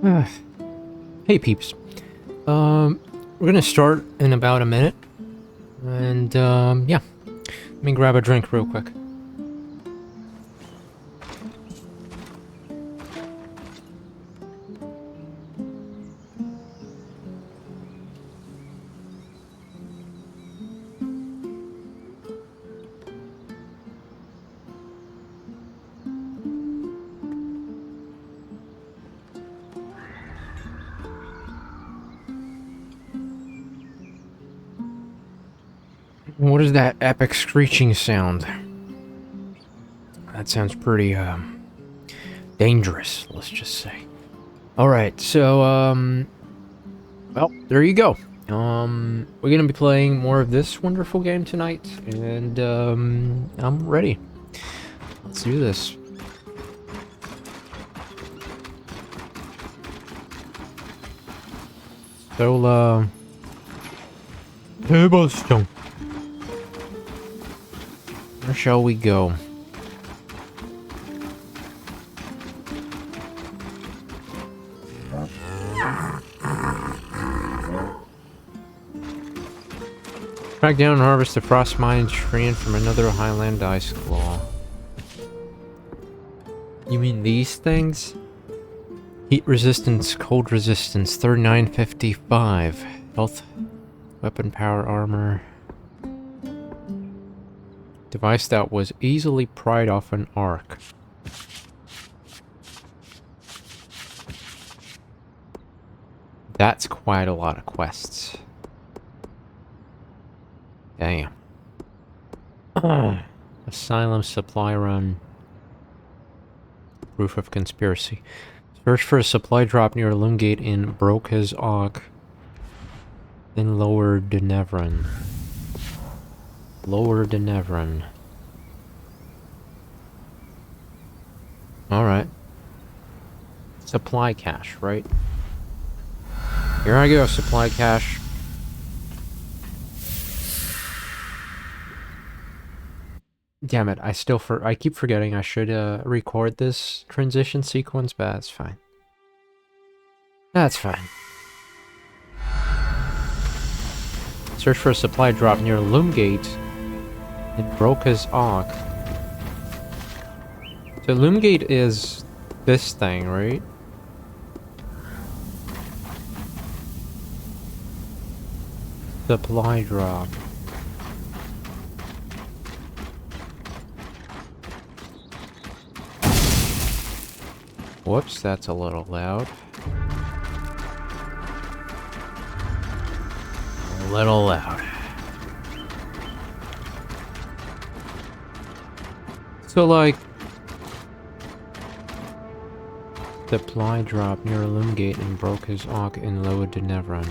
Hey peeps. We're gonna start in about a minute. And, yeah. Let me grab a drink real quick. What is that epic screeching sound? That sounds pretty, dangerous, let's just say. Alright, so, well, there you go. We're gonna be playing more of this wonderful game tonight, and, I'm ready. Let's do this. So, Tablestone. Where shall we go? Track down and harvest the frost mine strand from another highland ice claw. You mean these things? Heat resistance, cold resistance, 3955. Health, weapon power, armor. Device that was easily pried off an arc. That's quite a lot of quests. Damn. Asylum supply run. Proof of conspiracy. Search for a supply drop near Loomgate in Broca's Og. Then Lower Denevran. Lower Denevran. Alright. Supply cache, right? Here I go, supply cache. Damn it, I keep forgetting I should record this transition sequence, but that's fine. That's fine. Search for a supply drop near Loomgate in Broca's Og. So Loomgate is this thing, right? Supply drop. Whoops, that's a little loud. A little loud. So, like, supply drop near Loomgate and Broca's Og in Lower Denevran.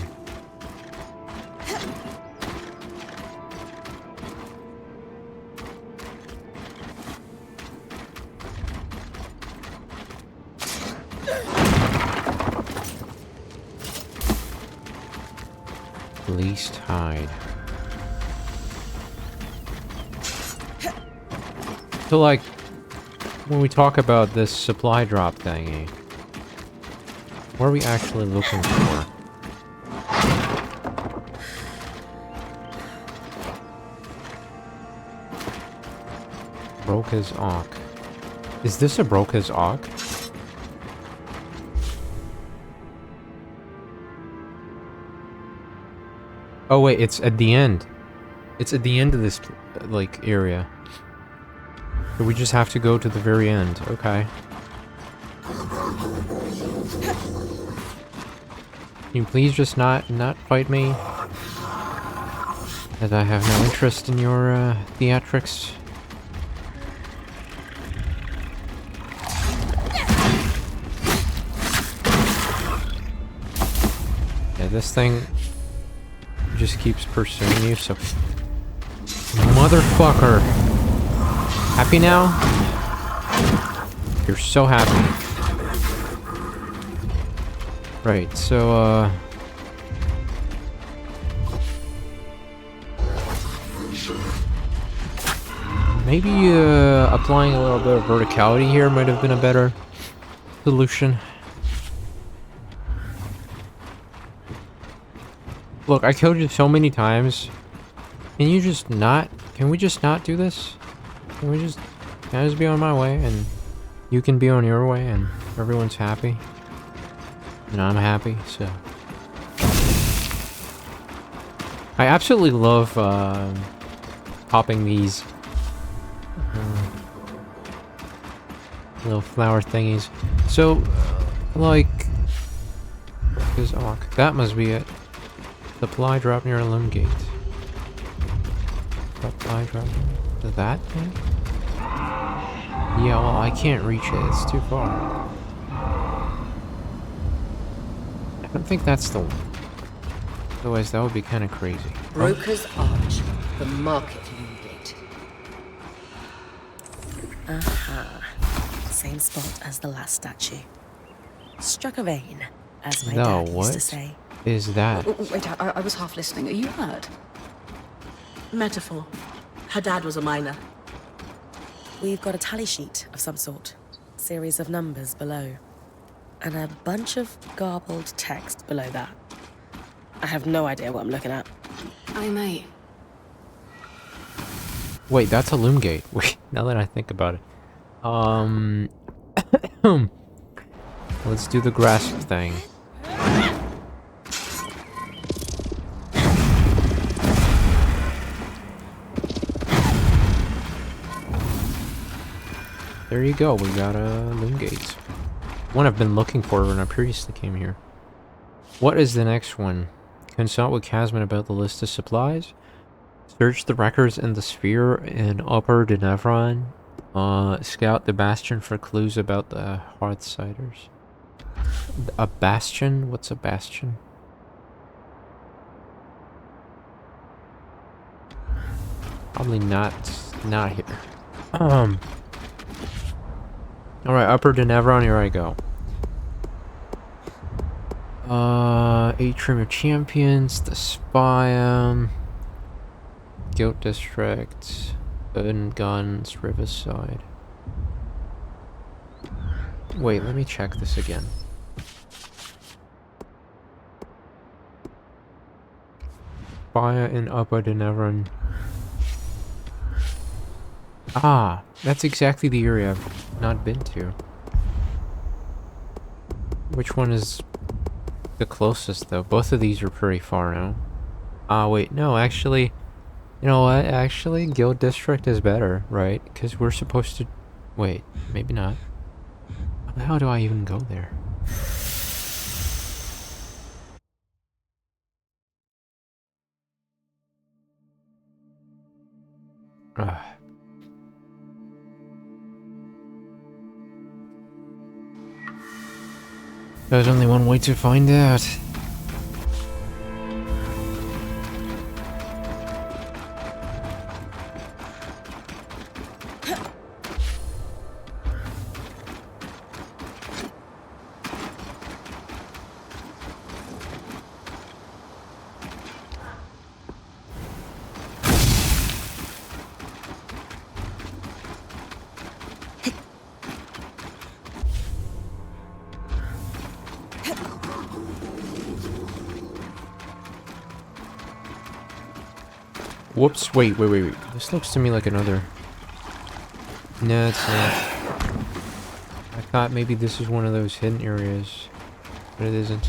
Least hide. So, like, when we talk about this supply drop thingy, what are we actually looking for? Broca's Og. Is this a Broca's Og? Oh wait, it's at the end. It's at the end of this, like, area. So we just have to go to the very end. Okay. Can you please just not fight me? As I have no interest in your, theatrics. Yeah, this thing just keeps pursuing you, so... Motherfucker! Happy now? You're so happy. Right, so, maybe, applying a little bit of verticality here might have been a better solution. Look, I killed you so many times. Can you just not... Can we just not do this? Can we just... Can I just be on my way and you can be on your way and everyone's happy? And I'm happy, so... I absolutely love popping these little flower thingies. So, like... Oh, that must be it. Supply drop near a loom gate. Supply drop to that thing? Yeah, well, I can't reach it. It's too far. I don't think that's the one. Otherwise, that would be kind of crazy. Broker's Arch, the market loom gate. Aha. Same spot as the last statue. Struck a vein, as my dad used to say. Is that? Wait, I was half listening. Are you hurt? Metaphor. Her dad was a miner. We've got a tally sheet of some sort. Series of numbers below. And a bunch of garbled text below that. I have no idea what I'm looking at. Aye, mate. Wait, that's a loom gate. Wait, now that I think about it. Let's do the grasp thing. There you go, we got a loom gate. One I've been looking for when I previously came here. What is the next one? Consult with Chasm about the list of supplies. Search the records in the sphere in Upper Denevron. Scout the bastion for clues about the Hearthsiders. A bastion? What's a bastion? Probably not here. Alright, Upper Denevron, here I go. Atrium of Champions, the Spire, Guild District, Burden Guns, Riverside. Wait, let me check this again. Spire in Upper Denevron. Ah, that's exactly the area I've not been to. Which one is the closest, though? Both of these are pretty far now. Ah, wait, no, actually... You know what? Actually, Guild District is better, right? Because we're supposed to... Wait, maybe not. How do I even go there? Ugh. There's only one way to find out. Whoops, wait. This looks to me like another... No, it's not. I thought maybe this is one of those hidden areas, but it isn't.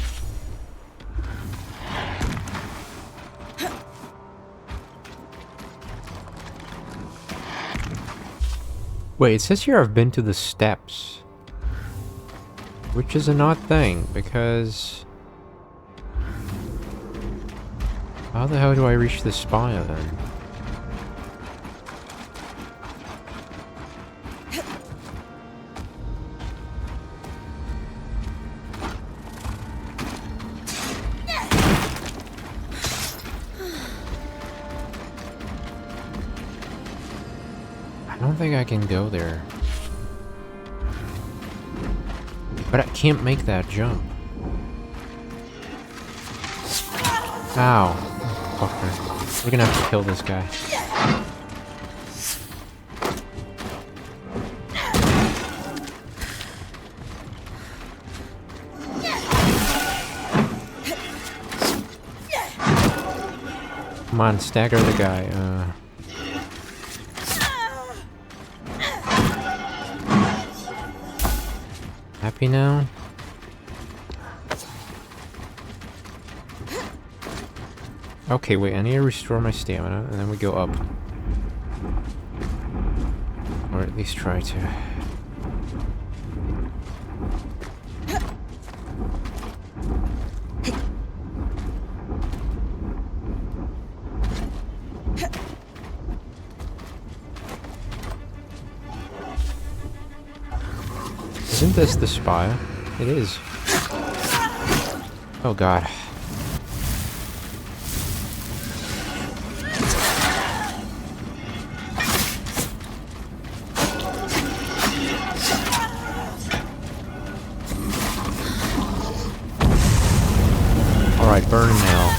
Wait, it says here I've been to the steps. Which is an odd thing, because... How the hell do I reach the spire then? I don't think I can go there. But I can't make that jump. Ow. Fucker. We're gonna have to kill this guy. Come on, stagger the guy. Happy now? Okay, wait, I need to restore my stamina, and then we go up. Or at least try to. Isn't this the spire? It is. Oh god. Alright, burn in hell.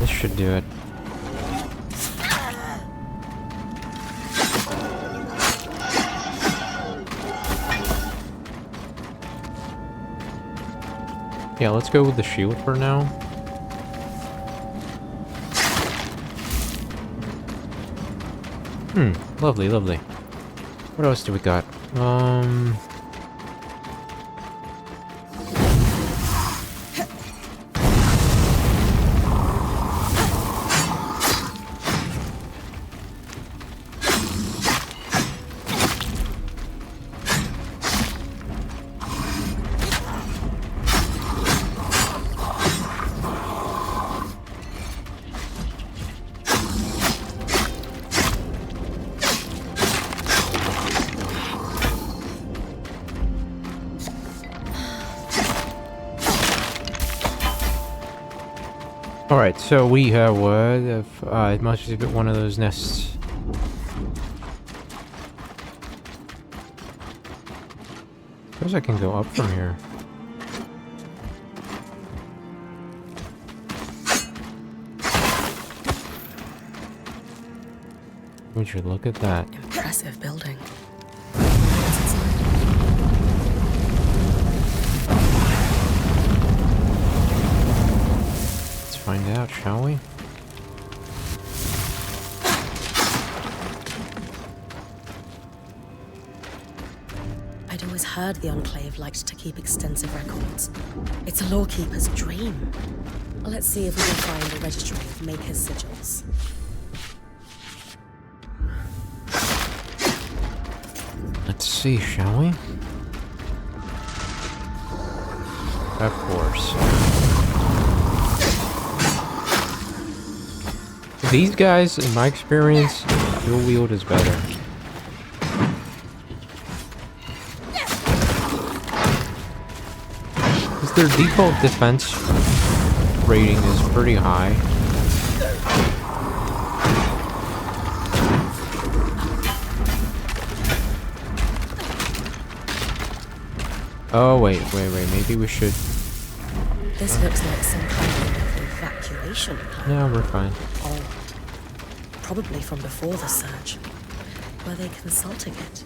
This should do it. Yeah, let's go with the shield for now. Lovely, lovely. What else do we got? Alright, so we have it must be one of those nests. Suppose I can go up from here. Would you look at that? Impressive building. Find out, shall we? I'd always heard the Enclave liked to keep extensive records. It's a lawkeeper's dream. Let's see if we can find a registry of Maker's sigils. Let's see, shall we? Of course. These guys, in my experience, dual wield is better. Because their default defense rating is pretty high. Oh, wait, maybe we should... This looks like some kind of evacuation plan. No, we're fine. Oh, probably from before the surge. Were they consulting it?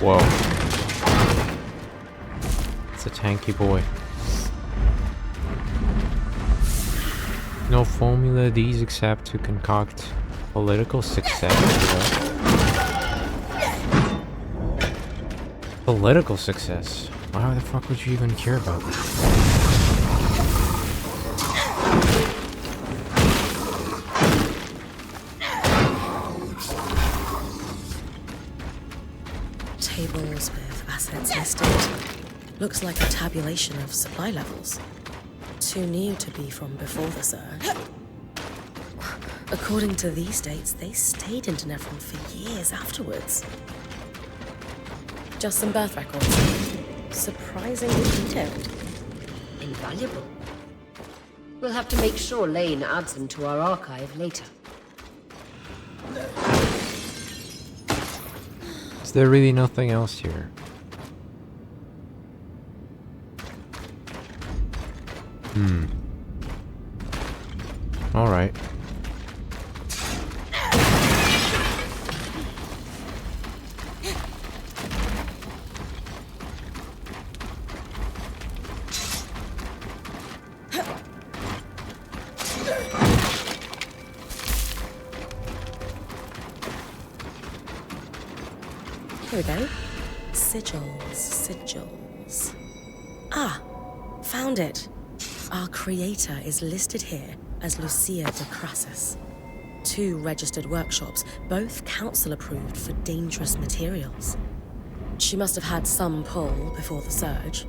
Whoa. It's a tanky boy. No formula these except to concoct political success. Political success? Why the fuck would you even care about that? Tables with assets listed. Looks like a tabulation of supply levels. Too new to be from before the surge. According to these dates, they stayed in Denevron for years afterwards. Just some birth records. Surprisingly detailed. Invaluable. We'll have to make sure Lane adds them to our archive later. Is there really nothing else here? Alright. Here we go. Sigils. Ah, found it. Our creator is listed here as Lucia de Crassus. 2 registered workshops, both council approved for dangerous materials. She must have had some pull before the surge.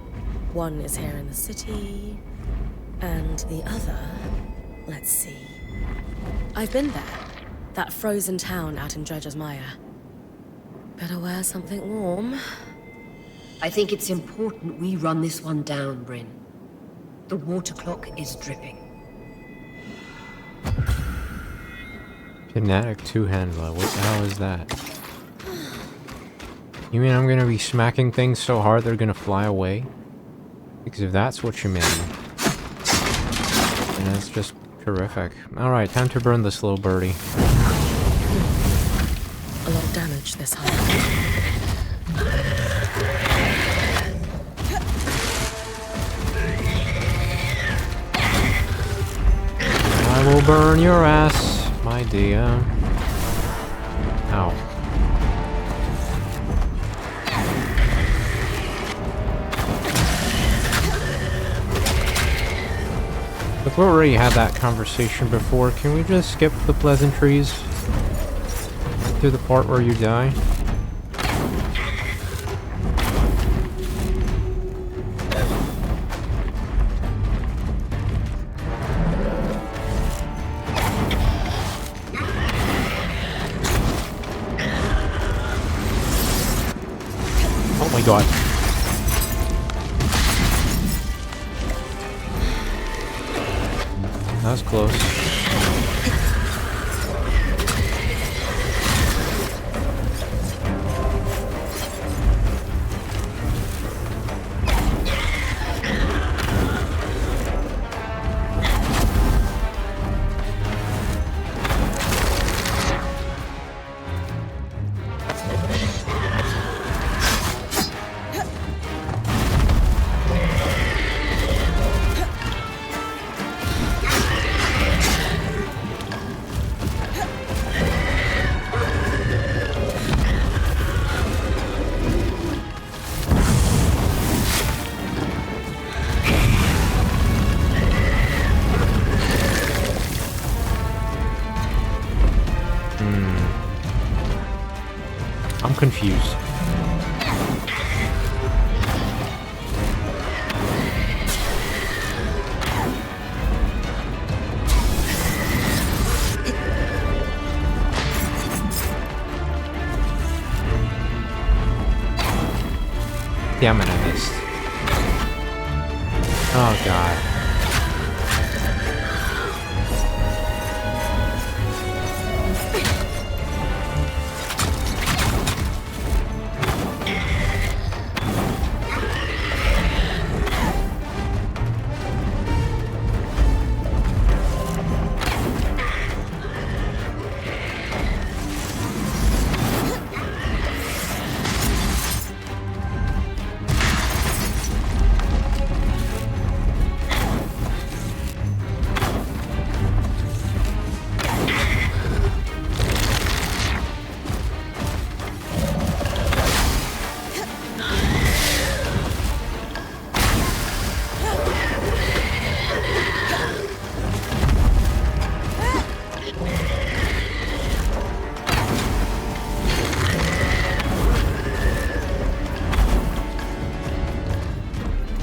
One is here in the city, and the other, let's see. I've been there. That frozen town out in Dredger's Mire. Better wear something warm. I think it's important we run this one down, Bryn. The water clock is dripping. Kinetic two-handler, what the hell is that? You mean I'm gonna be smacking things so hard they're gonna fly away? Because if that's what you mean, then that's just terrific. Alright, time to burn this little birdie. A lot of damage this high. I will burn your ass, my dear. Ow. Look, we already had that conversation before. Can we just skip the pleasantries to the part where you die? Oh my god. That was close. I'm confused. Damn it, I missed. Oh god.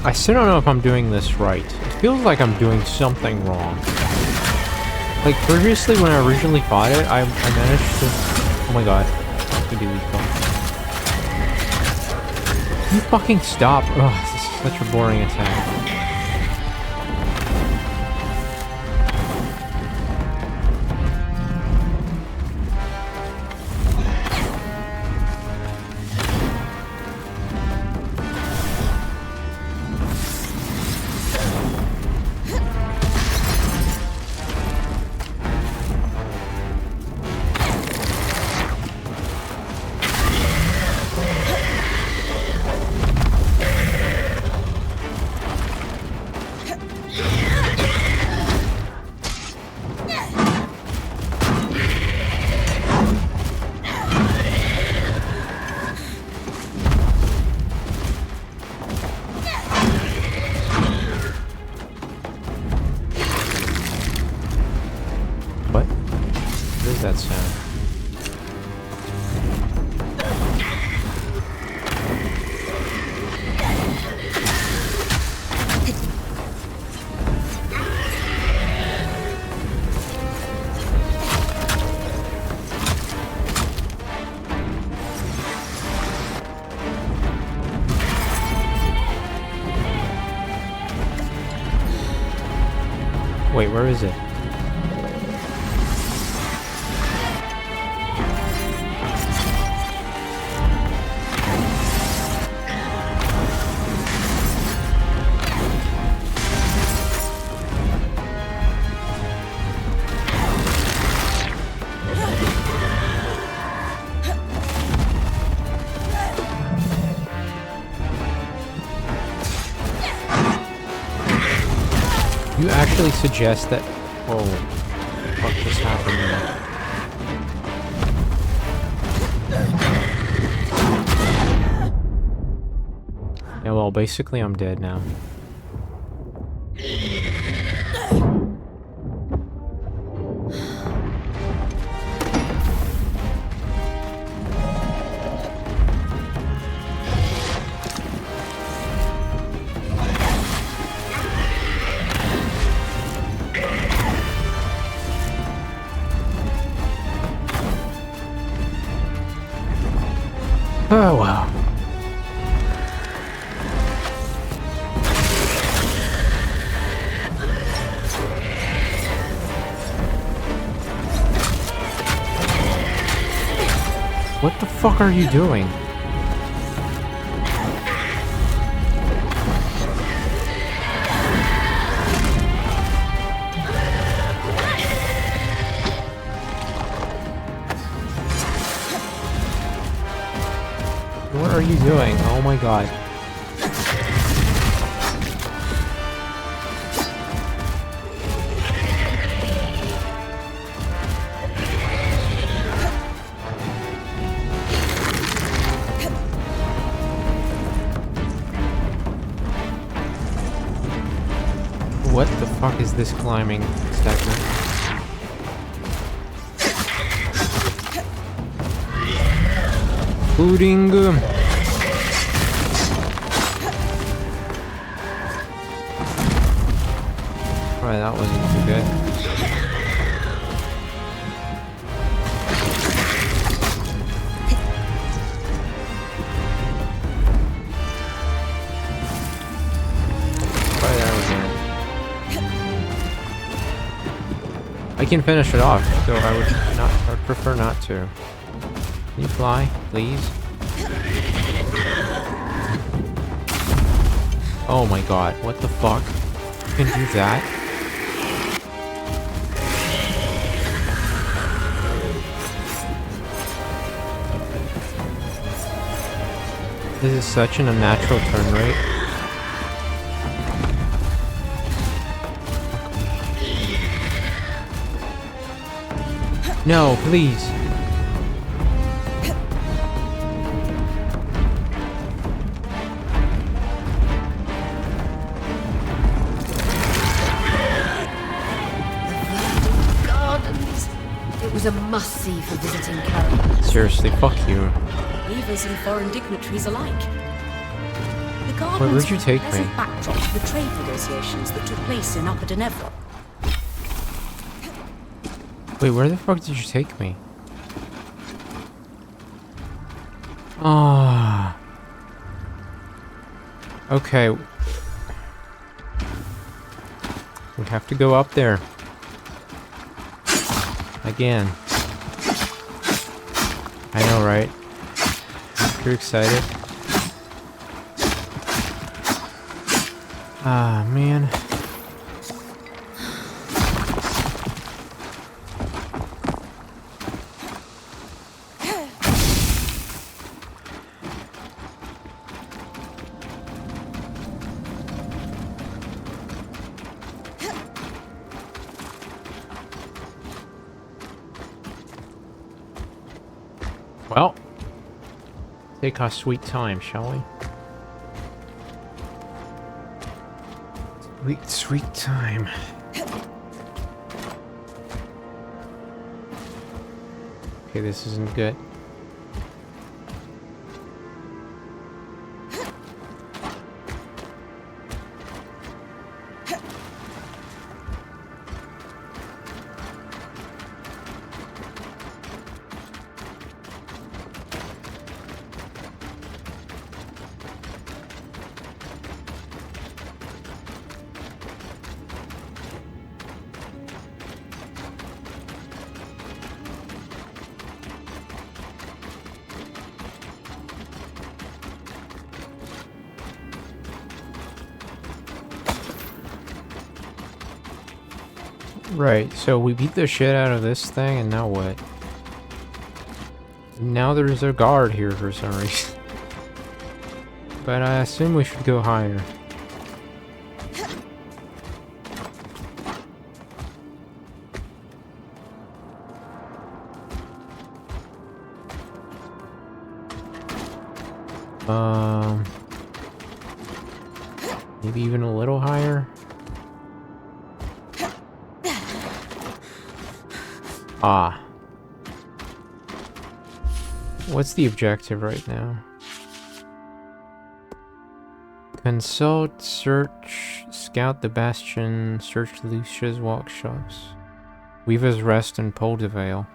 I still don't know if I'm doing this right. It feels like I'm doing something wrong. Like, previously when I originally fought it, I managed to... Oh my god. I can do these fucking... You fucking stop. Ugh, this is such a boring attack. What is that sound? Wait, where is it? You actually suggest that... Oh, what just happened there? Yeah, well, basically I'm dead now. Oh, wow. What the fuck are you doing? What are you doing? Oh my god. What the fuck is this climbing segment? Pudding. Alright, that wasn't too good. Try that again. I can finish it off, so I would prefer not to. Can you fly, please? Oh my god, what the fuck? You can do that? This is such an unnatural turn rate. No, please. It was a must-see for visiting caravans. Seriously, fuck you. Weavers and foreign dignitaries alike. The garden where'd you take as me? a backdrop to the trade negotiations that took place in Upper Denevra. Wait, where the fuck did you take me? Ah. Okay. We have to go up there. Again. I know, right? You're excited. Ah, man. Well, take our sweet time, shall we? Sweet, sweet time. Okay, this isn't good. Right, so we beat the shit out of this thing, and now what? Now there's a guard here for some reason. But I assume we should go higher. Maybe even a little higher? Ah. What's the objective right now? Consult, search, scout the bastion, search Lucia's workshops. Weaver's Rest and Poldevale.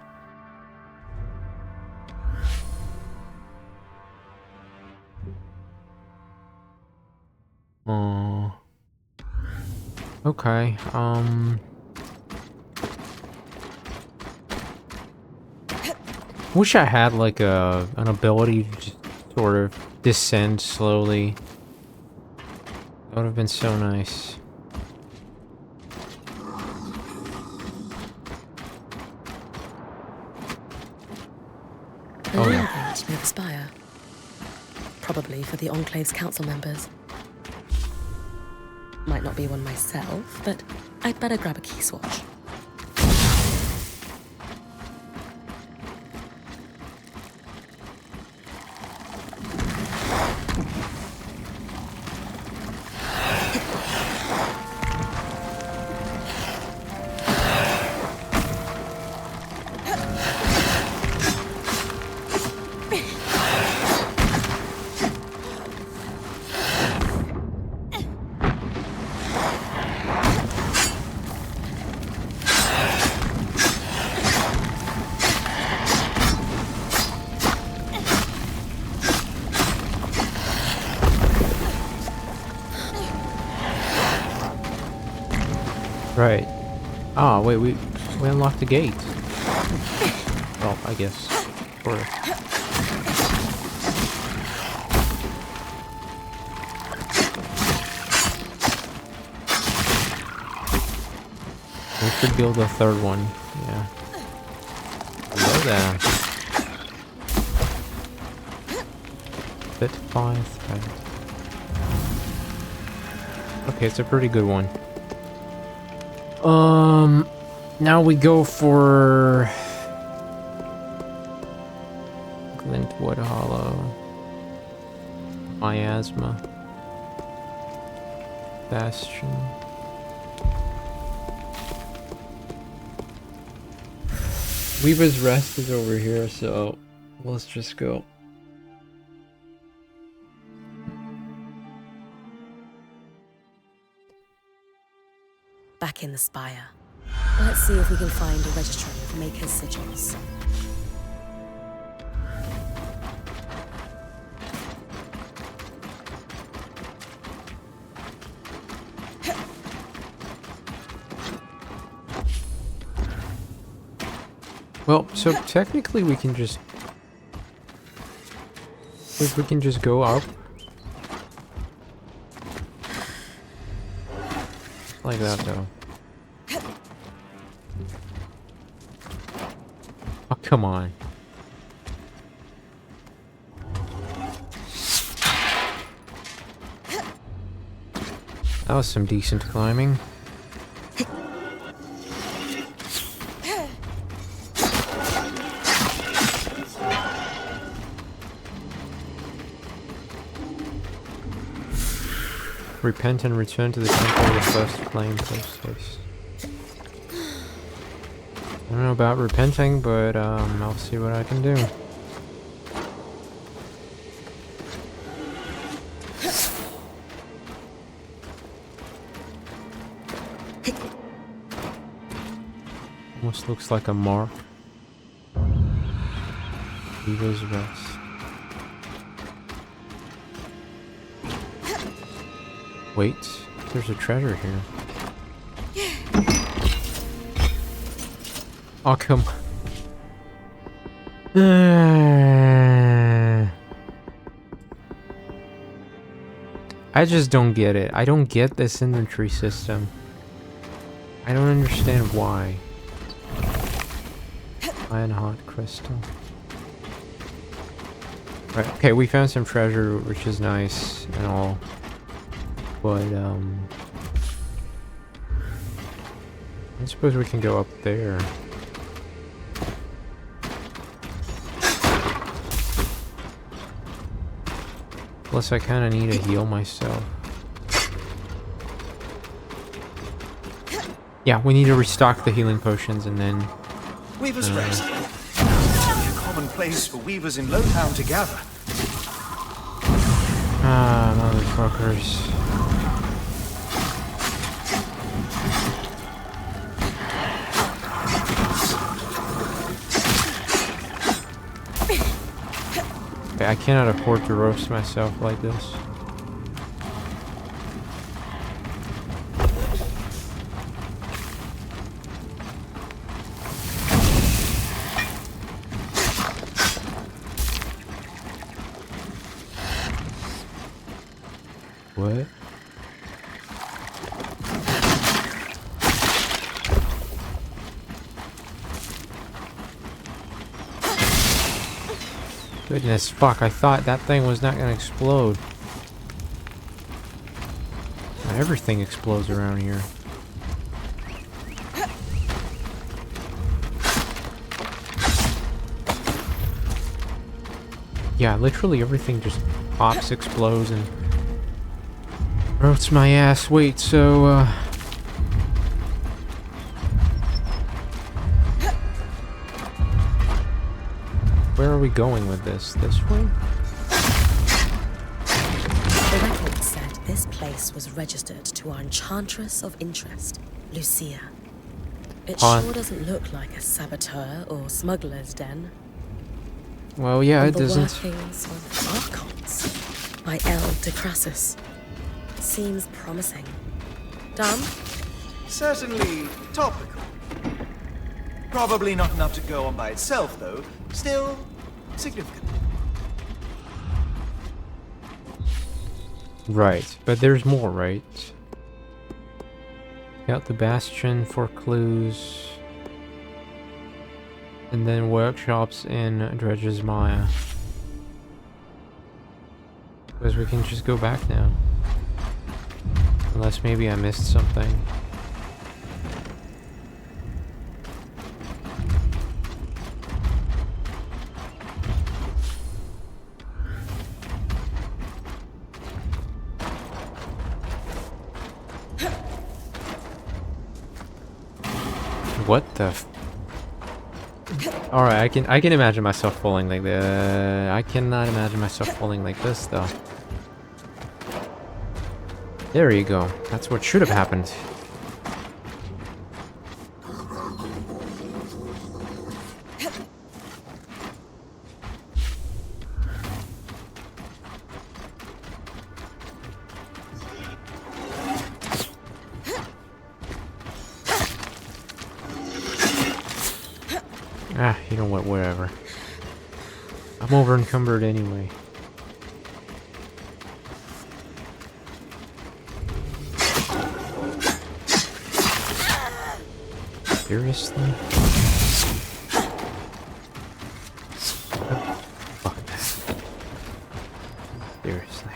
Oh. Okay, wish I had like an ability to just sort of descend slowly. That would have been so nice. An elephant near the spire. Probably for the Enclave's council members. Might not be one myself, but I'd better grab a key swatch. Right. Ah, wait, we unlocked the gate. Well, I guess. Sort of. We should build a third one. Yeah. Hello there. Spitfire thread. Okay, it's a pretty good one. Now we go for Glintwood Hollow, Miasma, Bastion. Weaver's Rest is over here, so let's just go. back in the spire. Let's see if we can find a registry of Maker's sigils. Well, so technically we can just... we can just go up. Like that, though. Oh, come on. That was some decent climbing. Repent and return to the temple of the first flame priestess. I don't know about repenting, but I'll see what I can do. Almost looks like a mark. Eagle's rest. Wait, there's a treasure here. Oh, come on. I just don't get it. I don't get this inventory system. I don't understand why. Iron hot crystal. Right, okay, we found some treasure, which is nice and all. But, I suppose we can go up there. Plus, I kind of need to heal myself. Yeah, we need to restock the healing potions and then... Weaver's Rest. Only a common place for weavers in Lowtown to gather. Ah, motherfuckers. Okay, I cannot afford to roast myself like this. What? Goodness, fuck, I thought that thing was not gonna explode. Everything explodes around here. Yeah, literally everything just pops, explodes, and roasts my ass. Wait, so, where are we going with this? This way? The record said this place was registered to our enchantress of interest, Lucia. It sure doesn't look like a saboteur or smuggler's den. Well, yeah, it The doesn't. workings of Archons by L. de Crassus. Seems promising. Done? Certainly topical. Probably not enough to go on by itself, though. Still significant. Right, but there's more, right? Got the Bastion for clues. And then workshops in Dredge's Maya. Because we can just go back now. Unless maybe I missed something. What the f- Alright, I can imagine myself falling like this. I cannot imagine myself falling like this though. There you go. That's what should have happened. Ah, you know what, whatever. I'm over encumbered anyway. Seriously? Oh, fuck that. Seriously.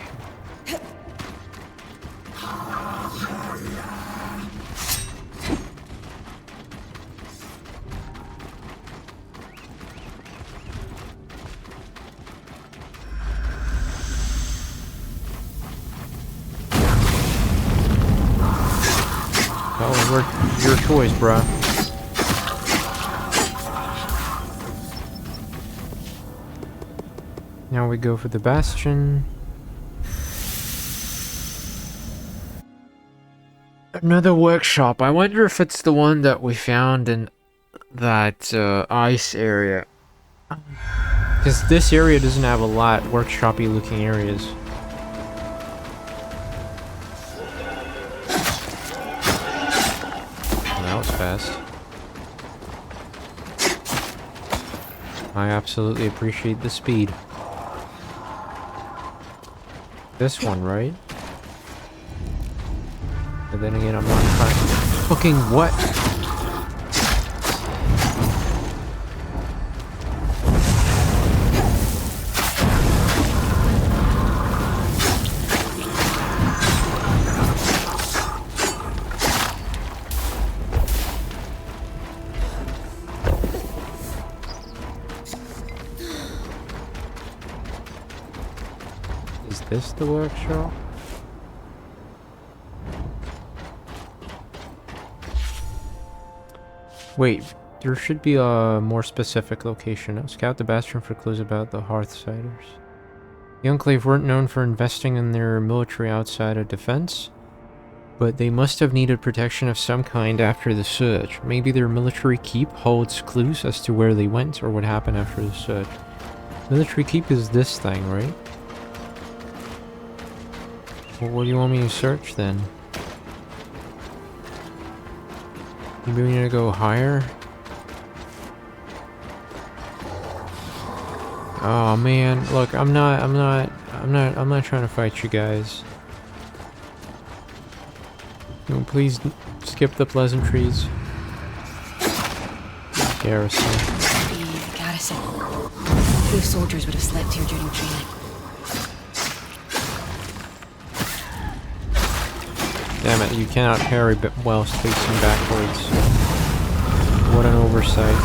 Oh, your choice, bruh. Now we go for the Bastion. Another workshop. I wonder if it's the one that we found in that ice area. Because this area doesn't have a lot workshop-y looking areas. Well, that was fast. I absolutely appreciate the speed. This one, right? But then again, I'm not trying. Fucking what? Is this the workshop? Wait, there should be a more specific location. Scout the bastion for clues about the Hearthsiders. The Enclave weren't known for investing in their military outside of defense, but they must have needed protection of some kind after the Surge. Maybe their military keep holds clues as to where they went or what happened after the Surge. Military keep is this thing, right? Well, what do you want me to search then? Maybe we need to go higher? Oh man, look, I'm not trying to fight you guys. No, please skip the pleasantries. Garrison. The garrison. Few soldiers would have slept here during training. Damn it, you cannot parry whilst facing backwards. What an oversight.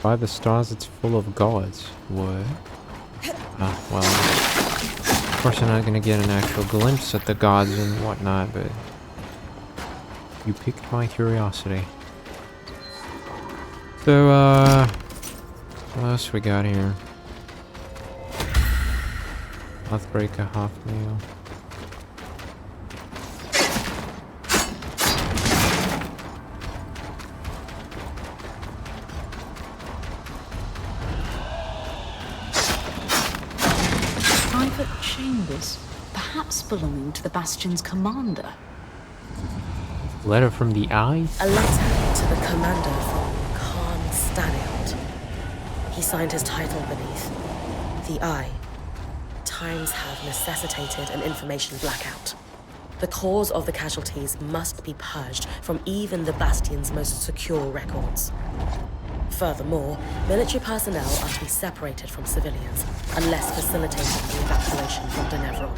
By the stars, it's full of gods. What? Ah, well. Of course, I'm not gonna get an actual glimpse at the gods and whatnot, but you piqued my curiosity. So, what else we got here? Pathbreaker, half meal. Chambers, perhaps belonging to the Bastion's commander. Letter from the Eye? A letter to the commander from Khan Staniot. He signed his title beneath. The Eye. Times have necessitated an information blackout. The cause of the casualties must be purged from even the Bastion's most secure records. Furthermore, military personnel are to be separated from civilians, unless facilitating the evacuation from Denevron.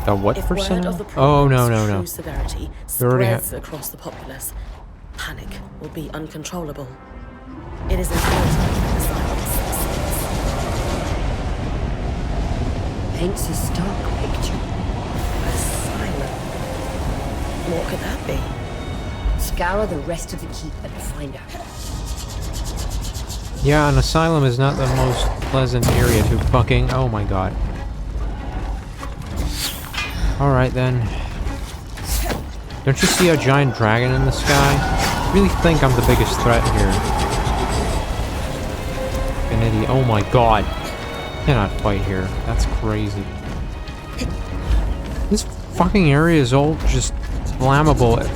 The what If word personnel? of the Oh, no, problem's no, no. true severity We already spreads across the populace, panic will be uncontrollable. It is important that the silence ceases. Paints a stark picture. Asylum. What could that be? Scour the rest of the keep and find out. Yeah, an asylum is not the most pleasant area to fucking... Oh my god. Alright then. Don't you see a giant dragon in the sky? I really think I'm the biggest threat here. An idiot. Oh my god. Cannot fight here. That's crazy. This fucking area is all just flammable.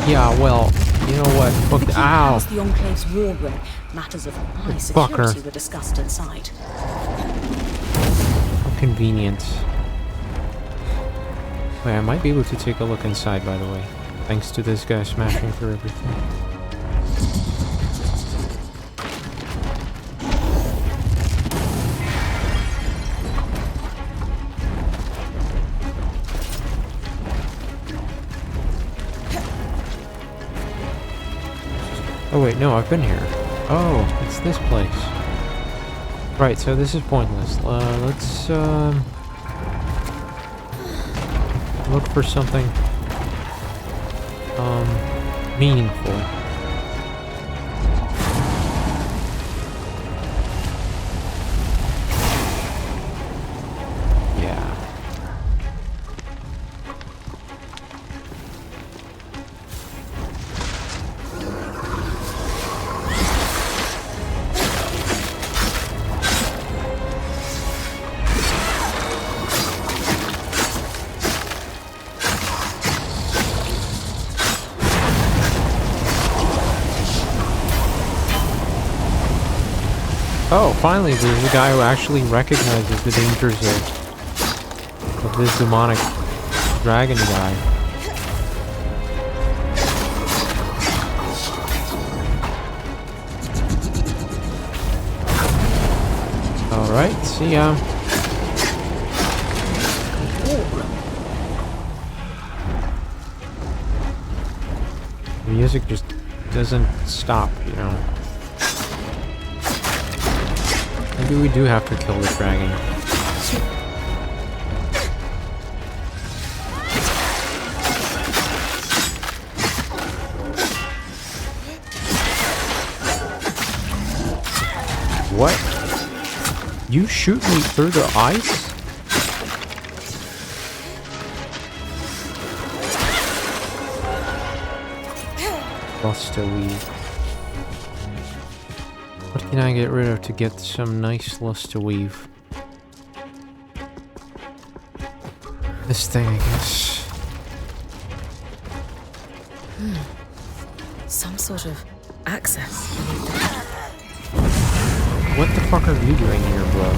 Yeah, well, you know what? Fuck. The key Ow. housed the Enclave's war room. Matters of high security were discussed inside. How convenient. Wait, I might be able to take a look inside, by the way. Thanks to this guy smashing through everything. Oh wait, no, I've been here. Oh, it's this place. Right, so this is pointless. Let's look for something meaningful. Yeah. Oh, finally, there's a guy who actually recognizes the dangers of this demonic dragon guy. Alright, see ya. The music just doesn't stop, you know. Maybe we do have to kill the dragon. What? You shoot me through the ice? Lost a weave. What can I get rid of to get some nice lust to weave? This thing, I guess. Some sort of access. What the fuck are you doing here, bro?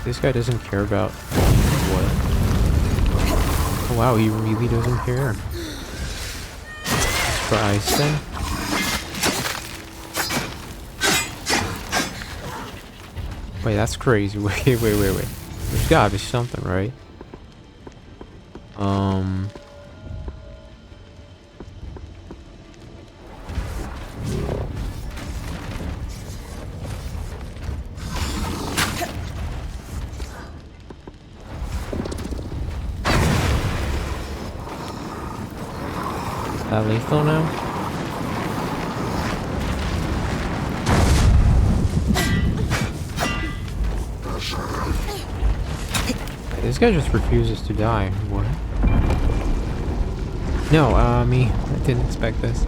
This guy doesn't care about what? Oh, wow, he really doesn't care. For ice then? Wait, that's crazy. Wait. There's gotta be something, right? Is that lethal now? This guy just refuses to die. What? No, me. I didn't expect this.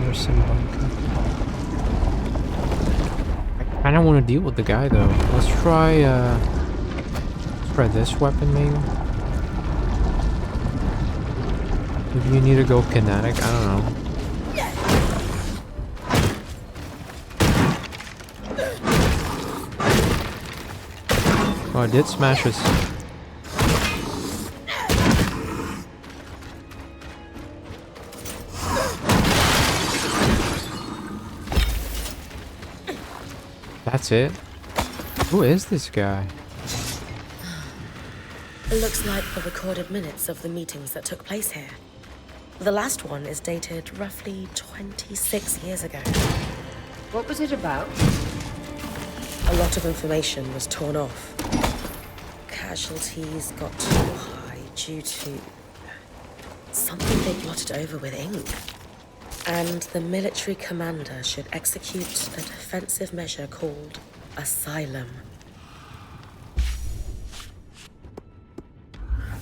There's some bunker. I don't want to deal with the guy though. Let's try this weapon maybe. Maybe you need to go kinetic. I don't know. Oh, I did smash his. That's it? Who is this guy? It looks like the recorded minutes of the meetings that took place here. The last one is dated roughly 26 years ago. What was it about? A lot of information was torn off. Casualties got too high due to something they blotted over with ink. And the military commander should execute a defensive measure called asylum.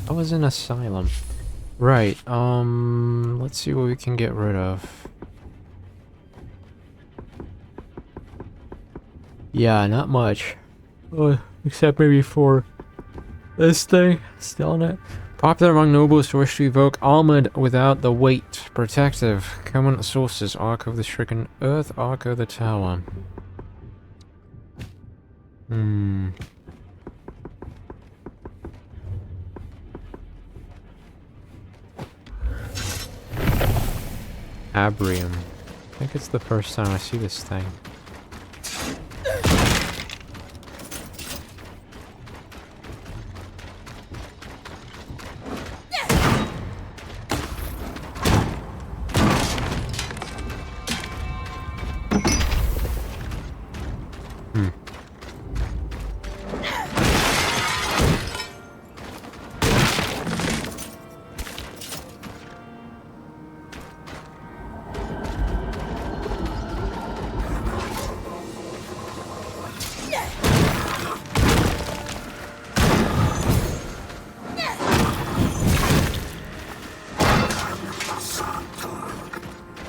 That was an asylum. Right, let's see what we can get rid of. Yeah, not much. Except maybe for this thing. Still on it. Popular among nobles who wish to evoke almond without the weight. Protective. Common sources. Ark of the Stricken Earth. Ark of the Tower. Abrium. I think it's the first time I see this thing.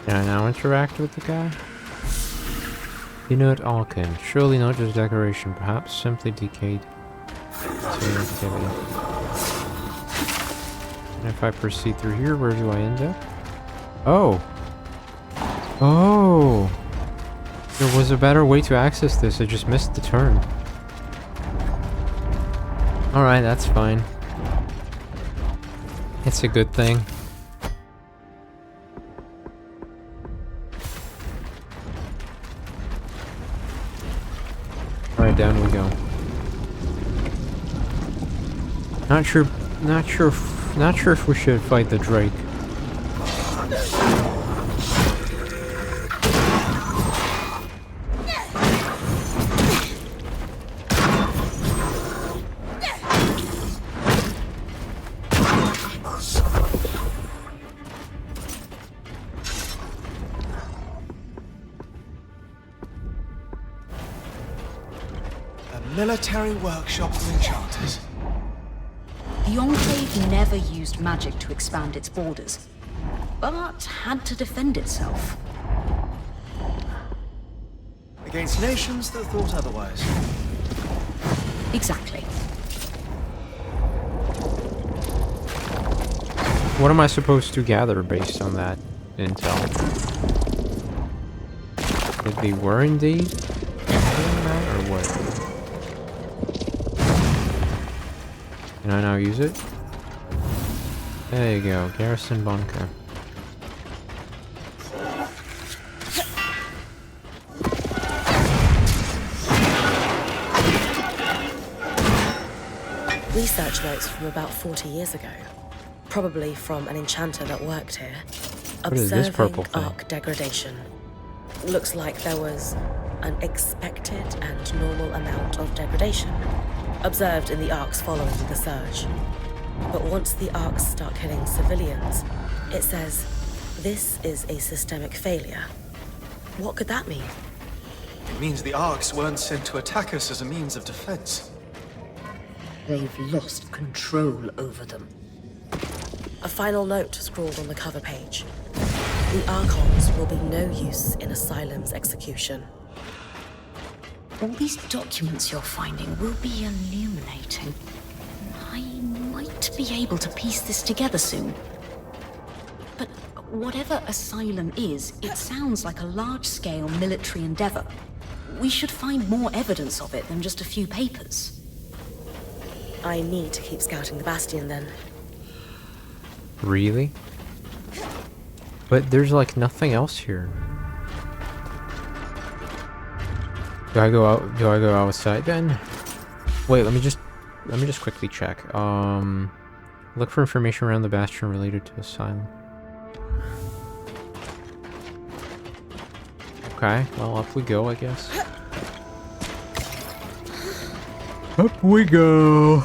Can I now interact with the guy? Inert Alkin. Surely not just decoration, perhaps simply decayed activity. And if I proceed through here, where do I end up? Oh! Oh! There was a better way to access this, I just missed the turn. Alright, that's fine. It's a good thing. Alright, down we go. Not sure if we should fight the Drake. Military workshop for enchanters. The Enclave never used magic to expand its borders, but had to defend itself. Against nations that thought otherwise. Exactly. What am I supposed to gather based on that intel? That they were indeed? Or what? Can I now use it? There you go, Garrison Bunker. Research notes from about 40 years ago. Probably from an enchanter that worked here. What is this purple Observing thing? arc degradation. Looks like there was an expected and normal amount of degradation observed in the arcs following the surge. But once the arcs start killing civilians, it says, this is a systemic failure. What could that mean? It means the Arks weren't sent to attack us as a means of defense. They've lost control over them. A final note scrawled on the cover page. The Archons will be no use in Asylum's execution. All these documents you're finding will be illuminating. I might be able to piece this together soon. But whatever Asylum is, it sounds like a large-scale military endeavor. We should find more evidence of it than just a few papers. I need to keep scouting the Bastion then. Really? But there's like nothing else here. Do I go outside then? Wait, let me just quickly check. Look for information around the Bastion related to Asylum. Okay, well up we go, I guess. Up we go.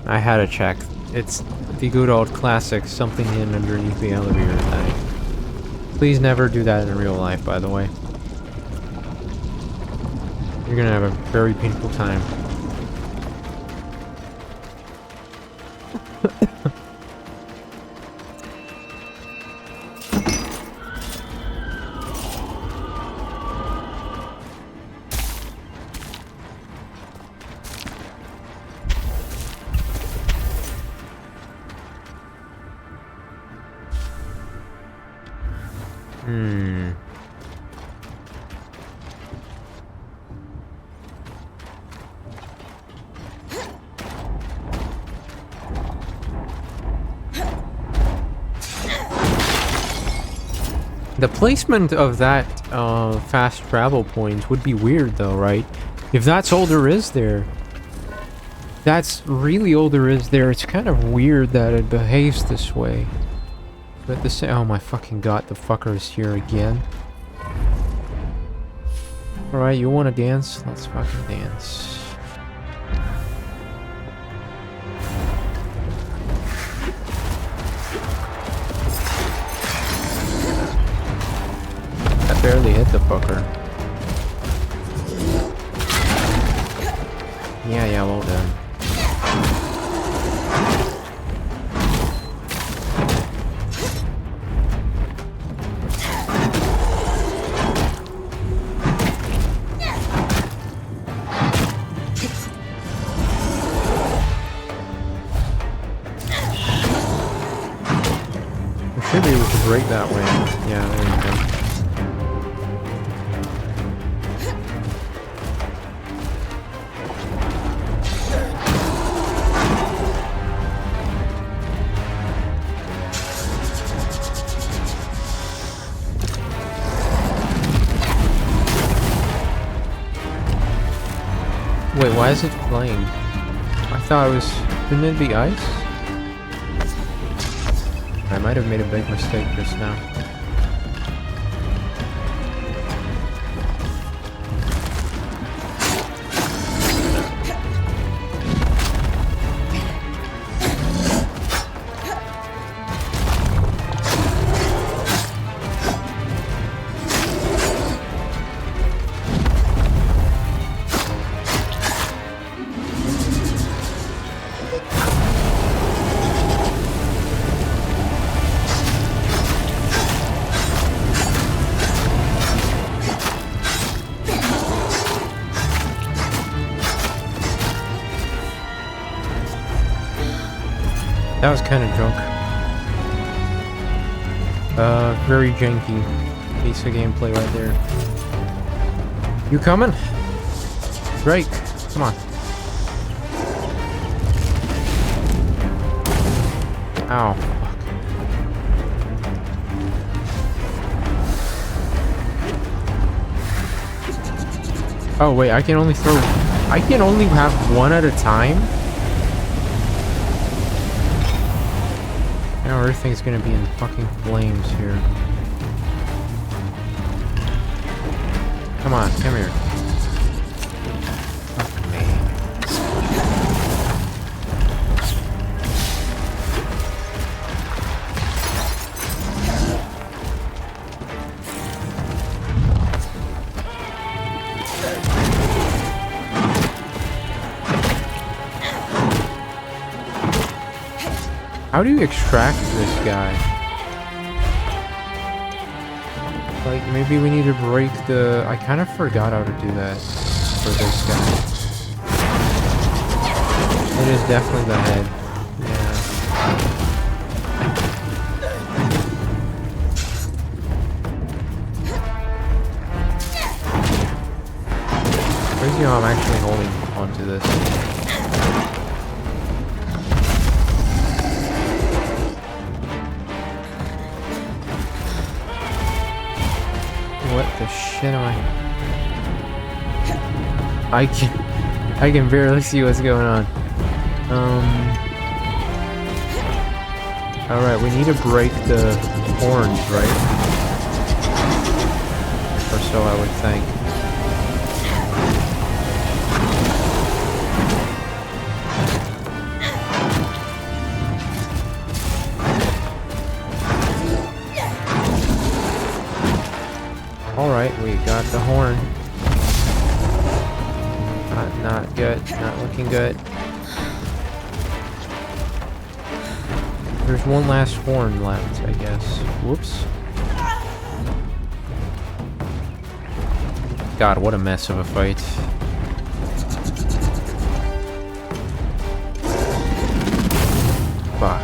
I had to check. It's the good old classic something hidden underneath the elevator thing. Please never do that in real life, by the way. You're gonna have a very painful time. The placement of that fast travel point would be weird though, right? If that's all there is there, that's really all there is there. It's kind of weird that it behaves this way. But the oh my fucking god, the fucker is here again. Alright, you wanna dance? Let's fucking dance. Barely hit the fucker. Yeah, well done. We should be able to break that way. Yeah, there you go. Wait, why is it flame? I thought it was... Didn't it be ice? I might have made a big mistake just now. That was kind of junk. Very janky piece of gameplay right there. You coming? Drake, come on. Ow, fuck. Oh wait, I can only have one at a time? Now everything's gonna be in fucking flames here. Come on, come here. Fuck me. How do you extract this guy? Like, maybe we need to break the... I kind of forgot how to do that for this guy. It is definitely the head. Yeah. Crazy how I'm actually holding onto this. What the shit am I can barely see what's going on. Alright, we need to break the horns, right? Or so I would think. got the horn. Not good. Not looking good. There's one last horn left, I guess. Whoops. God, what a mess of a fight. Fuck.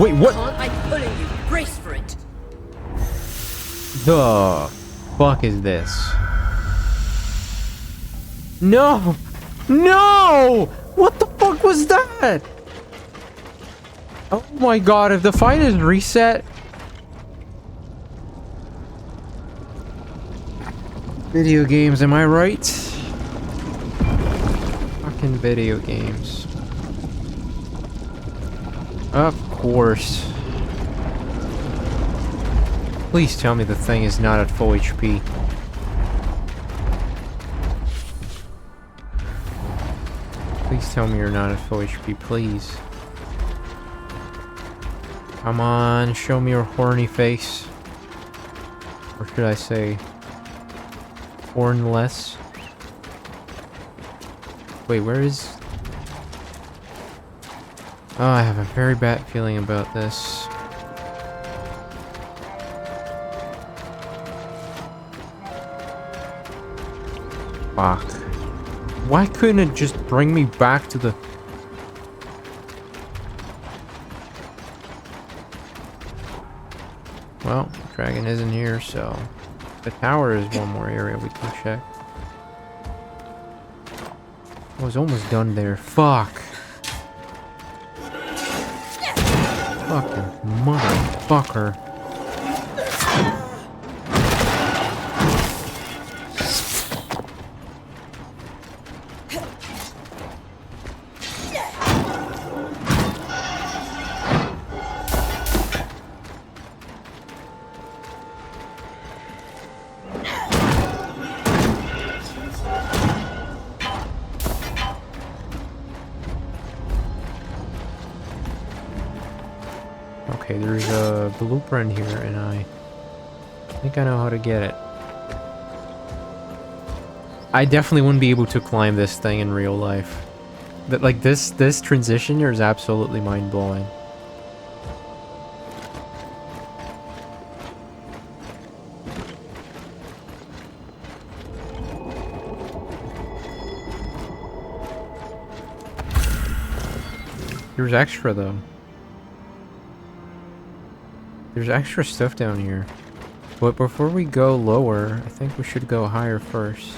Wait, what? I'm pulling you. Brace for it. The fuck is this? No! No! What the fuck was that? Oh my god, if the fight is reset... Video games, am I right? Fucking video games. Of course. Please tell me the thing is not at full HP. Please tell me you're not at full HP, please. Come on, show me your horny face. Or should I say... hornless? Wait, where is... Oh, I have a very bad feeling about this. Fuck. Why couldn't it just bring me back to the... Well, the dragon isn't here, so... The tower is one more area we can check. I was almost done there. Fuck. Fucking motherfucker. Okay, there's a blueprint here, and I think I know how to get it. I definitely wouldn't be able to climb this thing in real life. But like this transition here is absolutely mind-blowing. There's extra though. There's extra stuff down here. But before we go lower, I think we should go higher first.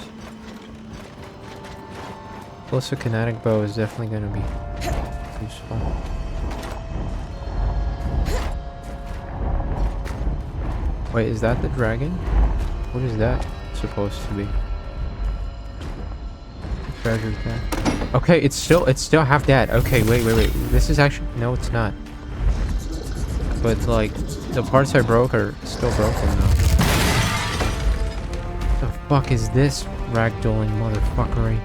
Plus a kinetic bow is definitely going to be useful. Wait, is that the dragon? What is that supposed to be? Treasure pack. Okay, it's still half dead. Okay, wait. This is actually... No, it's not. But, like, the parts I broke are still broken, though. The fuck is this ragdolling motherfuckery?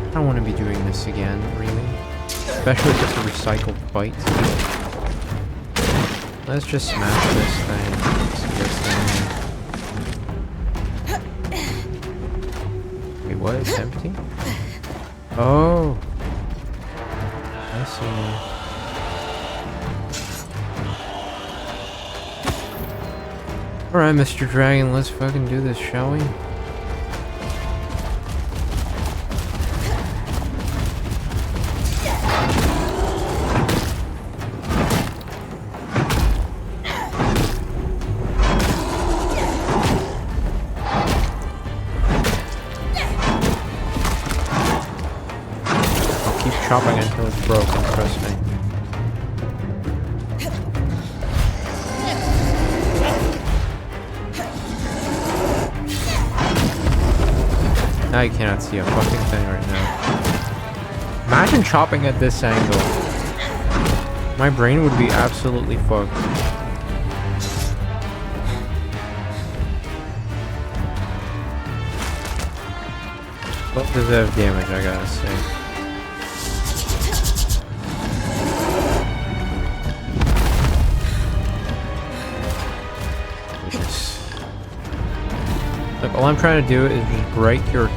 I don't want to be doing this again, really. Especially if it's a recycled fight. Let's just smash this thing. Wait, what? It's empty? Oh! I see. Alright, Mr. Dragon, let's fucking do this, shall we? Chopping until it's broken, trust me. Now you cannot see a fucking thing right now. Imagine chopping at this angle. My brain would be absolutely fucked. Well deserved damage, I gotta say. Look, all I'm trying to do is just break your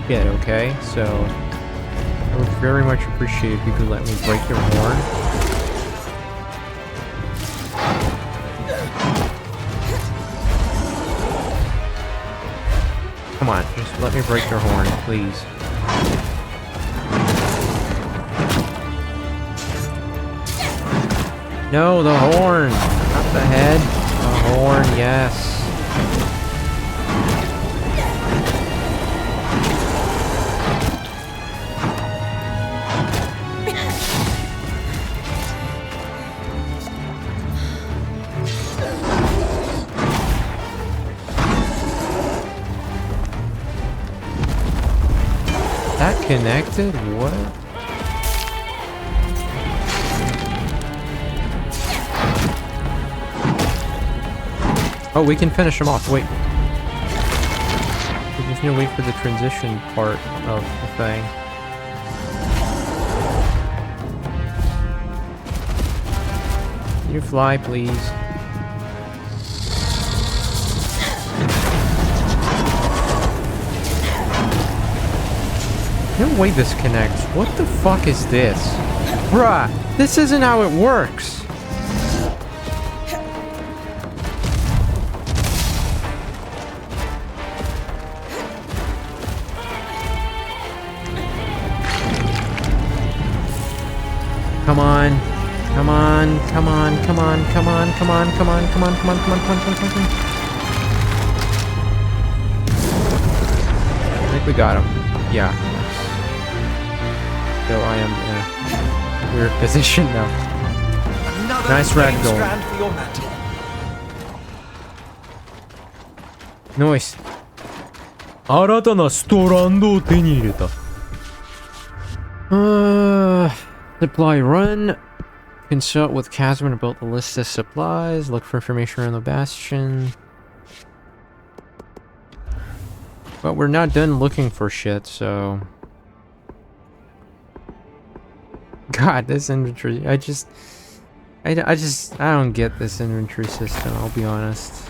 shit, okay? So, I would very much appreciate if you could let me break your horn. Come on, just let me break your horn, please. No, the horn! Not the head. The horn, yes. That connected? What? Oh, we can finish him off. Wait. We just need to wait for the transition part of the thing. Can you fly, please? No way this connects. What the fuck is this? Bruh, this isn't how it works. Come on. Come on. Come on. Come on. Come on. Come on. Come on. Come on. Come on. Come on. Come on. Come on. Come on. I think we got him. Yeah. So I am in a weird position now. Another Nice ragdoll. strand for your mantle. Nice. 新たなストランドを手に入れた。Supply run. Consult with Chasm about the list of supplies. Look for information around the bastion. But we're not done looking for shit, so... God, this inventory, I don't get this inventory system, I'll be honest.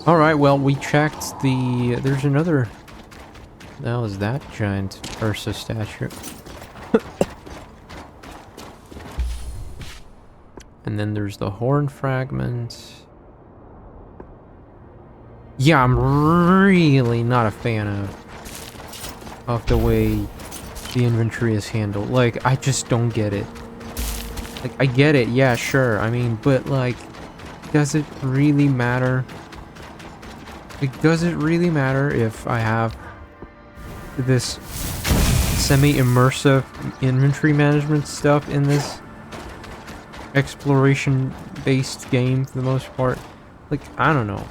Alright, well, we checked the... There's another... Now is that giant Ursa statue? And then there's the horn fragment. Yeah, I'm really not a fan of the way the inventory is handled. Like, I just don't get it. Like, I get it, yeah, sure. I mean, but like, does it really matter? Like, does it really matter if I have this semi-immersive inventory management stuff in this exploration-based game for the most part? Like, I don't know.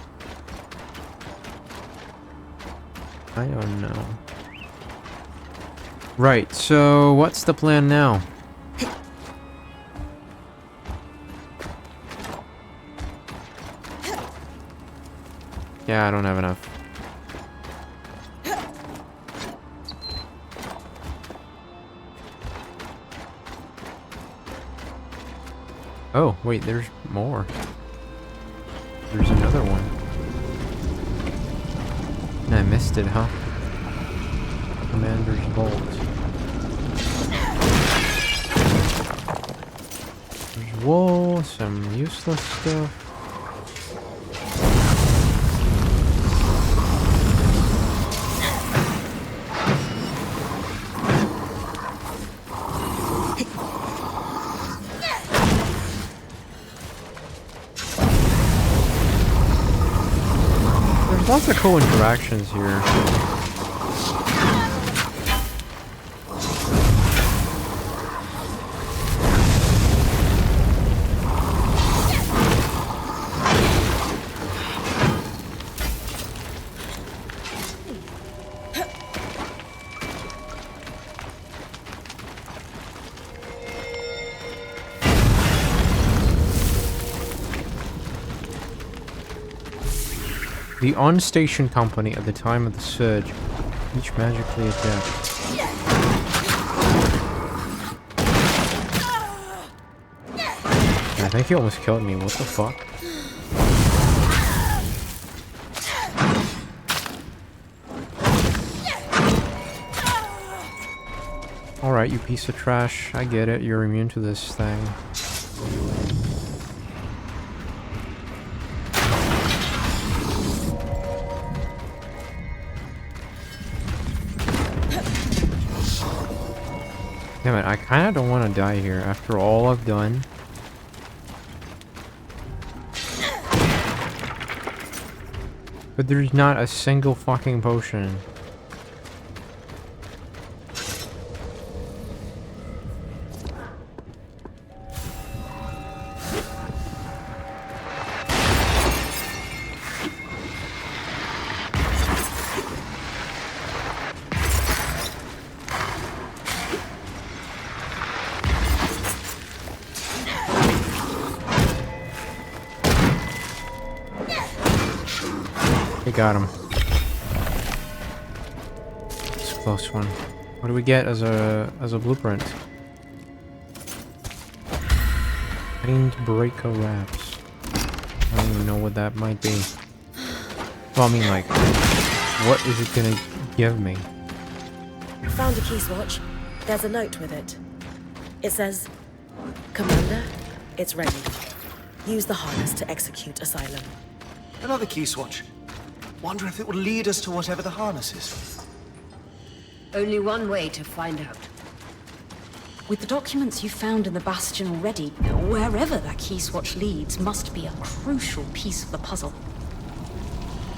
I don't know. Right, so what's the plan now? Yeah, I don't have enough. Oh, wait, there's more. There's another one. I missed it, huh? Commander's Vault. There's wool, some useless stuff. There's lots of cool interactions here. The on-station company at the time of the surge, each magically adept. I think he almost killed me. What the fuck? Alright, you piece of trash. I get it. You're immune to this thing. Damn it, I kinda don't want to die here after all I've done. But there's not a single fucking potion. We got him. It's a close one. What do we get as a blueprint? Breaker wraps. I don't even know what that might be. Well, I mean, like, what is it gonna give me? Found a key swatch. There's a note with it. It says, Commander, it's ready. Use the harness to execute Asylum. Another key swatch. Wonder if it will lead us to whatever the harness is. Only one way to find out. With the documents you found in the Bastion already, wherever that key swatch leads must be a crucial piece of the puzzle.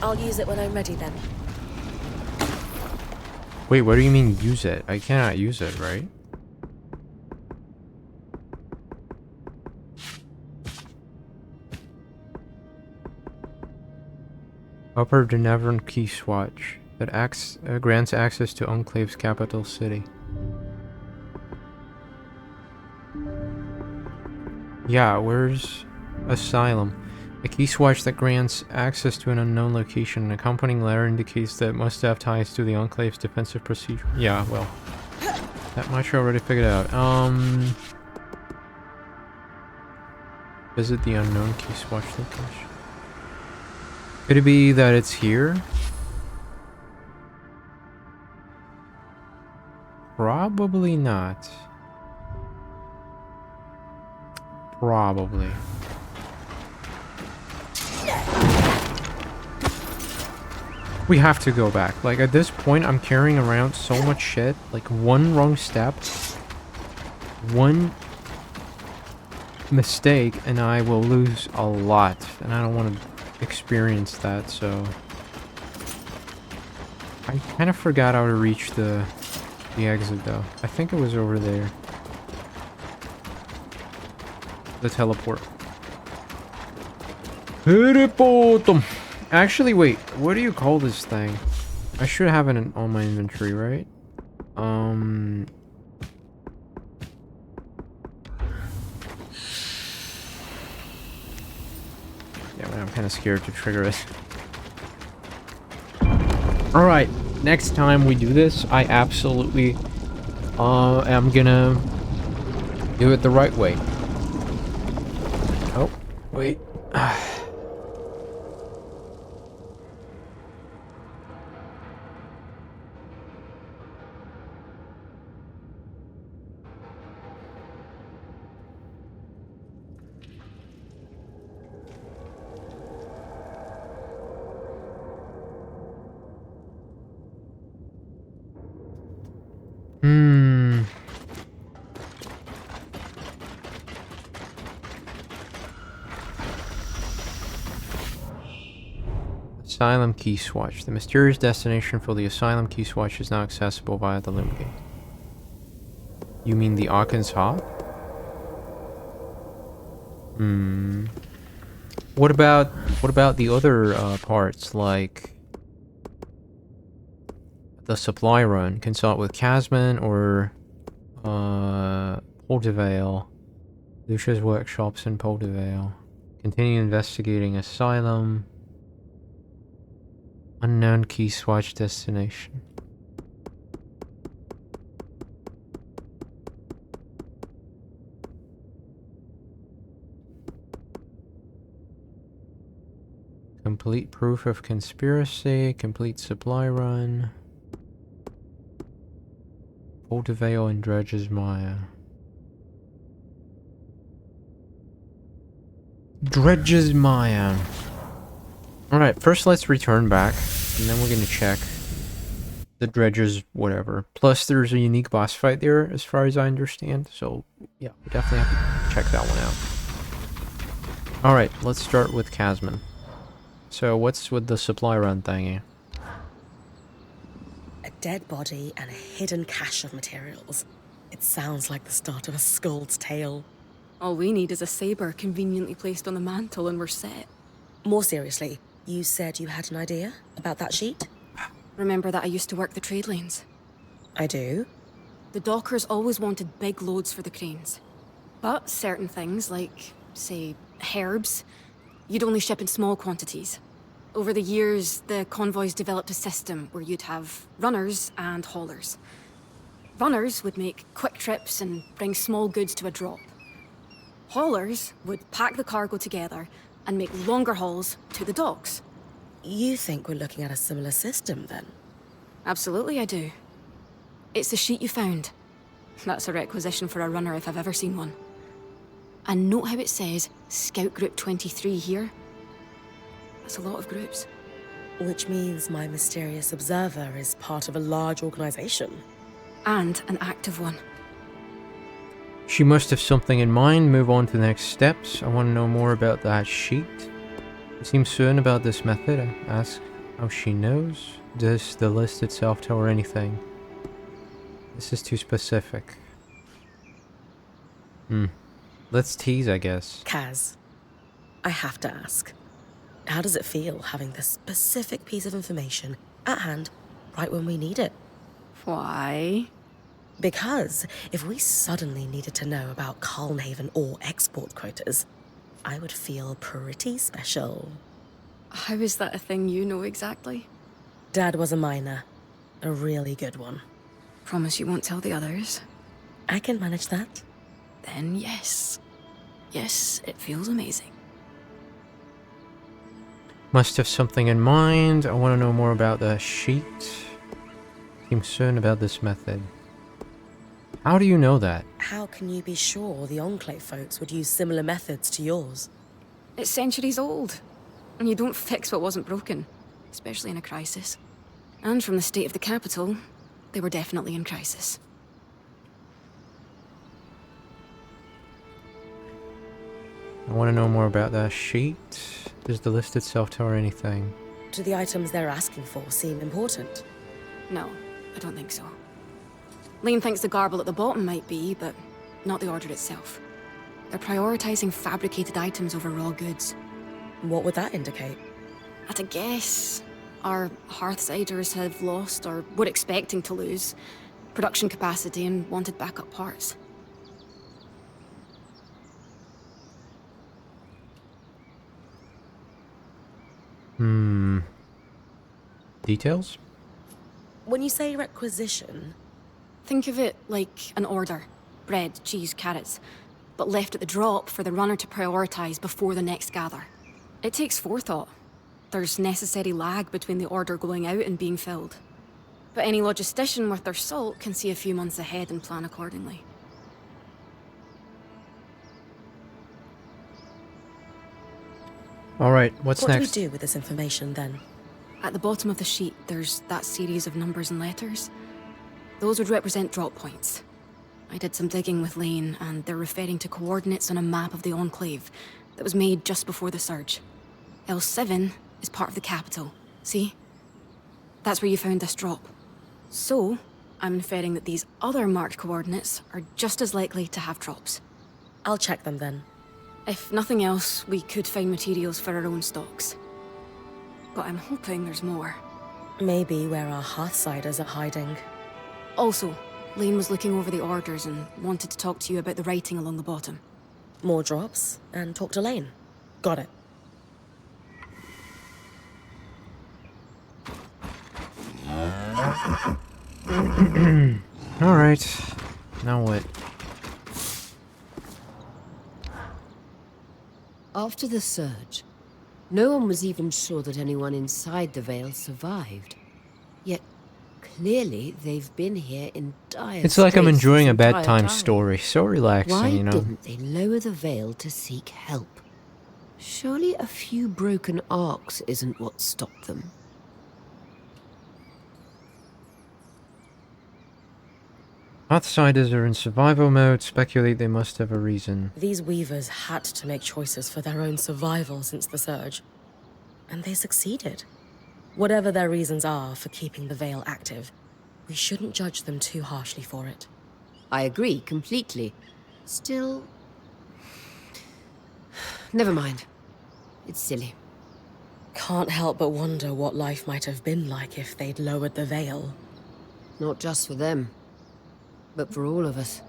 I'll use it when I'm ready then. Wait, what do you mean use it? I cannot use it, right? Upper Denevern key swatch that grants access to Enclave's capital city. Yeah, where's Asylum? A key swatch that grants access to an unknown location. An accompanying letter indicates that it must have ties to the Enclave's defensive procedure. Yeah, well, that much I already figured out. Visit the unknown key swatch location. Could it be that it's here? Probably not. Probably. We have to go back. Like, at this point, I'm carrying around so much shit. Like, one wrong step, one mistake, and I will lose a lot. And I don't want to experience that, so... I kind of forgot how to reach the exit, though. I think it was over there. The teleport. Teleportum! Actually, wait. What do you call this thing? I should have it on my inventory, right? Yeah, but I'm kind of scared to trigger it. Alright, next time we do this, I absolutely am gonna do it the right way. Oh, wait. Asylum key swatch. The mysterious destination for the Asylum key swatch is now accessible via the Loom Gate. You mean the Aaken's Hop? What about the other parts, like the supply run? Consult with Chasm or Portervale. Lucia's workshops in Portervale. Continue investigating Asylum. Unknown key swatch destination. Complete proof of conspiracy. Complete supply run. Volta Veil and Dredge's Maya. Dredge's Maya. Alright, first let's return back, and then we're gonna check the Dredge's whatever. Plus there's a unique boss fight there, as far as I understand, so yeah, we definitely have to check that one out. Alright, let's start with Chasm. So what's with the supply run thingy? A dead body and a hidden cache of materials. It sounds like the start of a Scold's tale. All we need is a saber conveniently placed on the mantle and we're set. More seriously, you said you had an idea about that sheet? Remember that I used to work the trade lanes? I do. The dockers always wanted big loads for the cranes. But certain things, like, say, herbs, you'd only ship in small quantities. Over the years, the convoys developed a system where you'd have runners and haulers. Runners would make quick trips and bring small goods to a drop. Haulers would pack the cargo together and make longer hauls to the docks. You think we're looking at a similar system, then? Absolutely I do. It's the sheet you found. That's a requisition for a runner if I've ever seen one. And note how it says Scout Group 23 here? That's a lot of groups. Which means my mysterious observer is part of a large organization. And an active one. She must have something in mind. Move on to the next steps. I want to know more about that sheet. You seem certain about this method. I ask how she knows. Does the list itself tell her anything? This is too specific. Let's tease, I guess. Kaz, I have to ask. How does it feel having this specific piece of information at hand right when we need it? Why? Because if we suddenly needed to know about Calnhaven or export quotas, I would feel pretty special. How is that a thing you know exactly? Dad was a miner. A really good one. Promise you won't tell the others? I can manage that. Then yes. Yes, it feels amazing. Must have something in mind. I want to know more about the sheet. Seem certain about this method. How do you know that? How can you be sure the Enclave folks would use similar methods to yours? It's centuries old. And you don't fix what wasn't broken. Especially in a crisis. And from the state of the capital, they were definitely in crisis. I want to know more about that sheet. Does the list itself tell her anything? Do the items they're asking for seem important? No, I don't think so. Lane thinks the garble at the bottom might be, but not the order itself. They're prioritizing fabricated items over raw goods. What would that indicate? At a guess, our Hearthsiders have lost, or were expecting to lose, production capacity and wanted backup parts. Details? When you say requisition... Think of it like an order. Bread, cheese, carrots. But left at the drop for the runner to prioritize before the next gather. It takes forethought. There's necessary lag between the order going out and being filled. But any logistician worth their salt can see a few months ahead and plan accordingly. Alright, what's What next? do we do with this information, then? At the bottom of the sheet, there's that series of numbers and letters. Those would represent drop points. I did some digging with Lane, and they're referring to coordinates on a map of the Enclave that was made just before the surge. L7 is part of the capital, see? That's where you found this drop. So, I'm inferring that these other marked coordinates are just as likely to have drops. I'll check them, then. If nothing else, we could find materials for our own stocks. But I'm hoping there's more. Maybe where our Hearthsiders are hiding. Also, Lane was looking over the orders and wanted to talk to you about the writing along the bottom. More drops, and talk to Lane. Got it. Alright. Now what? After the surge, No one was even sure that anyone inside the Vale survived. Yet, clearly, they've been here in dire It's like I'm straits enjoying this a entire bedtime time. story. So relaxing, Why you know. didn't they lower the Veil to seek help? Surely a few broken arcs isn't what stopped them. Outsiders are in survival mode. Speculate they must have a reason. These weavers had to make choices for their own survival since the Surge. And they succeeded. Whatever their reasons are for keeping the Veil active, we shouldn't judge them too harshly for it. I agree completely. Still... Never mind. It's silly. Can't help but wonder what life might have been like if they'd lowered the Veil. Not just for them, but for all of us.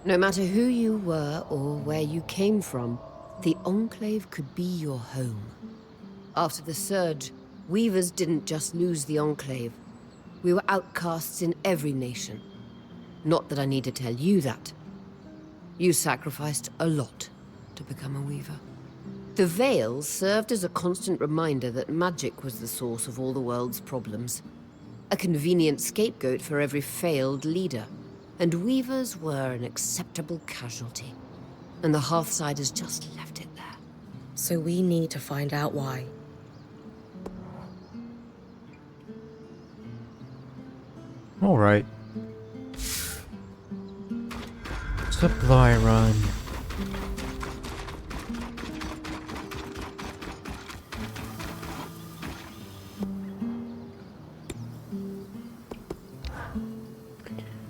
No matter who you were or where you came from, the Enclave could be your home. After the Surge, Weavers didn't just lose the Enclave. We were outcasts in every nation. Not that I need to tell you that. You sacrificed a lot to become a Weaver. The Veil served as a constant reminder that magic was the source of all the world's problems. A convenient scapegoat for every failed leader. And Weavers were an acceptable casualty. And the Hearthsiders just left it there. So we need to find out why. Alright. Supply run.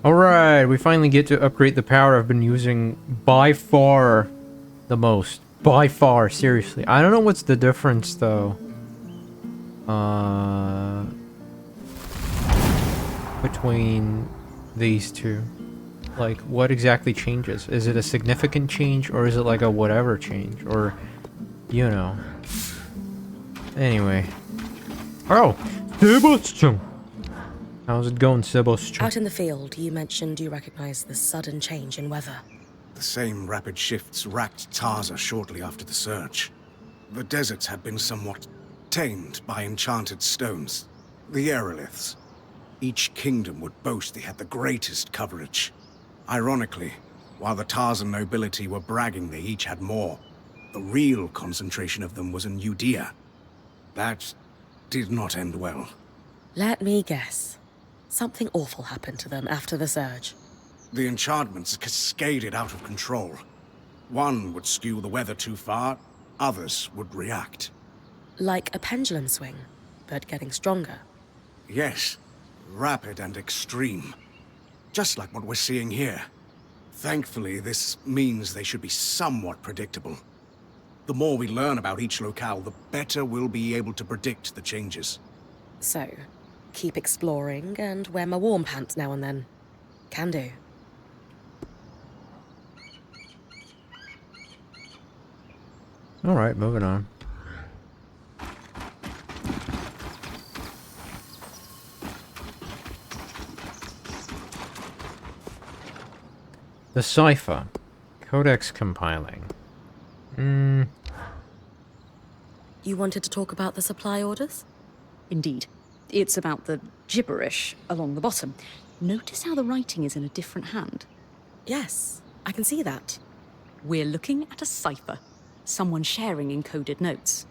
Alright, we finally get to upgrade the power I've been using by far the most. By far, seriously. I don't know what's the difference though. Between these two. Like, what exactly changes? Is it a significant change, or is it like a whatever change? Or, you know. Anyway. Oh! Sebastian! How's it going, Sebastian? Out in the field, you mentioned you recognize the sudden change in weather. The same rapid shifts racked Tarza shortly after the Surge. The deserts had been somewhat tamed by enchanted stones, the aeroliths. Each kingdom would boast they had the greatest coverage. Ironically, while the Tarzan nobility were bragging they each had more, the real concentration of them was in Judea. That did not end well. Let me guess. Something awful happened to them after the Surge. The enchantments cascaded out of control. One would skew the weather too far, others would react. Like a pendulum swing, but getting stronger. Yes, rapid and extreme. Just like what we're seeing here. Thankfully, this means they should be somewhat predictable. The more we learn about each locale, the better we'll be able to predict the changes. So, keep exploring and wear my warm pants now and then. Can do. Alright, moving on. The Cipher. Codex compiling. You wanted to talk about the supply orders? Indeed. It's about the gibberish along the bottom. Notice how the writing is in a different hand. Yes, I can see that. We're looking at a cipher. Someone sharing encoded notes.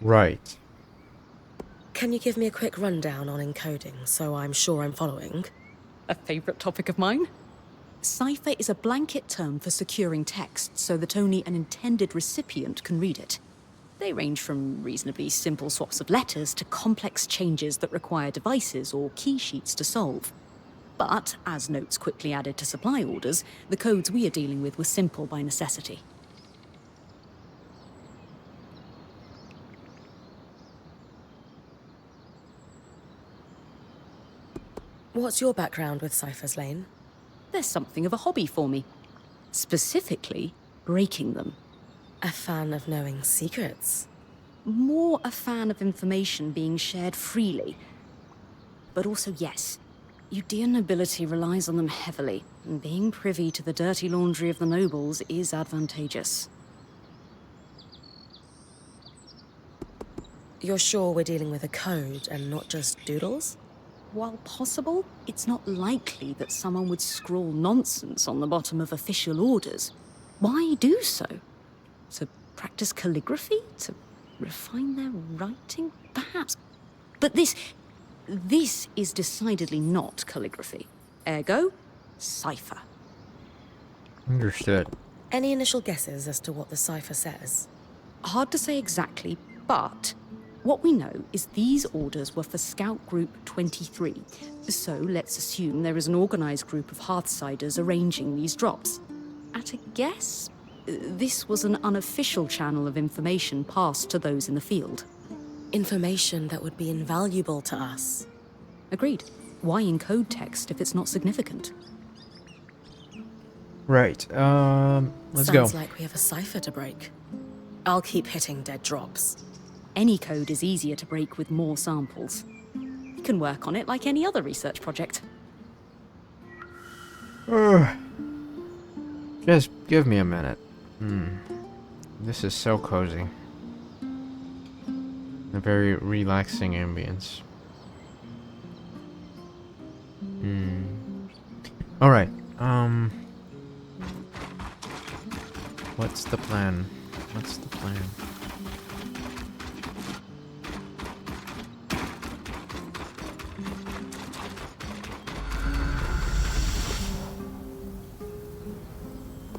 Right. Can you give me a quick rundown on encoding so I'm sure I'm following? A favorite topic of mine? Cipher is a blanket term for securing text so that only an intended recipient can read it. They range from reasonably simple swaps of letters to complex changes that require devices or key sheets to solve. But, as notes quickly added to supply orders, the codes we are dealing with were simple by necessity. What's your background with ciphers, Lane? There's something of a hobby for me. Specifically, breaking them. A fan of knowing secrets. More a fan of information being shared freely. But also, yes, Judean nobility relies on them heavily, and being privy to the dirty laundry of the nobles is advantageous. You're sure we're dealing with a code and not just doodles? While possible, it's not likely that someone would scrawl nonsense on the bottom of official orders. Why do so? To practice calligraphy? To refine their writing? Perhaps. But this is decidedly not calligraphy. Ergo, cipher. Understood. Any initial guesses as to what the cipher says? Hard to say exactly, but what we know is these orders were for Scout Group 23. So let's assume there is an organized group of Hearthsiders arranging these drops. At a guess, this was an unofficial channel of information passed to those in the field. Information that would be invaluable to us. Agreed. Why encode text if it's not significant? Right. Let's go. Sounds like we have a cipher to break. I'll keep hitting dead drops. Any code is easier to break with more samples. You can work on it like any other research project. Just give me a minute. This is so cozy. A very relaxing ambience. Alright, what's the plan? What's the plan?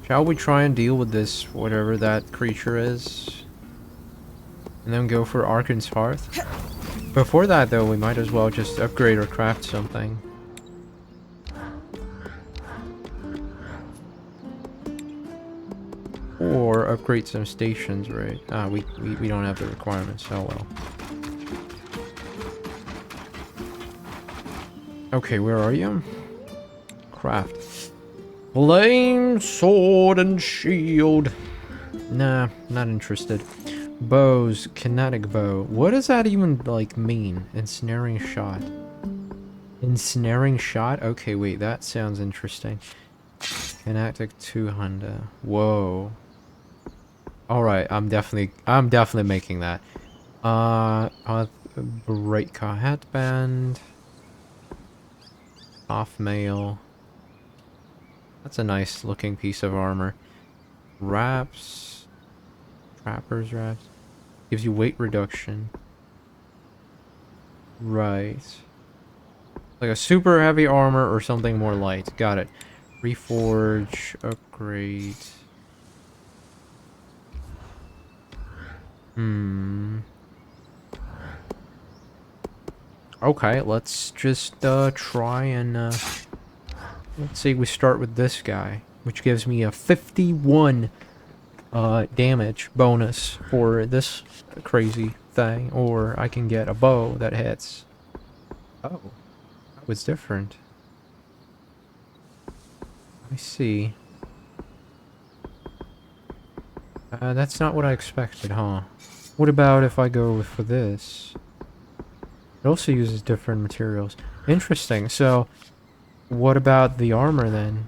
Shall we try and deal with this, whatever that creature is? And then go for Arkan's Hearth? Before that, though, we might as well just upgrade or craft something. Or upgrade some stations, right? Ah, we don't have the requirements, oh well. Okay, where are you? Craft. Flame, sword, and shield. Nah, not interested. Bows, kinetic bow. What does that even, like, mean? Ensnaring shot. Ensnaring shot? Okay, wait, that sounds interesting. Kinetic 200. Whoa. Alright, I'm definitely making that. Bright car headband. Off mail. That's a nice looking piece of armor. Wraps. Trapper's wraps. Gives you weight reduction. Right. Like a super heavy armor or something more light. Got it. Reforge. Upgrade. Okay, let's just try and let's say we start with this guy, which gives me a 51 damage bonus for this crazy thing, or I can get a bow that hits. Oh, that was different. I see. That's not what I expected, huh? What about if I go for this? It also uses different materials. Interesting. So, what about the armor then?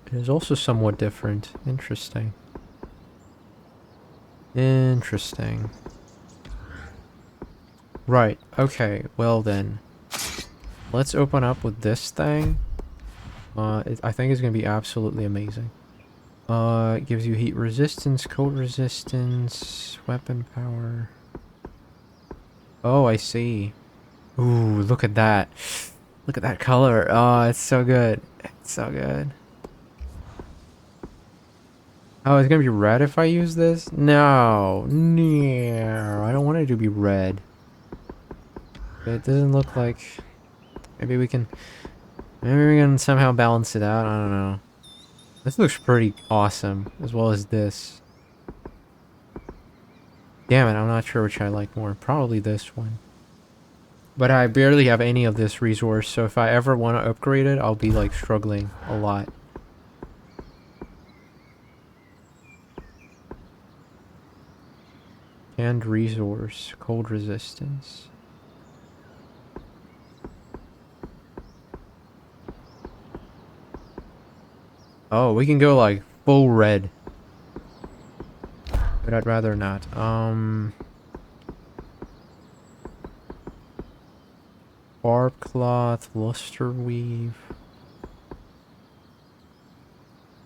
It is also somewhat different. Interesting. Interesting. Right. Okay. Well then. Let's open up with this thing. I think it's going to be absolutely amazing. It gives you heat resistance, cold resistance, weapon power. Oh, I see. Ooh, look at that. Look at that color. Oh, it's so good. It's so good. Oh, it's gonna be red if I use this? No. No. I don't want it to be red. But it doesn't look like... Maybe we can somehow balance it out. I don't know. This looks pretty awesome, as well as this. Damn it, I'm not sure which I like more. Probably this one. But I barely have any of this resource, so if I ever want to upgrade it, I'll be like struggling a lot. And resource, cold resistance. Oh, we can go like full red. but I'd rather not. Barb cloth, luster weave,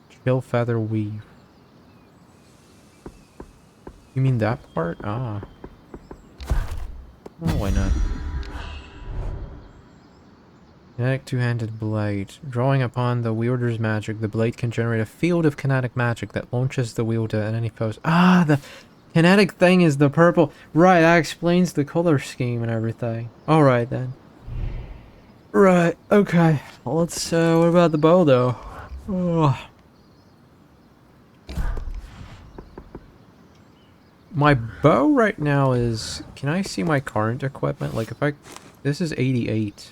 chill feather weave. You mean that part? Ah. Oh, why not? Kinetic two-handed blade. Drawing upon the wielder's magic, the blade can generate a field of kinetic magic that launches the wielder at any foes. Ah, the kinetic thing is the purple. Right, that explains the color scheme and everything. Alright then. Right, okay. Let's, what about the bow though? Oh. My bow right now is... Can I see my current equipment? Like if I... This is 88.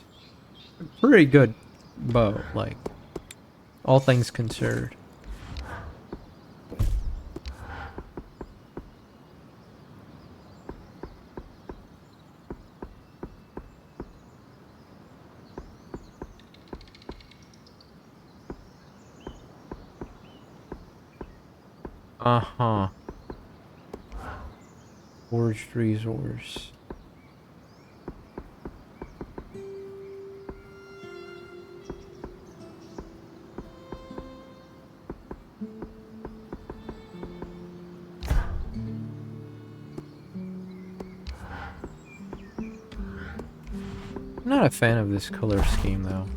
Pretty good bow, like, all things considered. Uh-huh. Forged resource. I'm not a fan of this color scheme, though.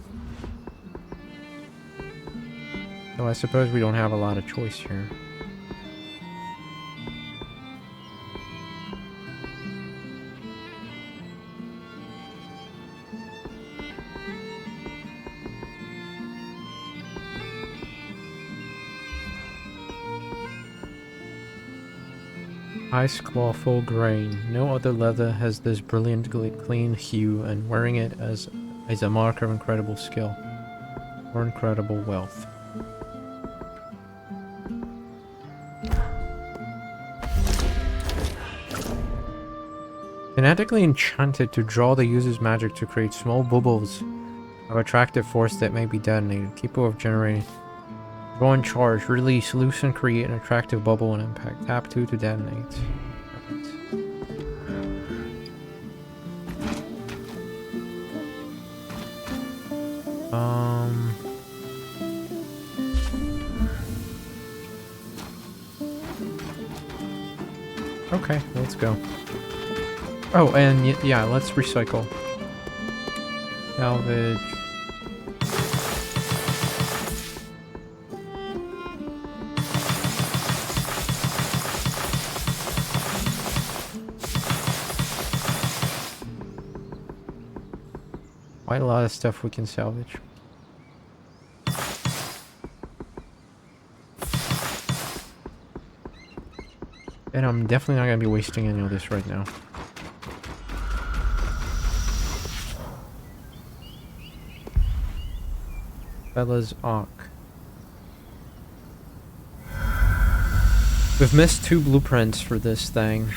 So I suppose we don't have a lot of choice here. Ice claw full grain. No other leather has this brilliantly clean hue, and wearing it is a mark of incredible skill or incredible wealth. Kinetically enchanted to draw the user's magic to create small bubbles of attractive force that may be detonated. Capable of generating. Go on charge, release, loosen, create an attractive bubble and impact. Tap 2 to detonate. Okay, let's go. Oh, and yeah, let's recycle. Salvage. Quite a lot of stuff we can salvage. And I'm definitely not going to be wasting any of this right now. Bella's Ark. We've missed 2 blueprints for this thing.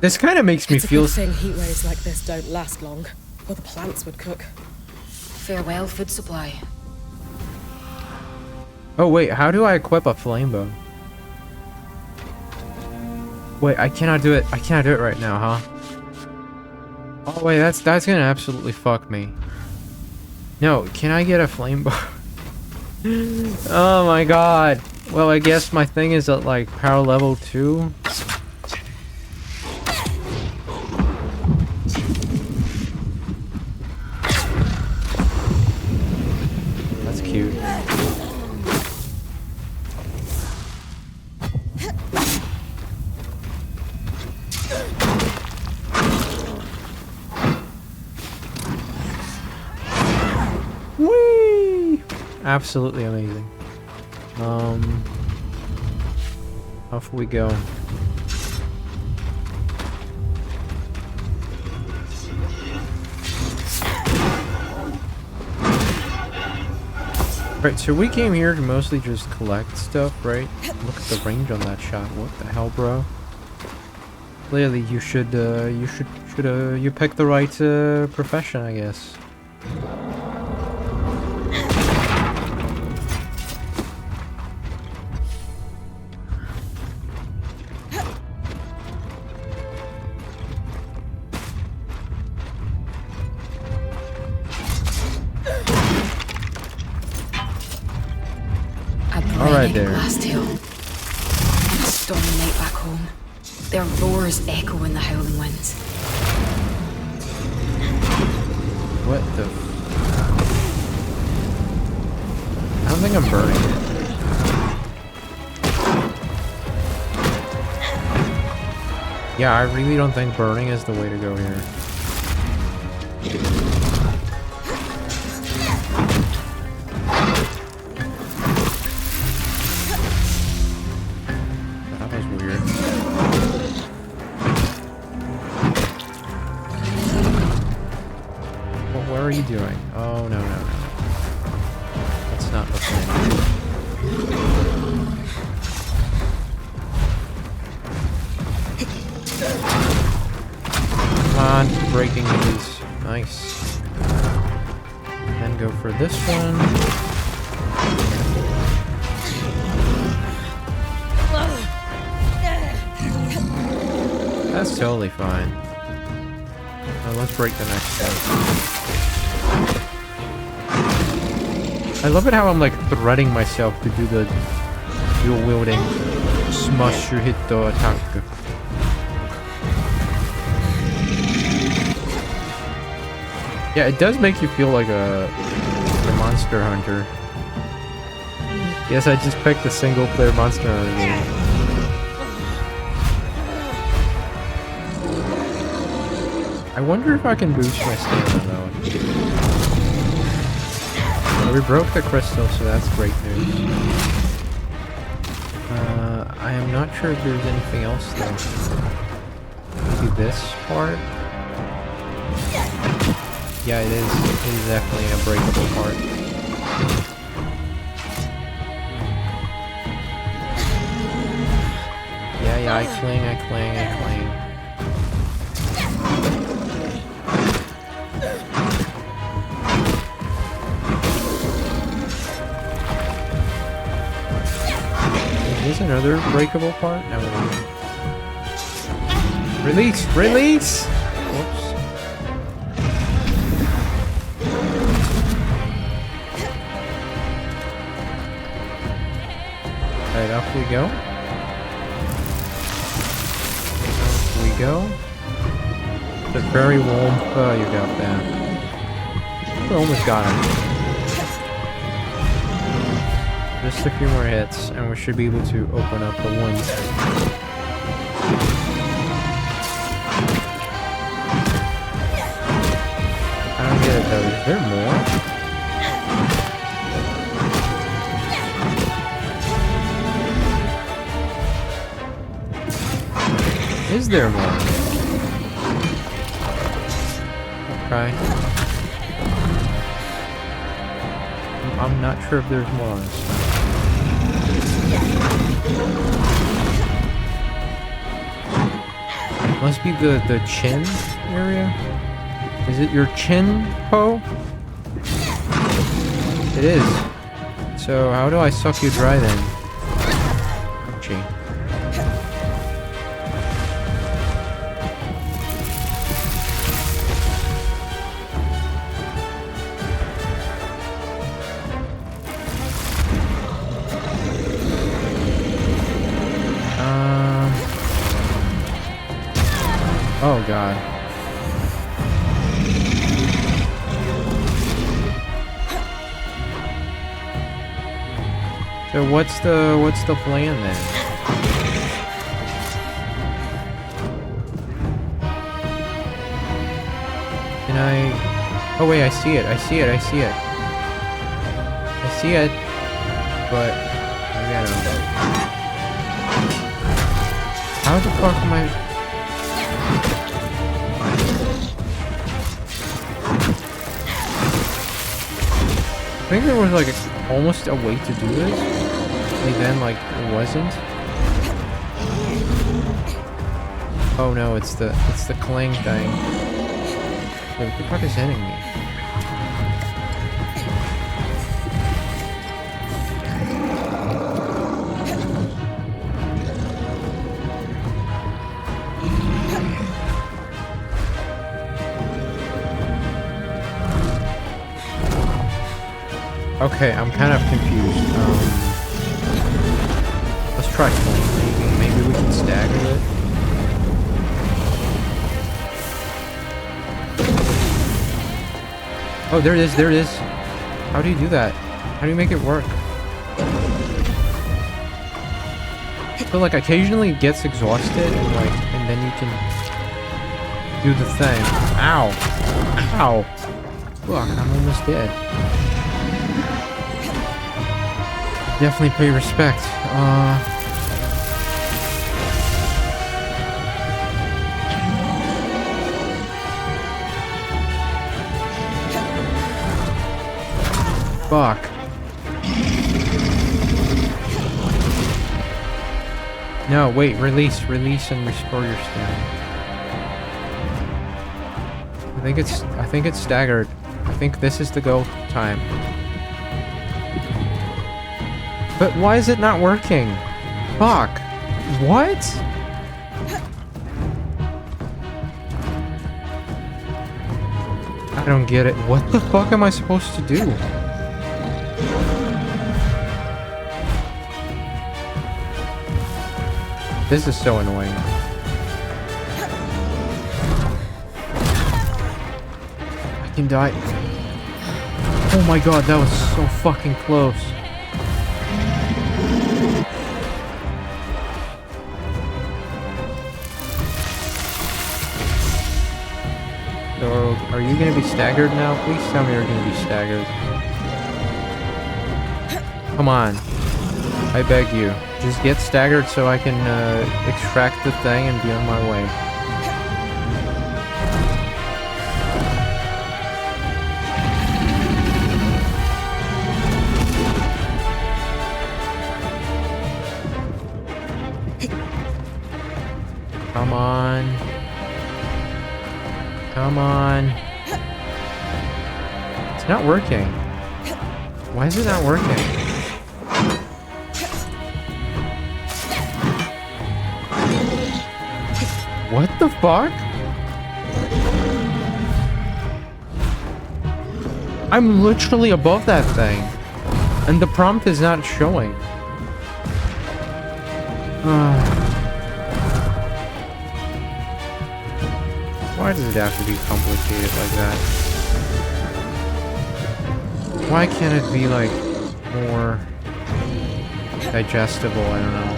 This kind of makes me feel... It's a good thing heat waves like this don't last long, or the plants would cook. Farewell, food supply. Oh wait, how do I equip a flame bow? Wait, I cannot do it. I cannot do it right now, huh? Oh wait, that's gonna absolutely fuck me. No, can I get a flame bow? Oh my god. Well, I guess my thing is at like power level 2. That's cute. absolutely amazing. Off we go. Right, so we came here to mostly just collect stuff, right? Look at the range on that shot. What the hell, bro? Clearly, you picked the right profession, I guess. There. Blast hill. And a stormy night back home. Their roars echo in the howling winds. What the? I don't think I'm burning it. Yeah, I really don't think burning is the way to go here. Doing? Oh, no. That's not the plan. Come on, breaking these. Nice. Then go for this one. That's totally fine. Now let's break the next one. I love it how I'm like threading myself to do the dual wielding smash your hit the attack. Yeah, it does make you feel like a monster hunter. Yes, I just picked the single player monster hunter game. I wonder if I can boost my stamina though. We broke the crystal, so that's great news. I am not sure if there's anything else though. Maybe this part? Yeah, it is. It is definitely a breakable part. Yeah, I cling. Is this another breakable part? No. Release! Release! Whoops. Alright, off we go. Off we go. The very warm fur you got there. We almost got him. Just a few more hits, and we should be able to open up the wounds. I don't get it though. Is there more? Is there more? Okay. I'm not sure if there's more on this one. Must be the chin area? Is it your chin, Poe? It is. So how do I suck you dry then? Gee. Oh god. So what's the plan then? Can I... Oh wait, I see it. I see see it, but maybe I don't know. How the fuck am I? I think there was like almost a way to do this, and then like it wasn't. Oh no, it's the cling thing. Wait, what the fuck is hitting me? Okay, I'm kind of confused. Let's try cling. Maybe we can stagger it. Oh, there it is, there it is. How do you do that? How do you make it work? So like occasionally it gets exhausted and then you can do the thing. Ow. Ow. Fuck, I'm almost dead. Definitely pay respect. Fuck. No, wait, release and restore your stamina. I think it's staggered. I think this is the go time. But why is it not working? Fuck. What? I don't get it. What the fuck am I supposed to do? This is so annoying. I can die. Oh my god, that was so fucking close. So, are you gonna be staggered now? Please tell me you're gonna be staggered. Come on. I beg you. Just get staggered so I can extract the thing and be on my way. Come on. Come on. It's not working. Why is it not working? What the fuck? I'm literally above that thing. And the prompt is not showing. Why does it have to be complicated like that? Why can't it be like more digestible? I don't know.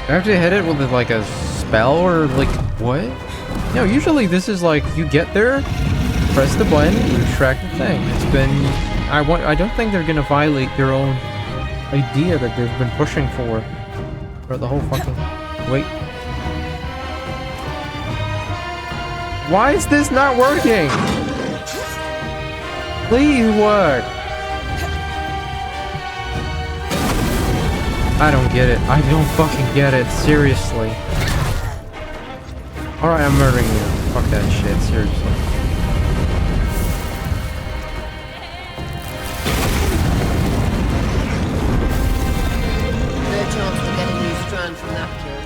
Do I have to hit it with like a spell or like what? No, usually this is like you get there, press the button, you extract the thing. It's been I don't think they're gonna violate their own idea that they've been pushing for the whole fucking wait. Why is this not working? Please work. I don't get it. I don't fucking get it. Seriously. Alright, I'm murdering you. Fuck that shit. Seriously. No chance we'll get a new strand from that kid.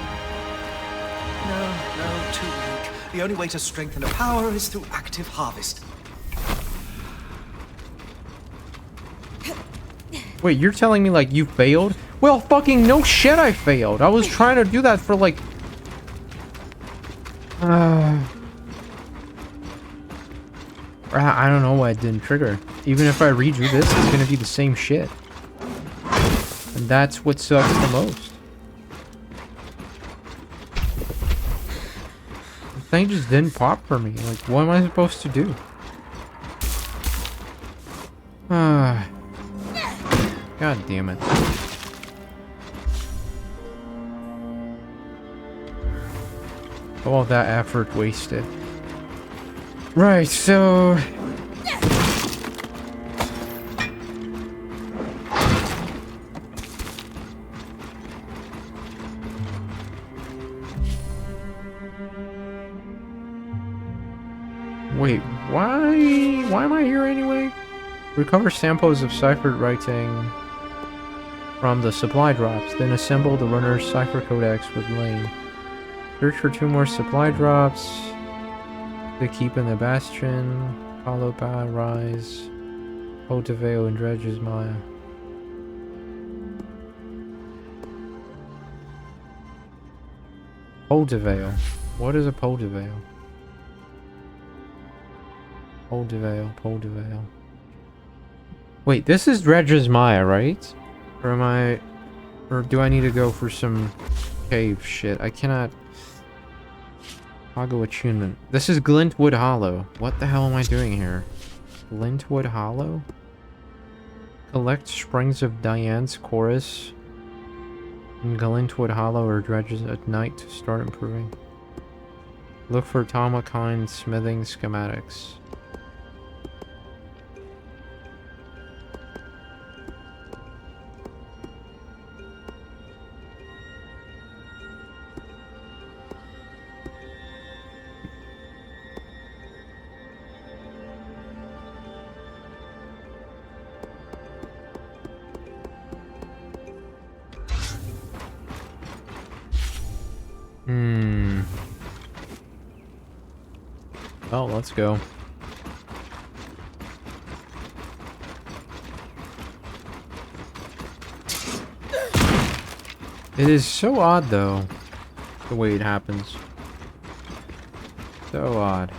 No, too weak. The only way to strengthen a power is through active harvest. Wait, you're telling me like you failed? Well, fucking no shit I failed. I was trying to do that for like... I don't know why it didn't trigger. Even if I redo this, it's gonna be the same shit. And that's what sucks the most. The thing just didn't pop for me. Like, what am I supposed to do? Ah. God damn it. All that effort wasted. Right, so... Wait, why am I here anyway? Recover samples of ciphered writing from the supply drops, then assemble the runner's cipher codex with Lane. Search for 2 more supply drops to keep in the Bastion, Kalopa, Rise, Otaveo, and Dredge's Maya. Poldevale. What is a Poldevale? Poldevale. Wait, this is Dredge's Maya, right? Or am I... Or do I need to go for some cave shit? I cannot... Pago attunement. This is Glintwood Hollow. What the hell am I doing here? Glintwood Hollow? Collect Springs of Diane's Chorus in Glintwood Hollow or Dredges at night to start improving. Look for Tomakine smithing schematics. Oh, let's go. It is so odd, though, the way it happens. So odd.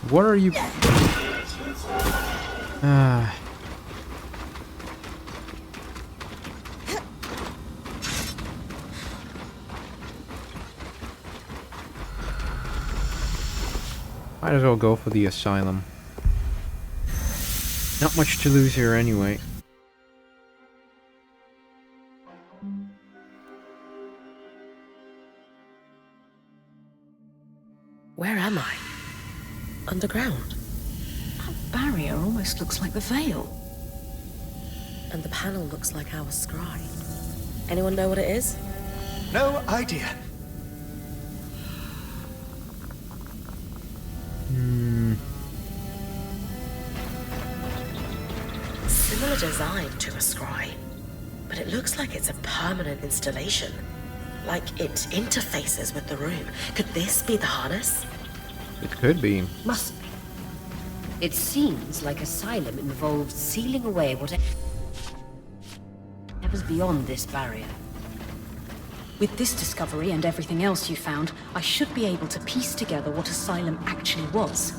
What are you... Might as well go for the asylum. Not much to lose here anyway. Where am I? Underground. That barrier almost looks like the veil. And the panel looks like our scry. Anyone know what it is? No idea. Similar design to a scry, but it looks like it's a permanent installation. Like it interfaces with the room. Could this be the harness? It could be. Must be. It seems like Asylum involves sealing away whatever's beyond this barrier. With this discovery and everything else you found, I should be able to piece together what Asylum actually was.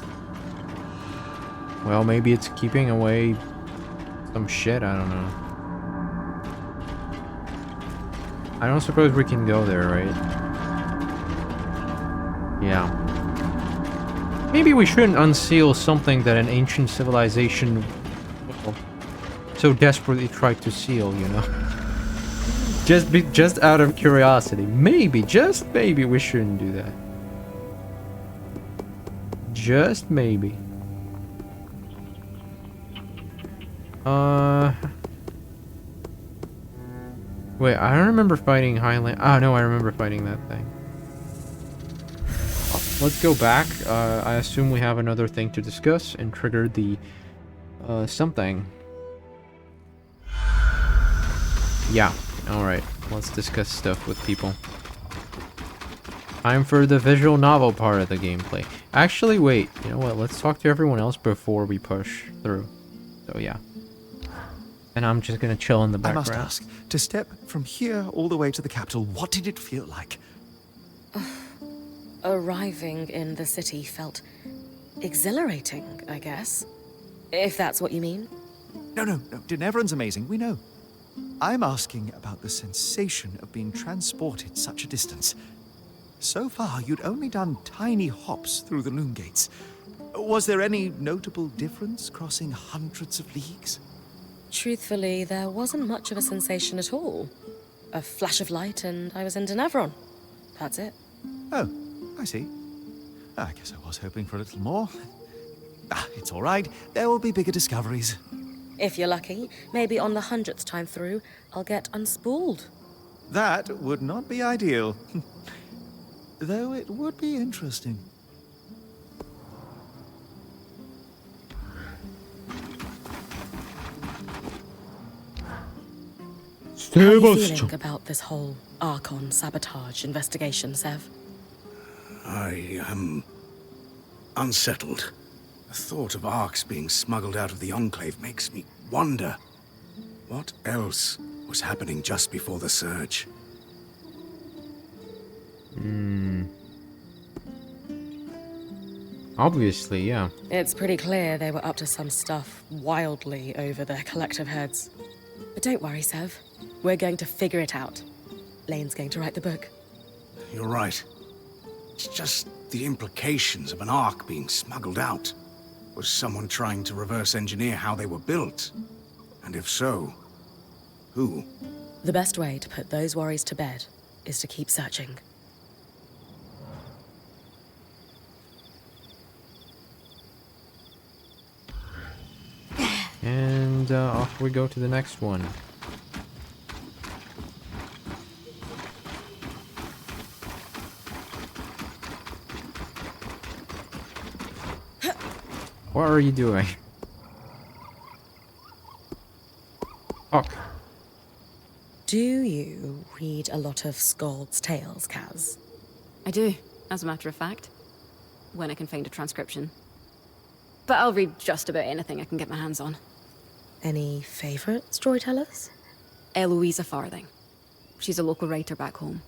Well, maybe it's keeping away some shit, I don't know. I don't suppose we can go there, right? Yeah. Maybe we shouldn't unseal something that an ancient civilization so desperately tried to seal, you know? Just out of curiosity. Maybe, just maybe we shouldn't do that. Just maybe. Wait, I don't remember fighting Highland. Oh, no, I remember fighting that thing. Let's go back. I assume we have another thing to discuss and trigger the something. Yeah, alright. Let's discuss stuff with people. Time for the visual novel part of the gameplay. Actually, wait. You know what? Let's talk to everyone else before we push through. So, yeah. And I'm just gonna chill in the background. I must ask, to step from here all the way to the capital, what did it feel like? Arriving in the city felt exhilarating, I guess. If that's what you mean. No. Denevran's amazing, we know. I'm asking about the sensation of being transported such a distance. So far, you'd only done tiny hops through the loom gates. Was there any notable difference crossing hundreds of leagues? Truthfully, there wasn't much of a sensation at all. A flash of light and I was in Denevron. That's it. Oh, I see. I guess I was hoping for a little more. It's all right. There will be bigger discoveries. If you're lucky, maybe on the 100th time through, I'll get unspooled. That would not be ideal. Though it would be interesting. How are you feeling about this whole Archon sabotage investigation, Sev? I am unsettled. The thought of Arks being smuggled out of the Enclave makes me wonder what else was happening just before the surge. Obviously, yeah. It's pretty clear they were up to some stuff wildly over their collective heads. But don't worry, Sev. We're going to figure it out. Lane's going to write the book. You're right. It's just the implications of an Ark being smuggled out. Was someone trying to reverse engineer how they were built? And if so, who? The best way to put those worries to bed is to keep searching. And off we go to the next one. What are you doing? Fuck. Do you read a lot of Scald's Tales, Kaz? I do, as a matter of fact. When I can find a transcription. But I'll read just about anything I can get my hands on. Any favourite storytellers? Eloisa Farthing. She's a local writer back home.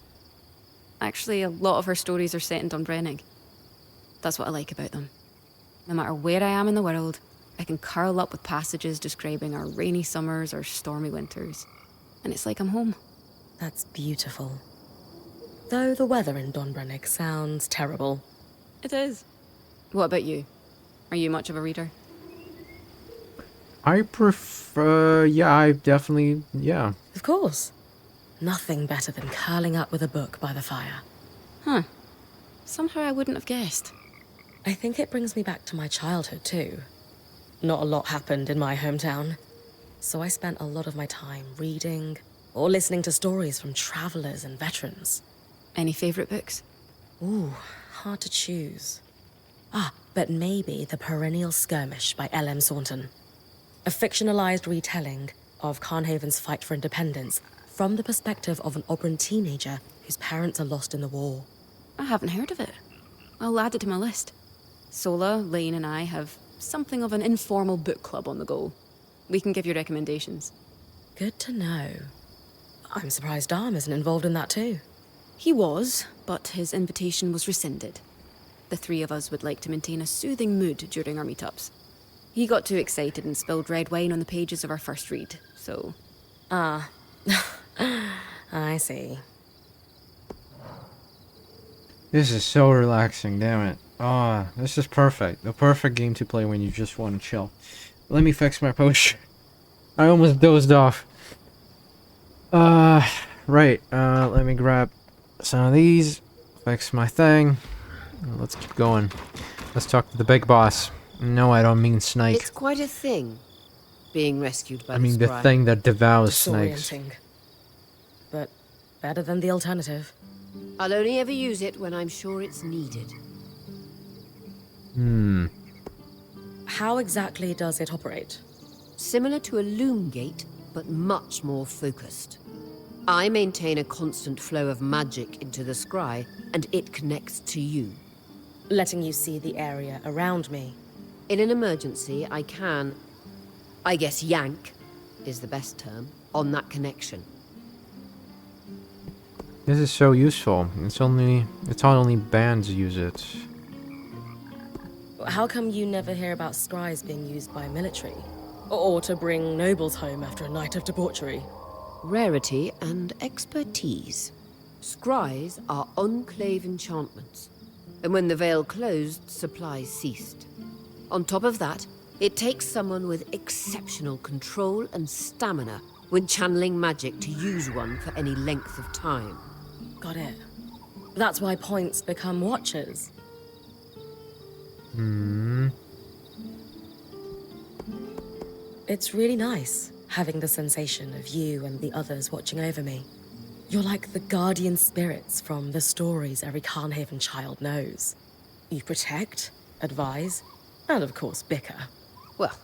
Actually, a lot of her stories are set in Dunbrennig. That's what I like about them. No matter where I am in the world, I can curl up with passages describing our rainy summers or stormy winters. And it's like I'm home. That's beautiful. Though the weather in Dunbrennig sounds terrible. It is. What about you? Are you much of a reader? I prefer... yeah, I definitely... yeah. Of course. Nothing better than curling up with a book by the fire. Huh. Somehow I wouldn't have guessed. I think it brings me back to my childhood, too. Not a lot happened in my hometown. So I spent a lot of my time reading or listening to stories from travelers and veterans. Any favorite books? Ooh, hard to choose. But maybe The Perennial Skirmish by L.M. Saunton. A fictionalized retelling of Carnhaven's fight for independence from the perspective of an Oberon teenager whose parents are lost in the war. I haven't heard of it. I'll add it to my list. Sola, Lane, and I have something of an informal book club on the go. We can give you recommendations. Good to know. I'm surprised Dom isn't involved in that too. He was, but his invitation was rescinded. The three of us would like to maintain a soothing mood during our meetups. He got too excited and spilled red wine on the pages of our first read, so... Ah. I see. This is so relaxing, damn it. Ah, this is perfect. The perfect game to play when you just want to chill. Let me fix my potion. I almost dozed off. Right. Let me grab some of these. Fix my thing. Let's keep going. Let's talk to the big boss. No, I don't mean Snake. It's quite a thing, being rescued by I mean the Scry. thing that devours snakes. Disorienting. But better than the alternative. I'll only ever use it when I'm sure it's needed. How exactly does it operate? Similar to a loom gate, but much more focused. I maintain a constant flow of magic into the scry, and it connects to you. Letting you see the area around me. In an emergency, I can, I guess yank is the best term, on that connection. This is so useful. It's only bands use it. How come you never hear about scries being used by military? Or to bring nobles home after a night of debauchery. Rarity and expertise. Scries are enclave enchantments, and when the veil closed, supplies ceased. On top of that, it takes someone with exceptional control and stamina when channeling magic to use one for any length of time. Got it. That's why points become watchers. It's really nice, having the sensation of you and the others watching over me. You're like the guardian spirits from the stories every Carnhaven child knows. You protect, advise, and of course bicker. Well,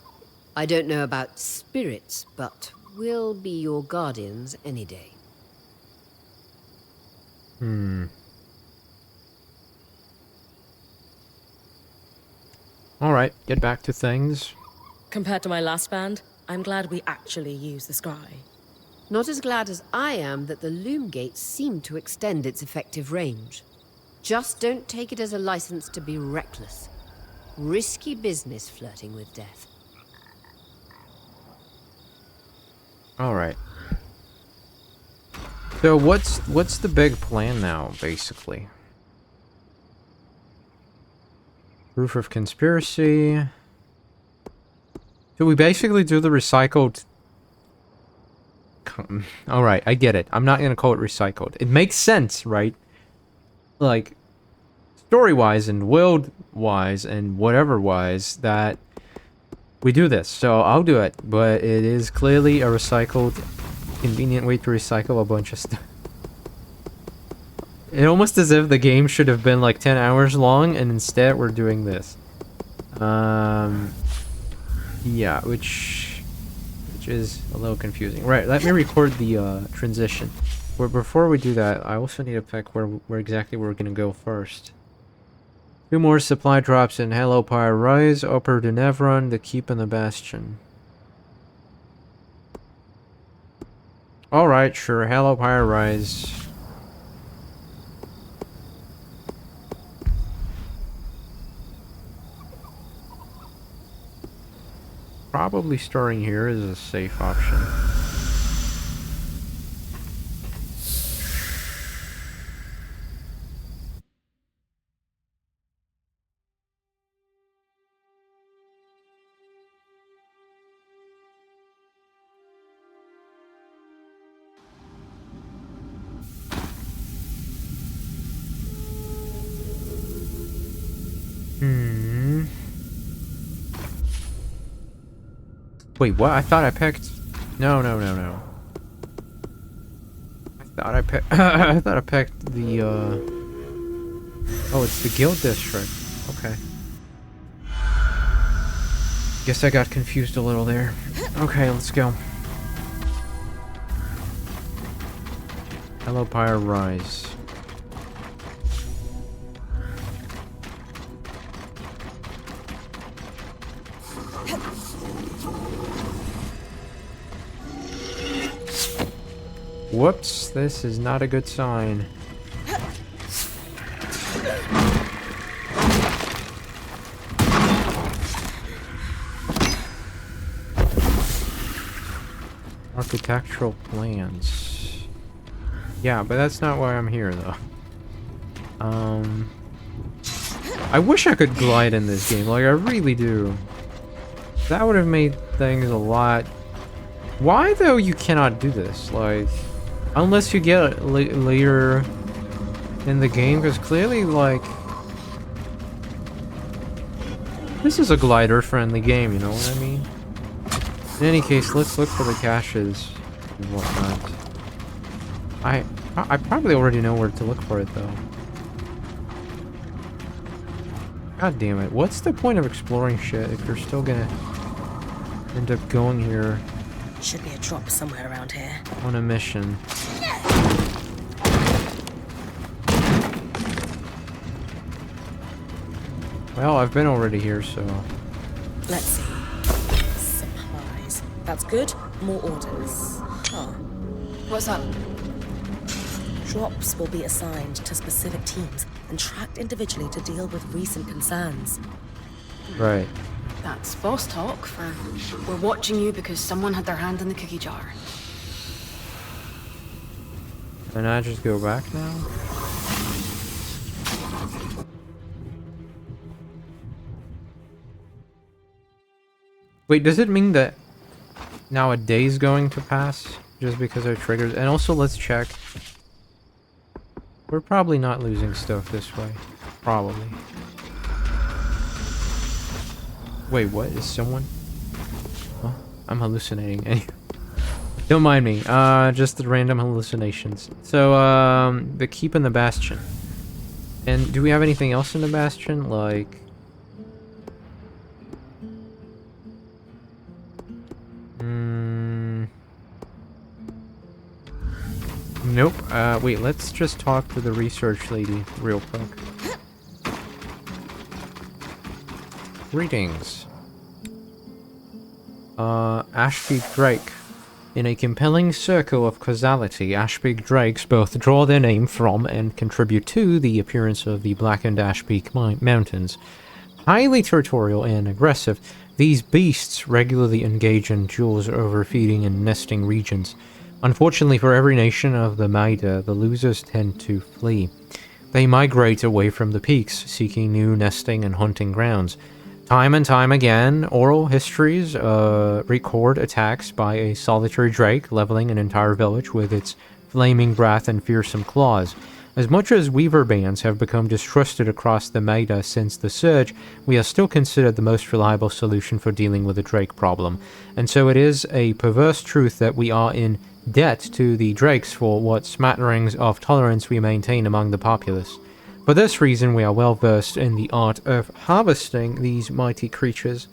I don't know about spirits, but we'll be your guardians any day. Alright, get back to things. Compared to my last band, I'm glad we actually use the scry. Not as glad as I am that the loom gates seem to extend its effective range. Just don't take it as a license to be reckless. Risky business flirting with death. Alright. So what's the big plan now, basically? Proof of conspiracy. So we basically do the recycled... Alright, I get it. I'm not gonna call it recycled. It makes sense, right? Like, story-wise and world-wise and whatever-wise, that we do this. So I'll do it. But it is clearly a recycled, convenient way to recycle a bunch of stuff. It almost as if the game should have been like 10 hours long, and instead we're doing this. Yeah, which is a little confusing. Right, let me record the transition. But before we do that, I also need to pick where exactly we're gonna go first. 2 more supply drops in Hello Pyre Rise, Upper Dunevron, the Keep and the Bastion. Alright, sure, Hello Pyre Rise. Probably starting here is a safe option. Wait, what? I thought I picked... No. I thought I picked the, Oh, it's the Guild District. Okay. Guess I got confused a little there. Okay, let's go. Hello, Pyre Rise. Whoops, this is not a good sign. Architectural plans. Yeah, but that's not why I'm here, though. I wish I could glide in this game, like I really do. That would have made things a lot... Why, though, you cannot do this? Like, unless you get it later in the game, because clearly, like... This is a glider-friendly game, you know what I mean? In any case, let's look for the caches and whatnot. I probably already know where to look for it, though. God damn it. What's the point of exploring shit if you're still gonna end up going here Should be a drop somewhere around here. on a mission? Well, I've been already here, so... Let's see. Supplies. That's good. More orders. Huh. What's up? Drops will be assigned to specific teams and tracked individually to deal with recent concerns. Right. That's boss talk for we're watching you because someone had their hand in the cookie jar. Can I just go back now? Wait, does it mean that now a day's going to pass just because I triggered? And also, let's check. We're probably not losing stuff this way. Probably. Wait, what? Is someone... Huh? I'm hallucinating. Don't mind me. Just the random hallucinations. So, the keep in the Bastion. And do we have anything else in the Bastion? Like... Nope. Wait, let's just talk to the research lady real quick. Greetings. Ashby Drake. In a compelling circle of causality, Ashby Drakes both draw their name from and contribute to the appearance of the blackened Ashby Mountains. Highly territorial and aggressive, these beasts regularly engage in duels over feeding and nesting regions. Unfortunately for every nation of the Maida, the losers tend to flee. They migrate away from the peaks, seeking new nesting and hunting grounds. Time and time again, oral histories record attacks by a solitary drake, leveling an entire village with its flaming breath and fearsome claws. As much as weaver bands have become distrusted across the Maida since the Surge, we are still considered the most reliable solution for dealing with the drake problem. And so it is a perverse truth that we are in debt to the drakes for what smatterings of tolerance we maintain among the populace. For this reason, we are well versed in the art of harvesting these mighty creatures.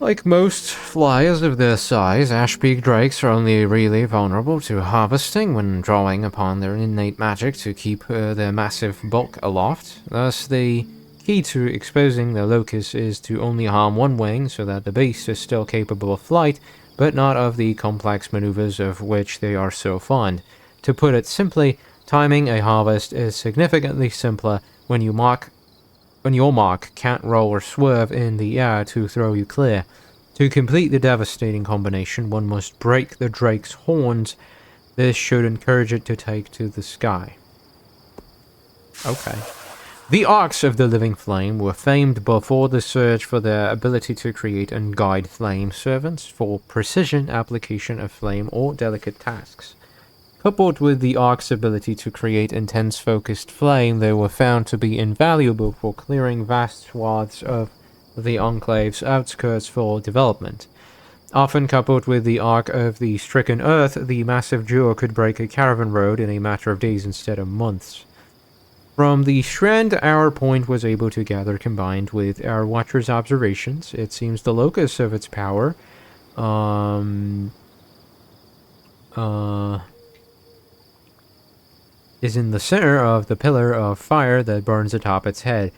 Like most flyers of their size, Ashbeak drakes are only really vulnerable to harvesting when drawing upon their innate magic to keep their massive bulk aloft. Thus, the key to exposing their locus is to only harm one wing so that the beast is still capable of flight, but not of the complex maneuvers of which they are so fond. To put it simply, timing a harvest is significantly simpler when your mark can't roll or swerve in the air to throw you clear. To complete the devastating combination, one must break the drake's horns. This should encourage it to take to the sky. Okay. The Arcs of the Living Flame were famed before the Surge for their ability to create and guide flame servants for precision application of flame or delicate tasks. Coupled with the Ark's ability to create intense focused flame, they were found to be invaluable for clearing vast swaths of the Enclave's outskirts for development. Often coupled with the Ark of the Stricken Earth, the massive duo could break a caravan road in a matter of days instead of months. From the Strand, our point was able to gather, combined with our Watcher's observations, it seems the locus of its power, is in the center of the pillar of fire that burns atop its head.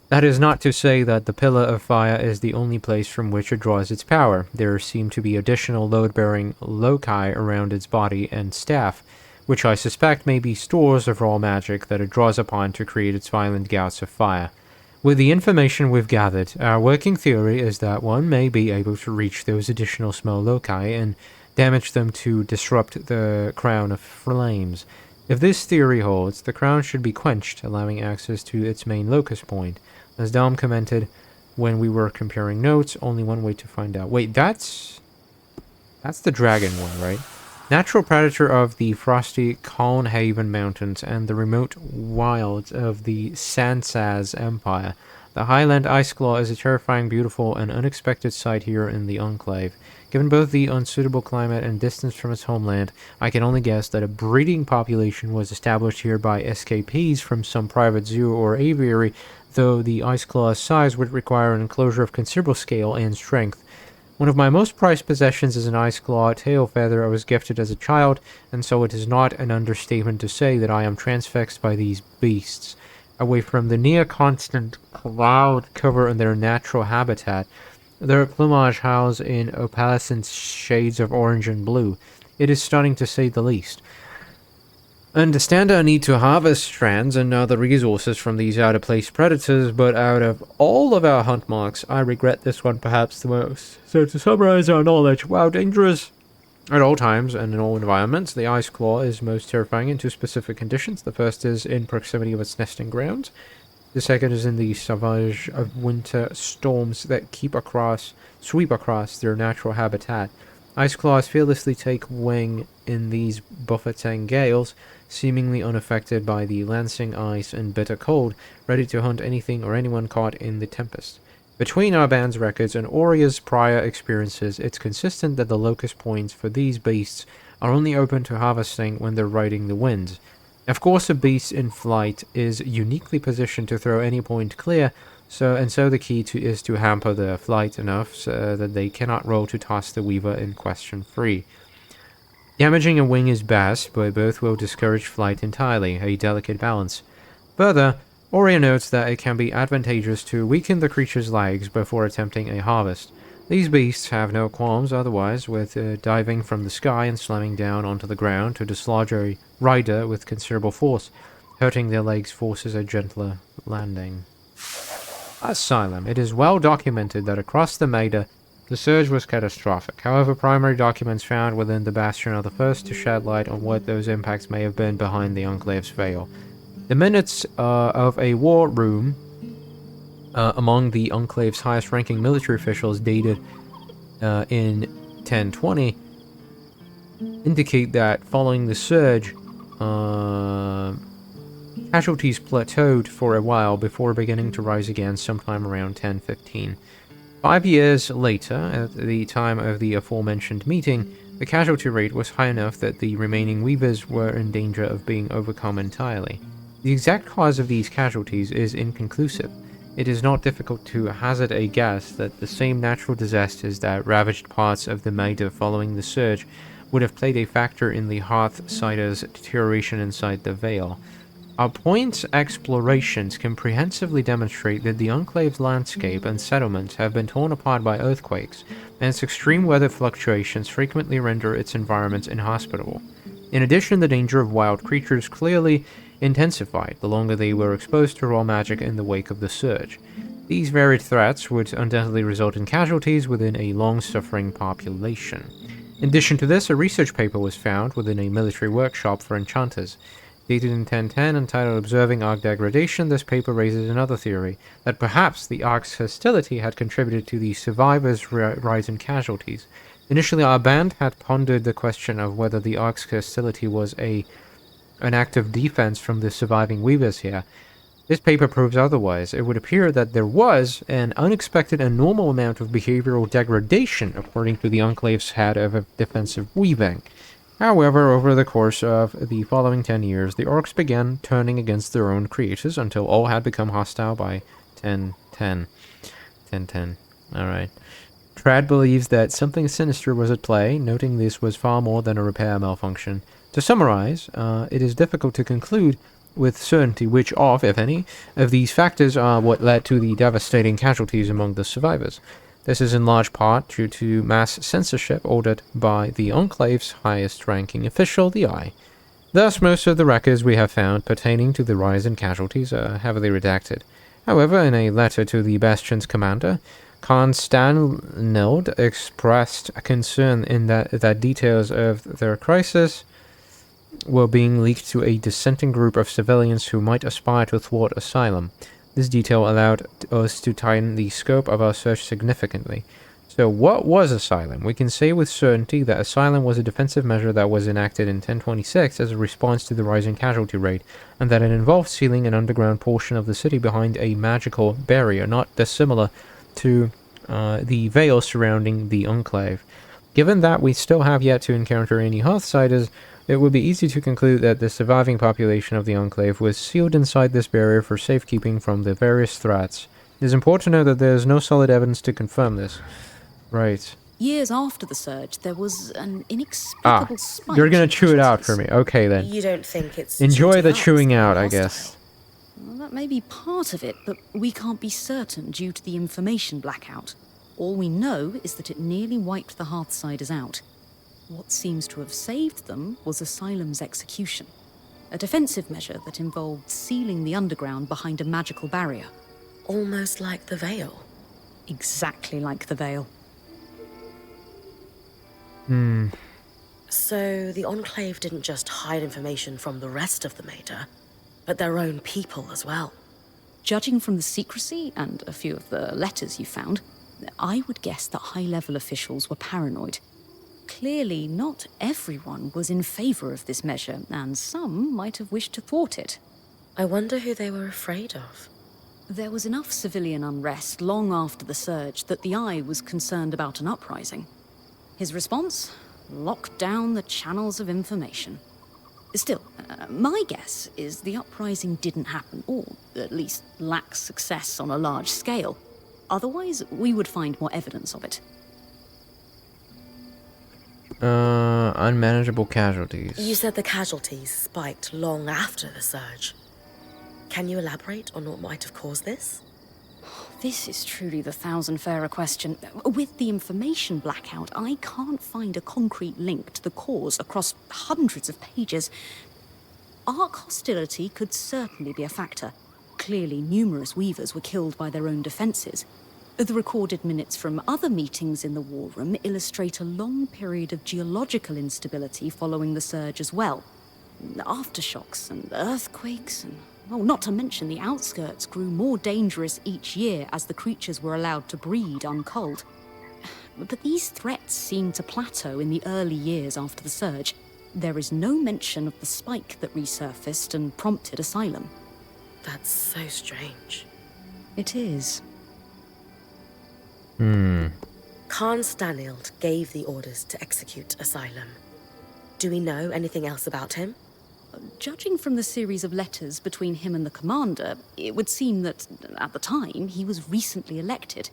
That is not to say that the pillar of fire is the only place from which it draws its power. There seem to be additional load-bearing loci around its body and staff, which I suspect may be stores of raw magic that it draws upon to create its violent gouts of fire. With the information we've gathered, our working theory is that one may be able to reach those additional small loci and damage them to disrupt the crown of flames. If this theory holds, the crown should be quenched, allowing access to its main locus point. As Dom commented when we were comparing notes, only one way to find out. Wait, that's the dragon one, right? Natural predator of the frosty Calnhaven Mountains and the remote wilds of the Sansaz Empire. The Highland Iceclaw is a terrifying, beautiful, and unexpected sight here in the Enclave. Given both the unsuitable climate and distance from its homeland, I can only guess that a breeding population was established here by escapees from some private zoo or aviary, though the Iceclaw's size would require an enclosure of considerable scale and strength. One of my most prized possessions is an Iceclaw tail feather I was gifted as a child, and so it is not an understatement to say that I am transfixed by these beasts. Away from the near-constant cloud cover in their natural habitat, their plumage howls in opalescent shades of orange and blue. It is stunning to say the least. Understand our need to harvest strands and other resources from these out-of-place predators, but out of all of our hunt marks, I regret this one perhaps the most. So to summarize our knowledge, while dangerous at all times and in all environments, the ice claw is most terrifying in two specific conditions. The first is in proximity of its nesting grounds. The second is in the savage of winter storms that sweep across their natural habitat. Ice claws fearlessly take wing in these buffeting gales, seemingly unaffected by the lancing ice and bitter cold, ready to hunt anything or anyone caught in the tempest. Between our band's records and Oria's prior experiences, it's consistent that the locus points for these beasts are only open to harvesting when they're riding the winds. Of course, a beast in flight is uniquely positioned to throw any point clear, so the key is to hamper their flight enough so that they cannot roll to toss the weaver in question free. Damaging a wing is best, but both will discourage flight entirely, a delicate balance. Further, Oria notes that it can be advantageous to weaken the creature's legs before attempting a harvest. These beasts have no qualms otherwise with diving from the sky and slamming down onto the ground to dislodge a rider with considerable force. Hurting their legs forces a gentler landing. Asylum. It is well documented that across the Maida, the surge was catastrophic. However, primary documents found within the Bastion are the first to shed light on what those impacts may have been behind the Enclave's veil. The minutes of a war room among the Enclave's highest-ranking military officials dated in 1020 indicate that following the surge, casualties plateaued for a while before beginning to rise again sometime around 1015. 5 years later, at the time of the aforementioned meeting, the casualty rate was high enough that the remaining weavers were in danger of being overcome entirely. The exact cause of these casualties is inconclusive. It is not difficult to hazard a guess that the same natural disasters that ravaged parts of the Maida following the surge would have played a factor in the Hearthsider's deterioration inside the Vale. Our point's explorations comprehensively demonstrate that the Enclave's landscape and settlements have been torn apart by earthquakes, and its extreme weather fluctuations frequently render its environments inhospitable. In addition, the danger of wild creatures clearly intensified the longer they were exposed to raw magic in the wake of the surge. These varied threats would undoubtedly result in casualties within a long-suffering population. In addition to this, a research paper was found within a military workshop for enchanters. Dated in 1010, entitled Observing Arc Degradation, this paper raises another theory, that perhaps the Arc's hostility had contributed to the survivors' rise in casualties. Initially, our band had pondered the question of whether the Arc's hostility was an act of defense from the surviving weavers here. This paper proves otherwise. It would appear that there was an unexpected and normal amount of behavioral degradation, according to the Enclave's head of defensive weaving. However, over the course of the following 10 years, the orcs began turning against their own creators until all had become hostile by 1010. 1010. Alright. Trad believes that something sinister was at play, noting this was far more than a repair malfunction. To summarize, it is difficult to conclude with certainty which of, if any, of these factors are what led to the devastating casualties among the survivors. This is in large part due to mass censorship ordered by the Enclave's highest-ranking official, the Eye. Thus, most of the records we have found pertaining to the rise in casualties are heavily redacted. However, in a letter to the Bastion's commander, Constanild expressed concern in that details of their crisis were being leaked to a dissenting group of civilians who might aspire to thwart Asylum. This detail allowed us to tighten the scope of our search significantly. So what was Asylum? We can say with certainty that Asylum was a defensive measure that was enacted in 1026 as a response to the rising casualty rate, and that it involved sealing an underground portion of the city behind a magical barrier, not dissimilar to the veil surrounding the Enclave. Given that we still have yet to encounter any Hearthsiders, it would be easy to conclude that the surviving population of the Enclave was sealed inside this barrier for safekeeping from the various threats. It is important to know that there is no solid evidence to confirm this. Right. Years after the surge, there was an inexplicable spike. You're gonna chew it out for me. Okay, then. You don't think it's... Enjoy the shooting chewing out, I hostile? guess. Well, that may be part of it, but we can't be certain due to the information blackout. All we know is that it nearly wiped the Hearthsiders out. What seems to have saved them was Asylum's execution. a defensive measure that involved sealing the underground behind a magical barrier. Almost like the Veil. Exactly like the Veil. So the Enclave didn't just hide information from the rest of the Mater, but their own people as well. Judging from the secrecy and a few of the letters you found, I would guess that high-level officials were paranoid. Clearly, not everyone was in favor of this measure, and some might have wished to thwart it. I wonder who they were afraid of. There was enough civilian unrest long after the surge that the Eye was concerned about an uprising. His response? Locked down the channels of information. Still, my guess is the uprising didn't happen, or at least lacked success on a large scale. Otherwise, we would find more evidence of it. Unmanageable casualties. You said the casualties spiked long after the surge. Can you elaborate on what might have caused this? This is truly the thousand-fairer question. With the information blackout, I can't find a concrete link to the cause across hundreds of pages. Ark hostility could certainly be a factor. Clearly, numerous Weavers were killed by their own defenses. The recorded minutes from other meetings in the War Room illustrate a long period of geological instability following the surge as well. Aftershocks and earthquakes and... well, not to mention the outskirts grew more dangerous each year as the creatures were allowed to breed unculled. But these threats seemed to plateau in the early years after the surge. There is no mention of the spike that resurfaced and prompted Asylum. That's so strange. It is. Khan Stanild gave the orders to execute Asylum. Do we know anything else about him? Judging from the series of letters between him and the commander, it would seem that, at the time, he was recently elected.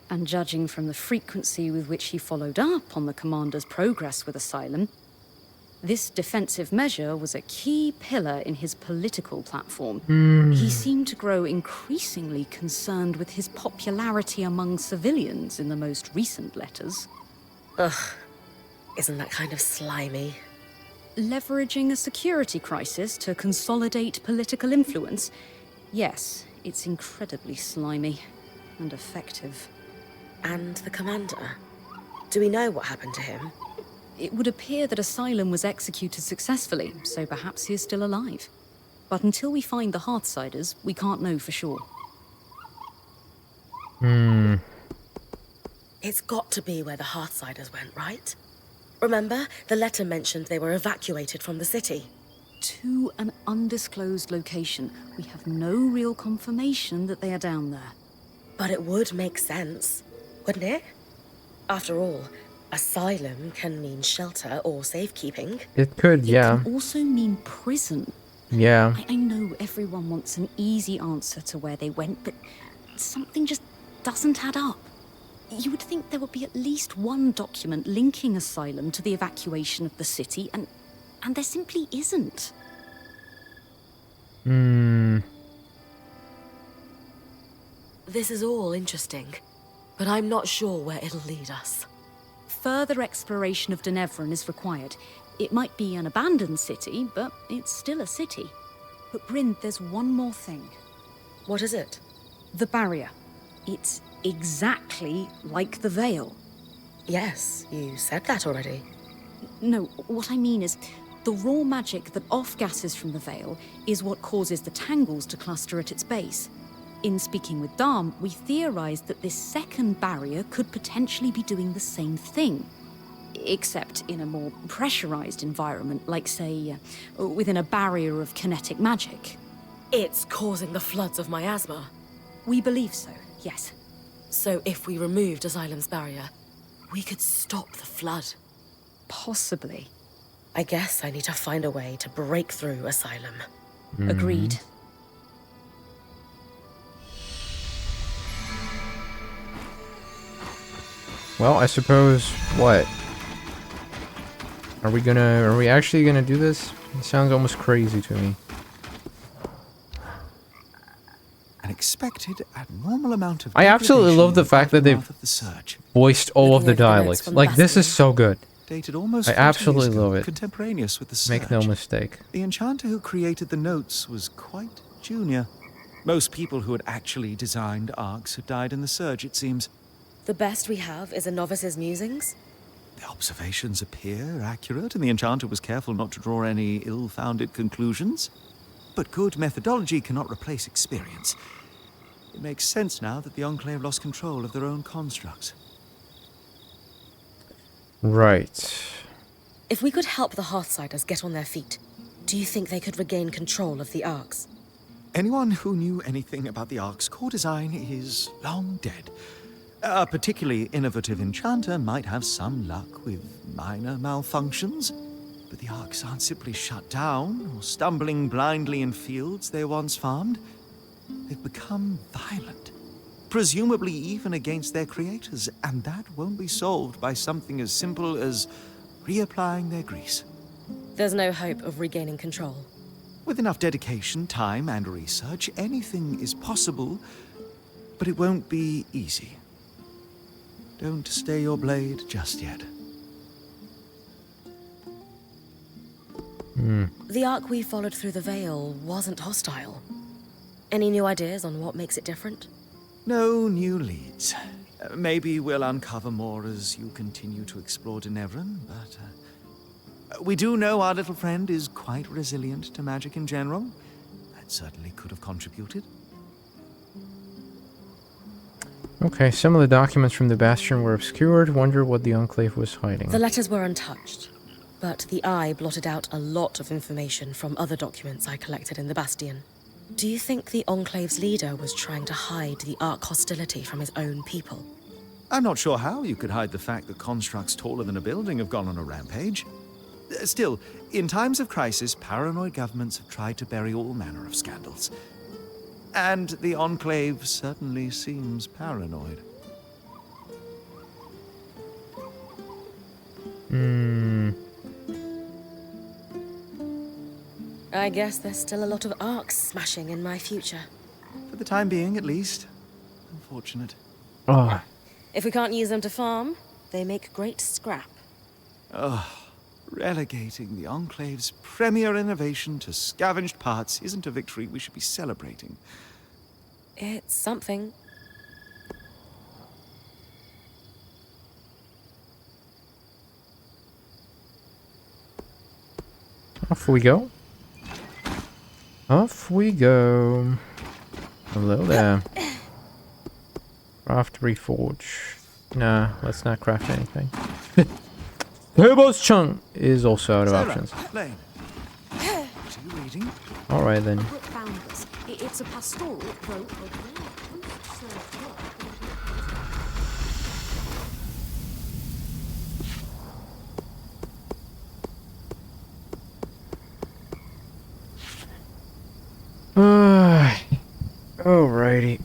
And judging from the frequency with which he followed up on the commander's progress with Asylum, this defensive measure was a key pillar in his political platform. He seemed to grow increasingly concerned with his popularity among civilians in the most recent letters. Ugh, isn't that kind of slimy? Leveraging a security crisis to consolidate political influence? Yes, it's incredibly slimy and effective. And the commander? Do we know what happened to him? It would appear that Asylum was executed successfully, so perhaps he is still alive. But until we find the Hearthsiders, we can't know for sure. It's got to be where the Hearthsiders went, right? Remember, the letter mentioned they were evacuated from the city. To an undisclosed location. We have no real confirmation that they are down there. But it would make sense, wouldn't it? After all, Asylum can mean shelter or safekeeping. It could, yeah. It can also mean prison. Yeah. I know everyone wants an easy answer to where they went, but something just doesn't add up. You would think there would be at least one document linking Asylum to the evacuation of the city, and there simply isn't. This is all interesting, but I'm not sure where it'll lead us. Further exploration of Denevran is required. It might be an abandoned city, but it's still a city. But Bryn, there's one more thing. What is it? The barrier. It's exactly like the Veil. Yes, you said that already. No, what I mean is, the raw magic that off-gasses from the Veil is what causes the tangles to cluster at its base. In speaking with Darm, we theorized that this second barrier could potentially be doing the same thing. Except in a more pressurized environment, like, say, within a barrier of kinetic magic. It's causing the floods of miasma. We believe so, yes. So if we removed Asylum's barrier, we could stop the flood. Possibly. I guess I need to find a way to break through Asylum. Agreed. Well, I suppose, what? Are we actually gonna do this? It sounds almost crazy to me. An expected abnormal amount of I absolutely love the degradation fact that in they've path of the surge. voiced all of the Looking over the notes dialects. from Like, last this is week. so good. dated almost I 40 years absolutely ago, love it. contemporaneous with the search. Make no mistake. The enchanter who created the notes was quite junior. Most people who had actually designed arcs had died in the surge, it seems. The best we have is a novice's musings? The observations appear accurate, and the enchanter was careful not to draw any ill-founded conclusions. But good methodology cannot replace experience. It makes sense now that the Enclave lost control of their own constructs. Right. If we could help the Hearthsiders get on their feet, do you think they could regain control of the arcs? Anyone who knew anything about the Ark's core design is long dead. A particularly innovative enchanter might have some luck with minor malfunctions, but the Arks aren't simply shut down or stumbling blindly in fields they once farmed. They've become violent, presumably even against their creators, and that won't be solved by something as simple as reapplying their grease. There's no hope of regaining control. With enough dedication, time, and research, anything is possible, but it won't be easy. Don't stay your blade just yet. The arc we followed through the Veil wasn't hostile. Any new ideas on what makes it different? No new leads. Maybe we'll uncover more as you continue to explore Denevran, but we do know our little friend is quite resilient to magic in general. That certainly could have contributed. Okay, some of the documents from the Bastion were obscured. Wonder what the Enclave was hiding. The letters were untouched, but the Eye blotted out a lot of information from other documents I collected in the Bastion. Do you think the Enclave's leader was trying to hide the Ark hostility from his own people? I'm not sure how you could hide the fact that constructs taller than a building have gone on a rampage. Still, in times of crisis, paranoid governments have tried to bury all manner of scandals. And the Enclave certainly seems paranoid. I guess there's still a lot of arcs smashing in my future. For the time being, at least. Unfortunate. Oh, If we can't use them to farm, they make great scrap. Relegating the Enclave's premier innovation to scavenged parts isn't a victory we should be celebrating. It's something. off we go. Off we go. Hello there. Craft, reforge. Nah, let's not craft anything. Turbo's chunk is also out of Sarah, options. Lane. What are you reading? Alright then. Brooke found this. It's a pastoral, though. Alrighty.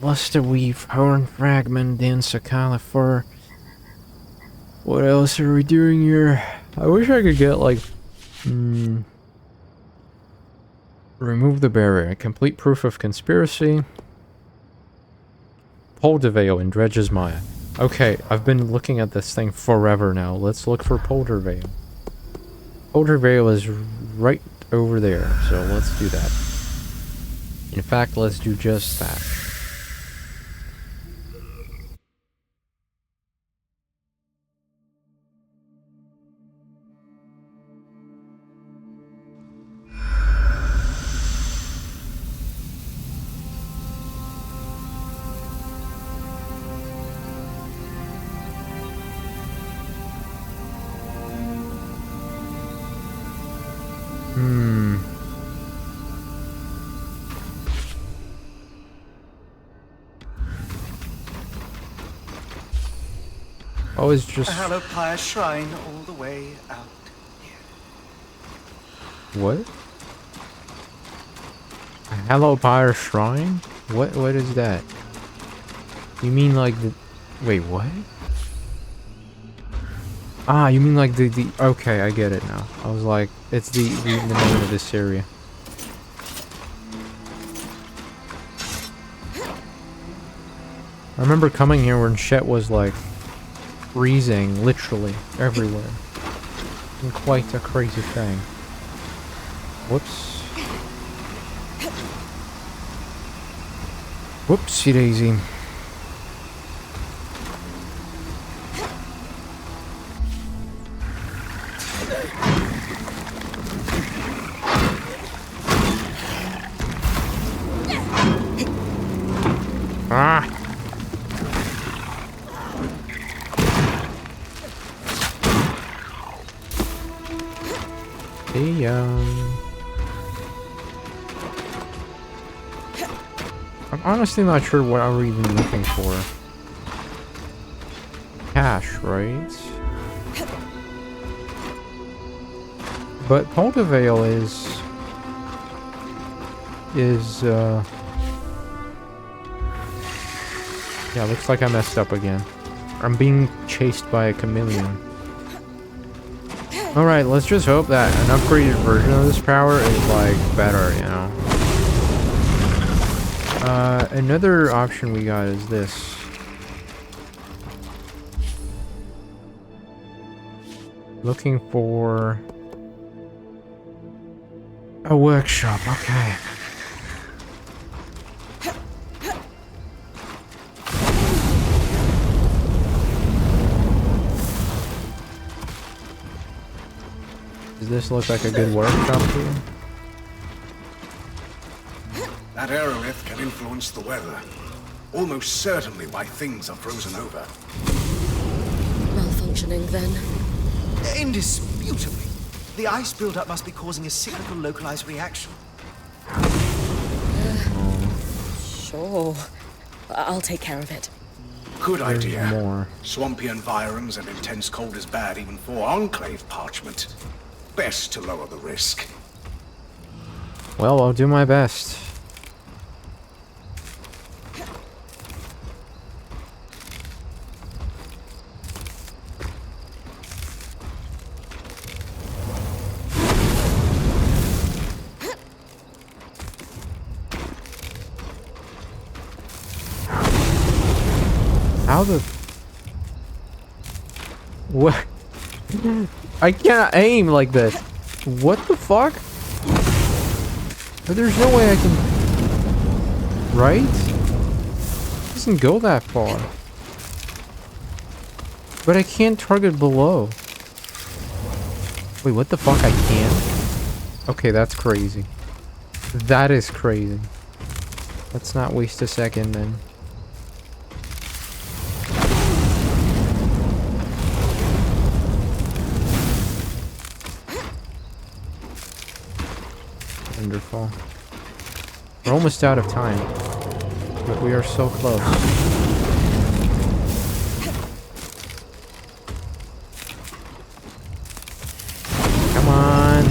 Luster Weave, Horn Fragment, Dan Sakala Fur. What else are we doing here? I wish I could get like remove the barrier. Complete proof of conspiracy. Polder Veil in Dredge's Maya. Okay, I've been looking at this thing forever now. Let's look for Polder Veil. Polder Veil is right over there, so let's do that. In fact, let's do just that. Always just... A hallowed pyre shrine all the way out here. What? A Hallowed Pyre Shrine? What is that? You mean like the... Wait, what? Ah, you mean like the... Okay, I get it now. I was like, it's the name of this area. I remember coming here when Shet was like freezing, literally, everywhere. And quite a crazy thing. Whoops. Whoopsie daisy. Ah! Hey, I'm honestly not sure what I'm even looking for. Cash, right? But Poltervale yeah, looks like I messed up again. I'm being chased by a chameleon. Alright, let's just hope that an upgraded version of this power is, like, better, you know? Another option we got is this. Looking for a workshop, okay. Does this look like a good workshop to you? That aerolith can influence the weather. Almost certainly why things are frozen over. Malfunctioning then. Indisputably. The ice buildup must be causing a cyclical localized reaction. Sure. I'll take care of it. Good idea. More. Swampy environs and intense cold is bad even for Enclave parchment. Best to lower the risk. Well, I'll do my best. How the... What? I can't aim like this. What the fuck? But there's no way I can... Right? It doesn't go that far. But I can't target below. Wait, what the fuck? I can't? Okay, that's crazy. That is crazy. Let's not waste a second then. Wonderful. We're almost out of time, but we are so close. Come on.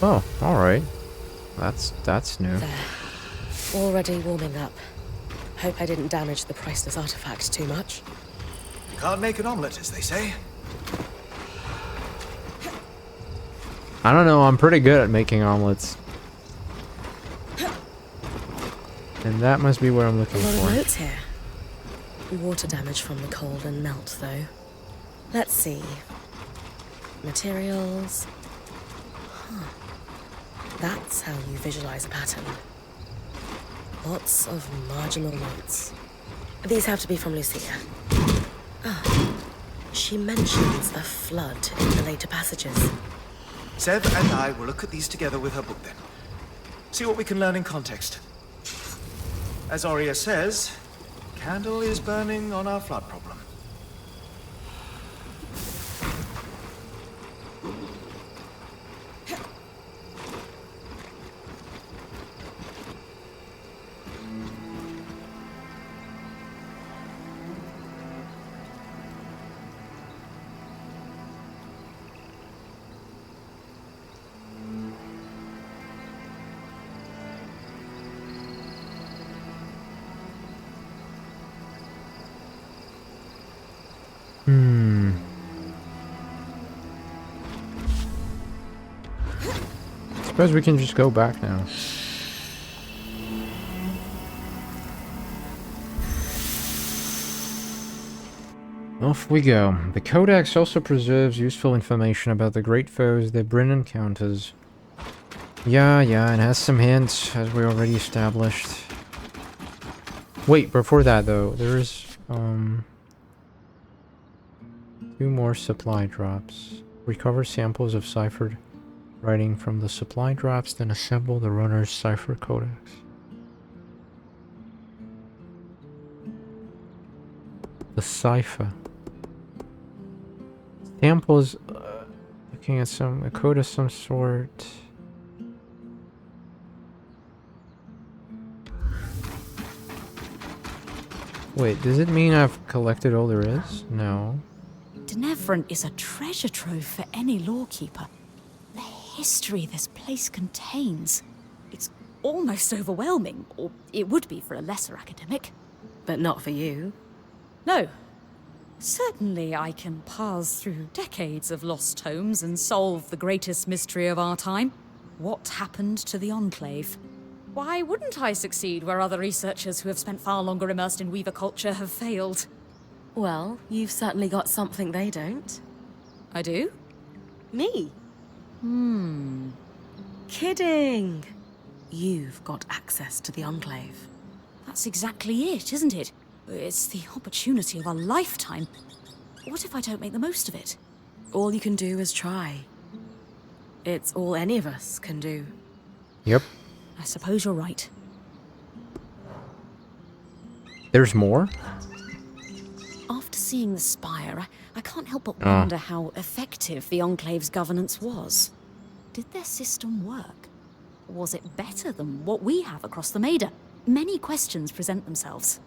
Oh, all right. That's new. There. Already warming up. Hope I didn't damage the priceless artifact too much. Can't make an omelet, as they say. I don't know, I'm pretty good at making omelets. And that must be what I'm looking A lot for. of notes here. Water damage from the cold and melt, though. Let's see. Materials. Huh. That's how you visualize a pattern. Lots of marginal notes. These have to be from Lucia. Ah, she mentions a flood in the later passages. Seb and I will look at these together with her book then. See what we can learn in context. As Aurea says, candle is burning on our flood problem. Suppose we can just go back now. Off we go. The Codex also preserves useful information about the great foes that Bryn encounters. Yeah, and has some hints, as we already established. Wait, before that though, there's, 2 more supply drops. Recover samples of ciphered writing from the supply drops, then assemble the runner's cipher codex. The cipher. Samples, looking at a code of some sort. Wait, does it mean I've collected all there is? No. Denevran is a treasure trove for any lawkeeper. The history this place contains. It's almost overwhelming, or it would be for a lesser academic. But not for you. No. Certainly I can parse through decades of lost tomes and solve the greatest mystery of our time. What happened to the Enclave? Why wouldn't I succeed where other researchers who have spent far longer immersed in Weaver culture have failed? Well, you've certainly got something they don't. I do? Me? Kidding. You've got access to the Enclave. That's exactly it, isn't it? It's the opportunity of a lifetime. What if I don't make the most of it? All you can do is try. It's all any of us can do. Yep. I suppose you're right. There's more? After seeing the Spire, I can't help but wonder how effective the Enclave's governance was. Did their system work? Was it better than what we have across the Maida? Many questions present themselves.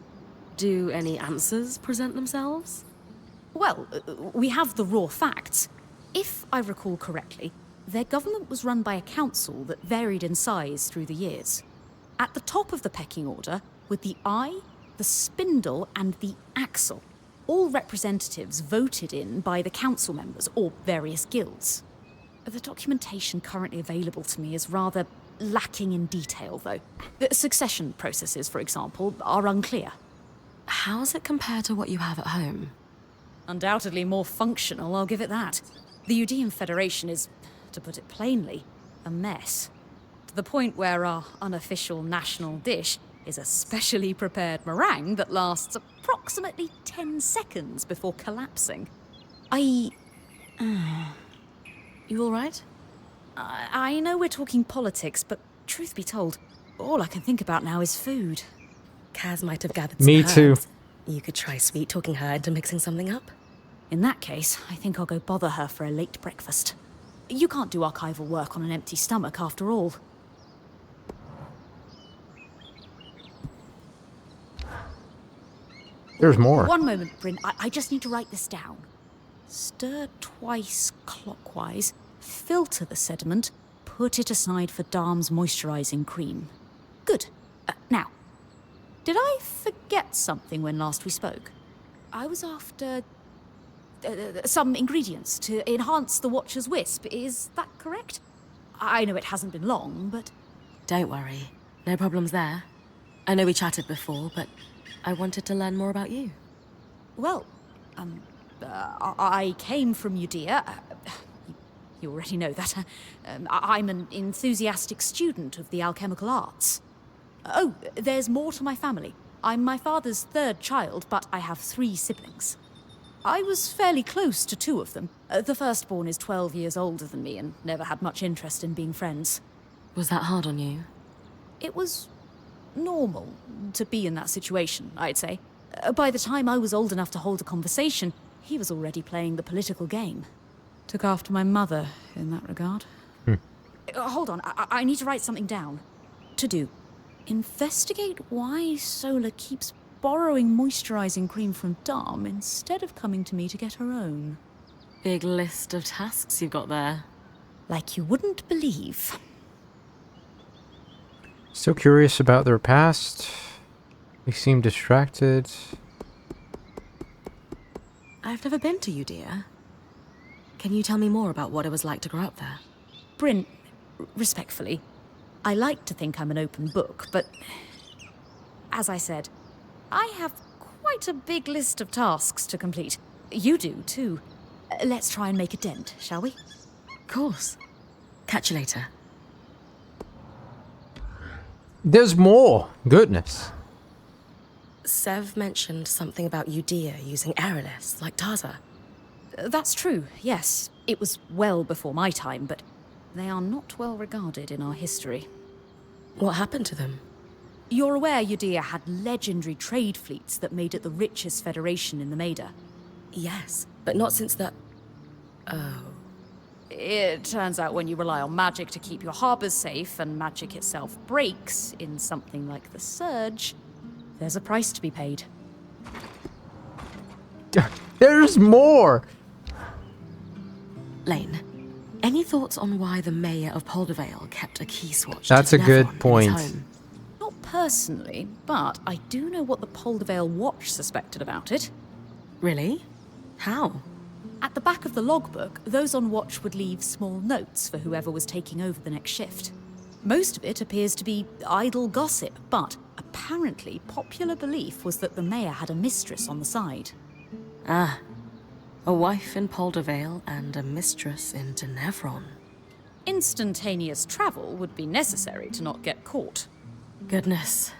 Do any answers present themselves? Well, we have the raw facts. If I recall correctly, their government was run by a council that varied in size through the years. At the top of the pecking order were the Eye, the Spindle, and the Axle, all representatives voted in by the council members or various guilds. The documentation currently available to me is rather lacking in detail, though. The succession processes, for example, are unclear. How's it compared to what you have at home? Undoubtedly more functional, I'll give it that. The Udean Federation is, to put it plainly, a mess. To the point where our unofficial national dish is a specially prepared meringue that lasts approximately 10 seconds before collapsing. You all right? I know we're talking politics, but truth be told, all I can think about now is food. Kaz might have gathered Me some too. herbs. You could try sweet-talking her into mixing something up. In that case, I think I'll go bother her for a late breakfast. You can't do archival work on an empty stomach, after all. There's more. One moment, Bryn. I just need to write this down. Stir twice clockwise, filter the sediment, put it aside for Darm's moisturizing cream. Good. Now, did I forget something when last we spoke? I was after some ingredients to enhance the Watcher's Wisp. Is that correct? I know it hasn't been long, but... Don't worry. No problems there. I know we chatted before, but I wanted to learn more about you. Well, I came from Judea. You already know that. I'm an enthusiastic student of the alchemical arts. Oh, there's more to my family. I'm my father's third child, but I have 3 siblings. I was fairly close to 2 of them. The firstborn is 12 years older than me and never had much interest in being friends. Was that hard on you? It was normal to be in that situation, I'd say. By the time I was old enough to hold a conversation, he was already playing the political game. Took after my mother in that regard. Hold on, I need to write something down. To do. Investigate why Sola keeps borrowing moisturizing cream from Darm instead of coming to me to get her own. Big list of tasks you've got there. Like you wouldn't believe. Still curious about their past. They seem distracted. I've never been to Judea. Can you tell me more about what it was like to grow up there? Bryn, Respectfully, I like to think I'm an open book, but as I said, I have quite a big list of tasks to complete. You do, too. Let's try and make a dent, shall we? Course. Catch you later. There's more. Goodness. Sev mentioned something about Udea using aeroliths like Taza. That's true, yes. It was well before my time, but they are not well regarded in our history. What happened to them? You're aware Udea had legendary trade fleets that made it the richest federation in the Maida. Yes, but not since the... Oh. It turns out when you rely on magic to keep your harbors safe, and magic itself breaks in something like the Surge, there's a price to be paid. There's more! Lane, any thoughts on why the mayor of Poldervale kept a key swatch? That's to a good Nevron in his point. home? Not personally, but I do know what the Poldervale Watch suspected about it. Really? How? At the back of the logbook, those on watch would leave small notes for whoever was taking over the next shift. Most of it appears to be idle gossip, but apparently popular belief was that the mayor had a mistress on the side. Ah, a wife in Poldervale and a mistress in Nevron. Instantaneous travel would be necessary to not get caught. Goodness.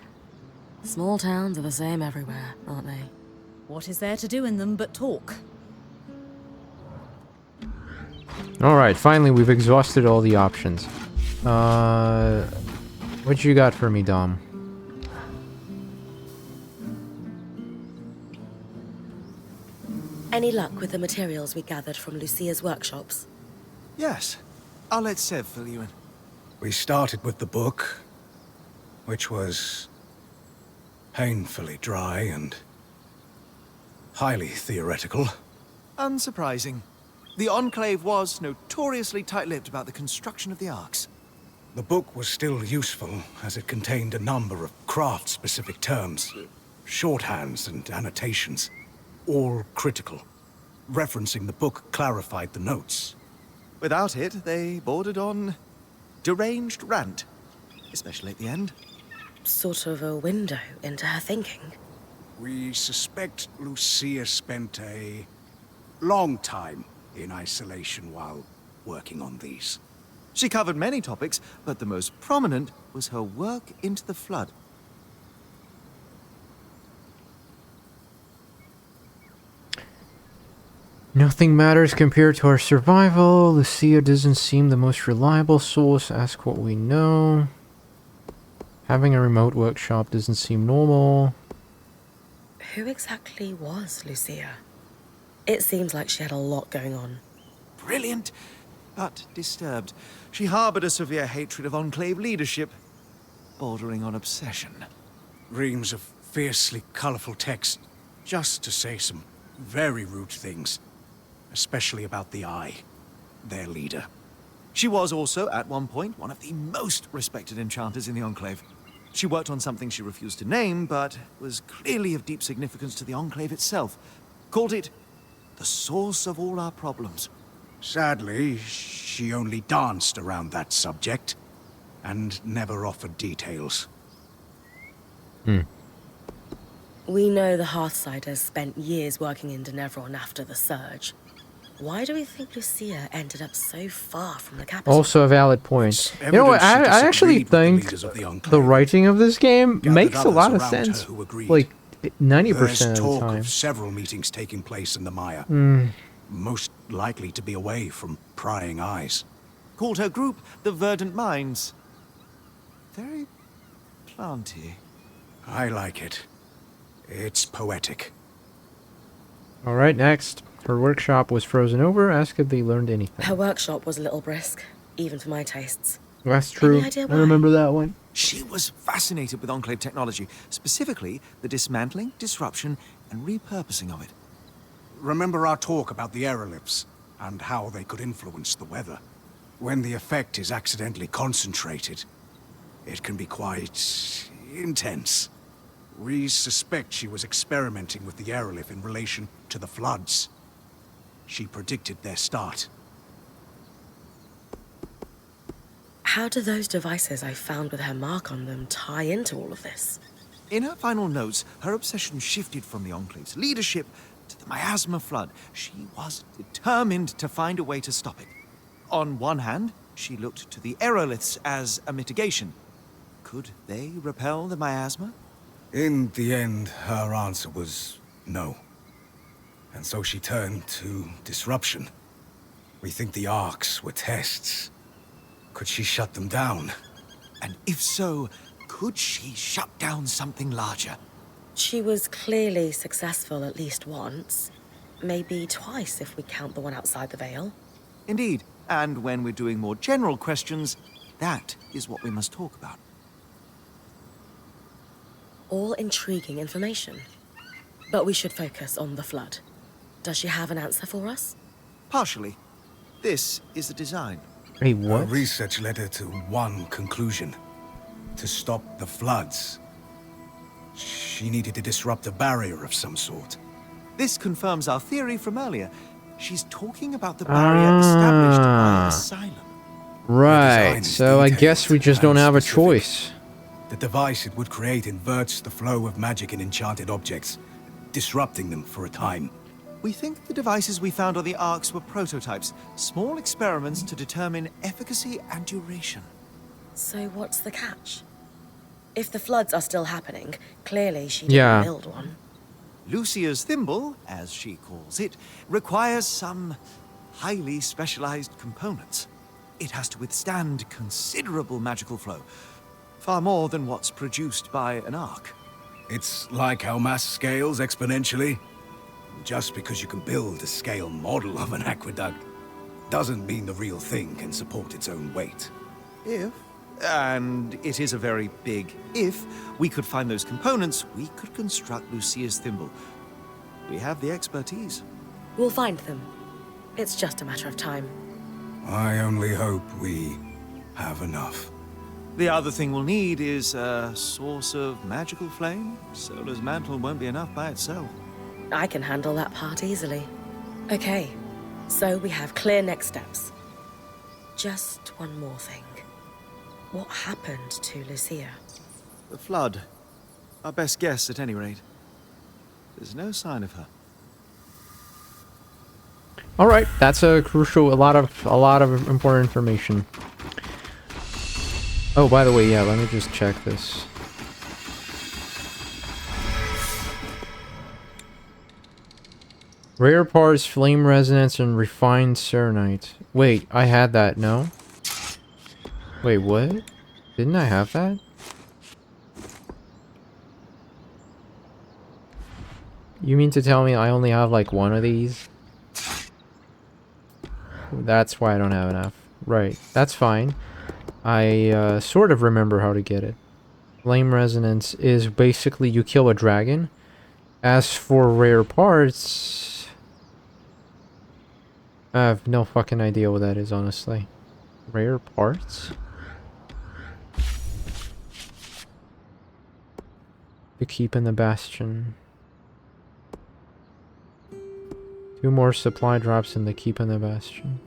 Small towns are the same everywhere, aren't they? What is there to do in them but talk? Alright, finally we've exhausted all the options. What you got for me, Dom? Any luck with the materials we gathered from Lucia's workshops? Yes. I'll let Sev fill you in. We started with the book, which was painfully dry and highly theoretical. Unsurprising. The Enclave was notoriously tight-lipped about the construction of the arcs. The book was still useful, as it contained a number of craft-specific terms, shorthands and annotations, all critical. Referencing the book clarified the notes. Without it, they bordered on deranged rant, especially at the end. Sort of a window into her thinking. We suspect Lucia spent a long time in isolation while working on these. She covered many topics, but the most prominent was her work into the Flood. Nothing matters compared to our survival. Lucia doesn't seem the most reliable source. Ask what we know. Having a remote workshop doesn't seem normal. Who exactly was Lucia? It seems like she had a lot going on. Brilliant, but disturbed. She harbored a severe hatred of Enclave leadership, bordering on obsession. Reams of fiercely colorful text, just to say some very rude things, especially about the Eye, their leader. She was also, at one point, one of the most respected enchanters in the Enclave. She worked on something she refused to name, but was clearly of deep significance to the Enclave itself. Called it the source of all our problems. Sadly, she only danced around that subject, and never offered details. We know the Hearthsiders spent years working in Nevron after the Surge. Why do we think Lucia ended up so far from the capital? Also a valid point. You know what, I actually think the writing of this game makes a lot of sense. Like, 90% of the talk time. of several meetings taking place in the Maya. Most likely to be away from prying eyes. Called her group the Verdant Minds. Very planty. I like it. It's poetic. Alright, next. Her workshop was frozen over. Ask if they learned anything. Her workshop was a little brisk, even for my tastes. That's true. Any idea I why? remember that one. She was fascinated with Enclave technology, specifically the dismantling, disruption, and repurposing of it. Remember our talk about the aeroliths and how they could influence the weather? When the effect is accidentally concentrated, it can be quite intense. We suspect she was experimenting with the aerolith in relation to the floods. She predicted their start. How do those devices I found with her mark on them tie into all of this? In her final notes, her obsession shifted from the Enclave's leadership to the miasma flood. She was determined to find a way to stop it. On one hand, she looked to the aeroliths as a mitigation. Could they repel the miasma? In the end, her answer was no. And so she turned to disruption. We think the arcs were tests. Could she shut them down? And if so, could she shut down something larger? She was clearly successful at least once. Maybe twice if we count the one outside the Veil. Indeed, and when we're doing more general questions, that is what we must talk about. All intriguing information. But we should focus on the flood. Does she have an answer for us? Partially. This is the design. Hey, Her what? research led her to one conclusion. To stop the floods. She needed to disrupt a barrier of some sort. This confirms our theory from earlier. She's talking about the barrier established by Asylum. Right, design is so I detailed guess we just don't and have a specific. choice. The device it would create inverts the flow of magic in enchanted objects, disrupting them for a time. We think the devices we found on the arcs were prototypes, small experiments to determine efficacy and duration. So what's the catch? If the floods are still happening, clearly she didn't Yeah. build one. Lucia's thimble, as she calls it, requires some highly specialized components. It has to withstand considerable magical flow, far more than what's produced by an arc. It's like how mass scales exponentially. Just because you can build a scale model of an aqueduct doesn't mean the real thing can support its own weight. If, and it is a very big if, we could find those components, we could construct Lucia's thimble. We have the expertise. We'll find them. It's just a matter of time. I only hope we have enough. The other thing we'll need is a source of magical flame. Sola's mantle won't be enough by itself. I can handle that part easily. Okay, so we have clear next steps. Just one more thing. What happened to Lucia? The flood. Our best guess, at any rate. There's no sign of her. All right, that's a crucial, a lot of important information. Oh, by the way, yeah, let me just check this. Rare parts, flame resonance, and refined serenite. Wait, I had that, no? Wait, what? Didn't I have that? You mean to tell me I only have like one of these? That's why I don't have enough. Right, that's fine. I sort of remember how to get it. Flame resonance is basically you kill a dragon. As for rare parts, I have no fucking idea what that is, honestly. Rare parts? To keep in the bastion. 2 more supply drops in the keep in the bastion.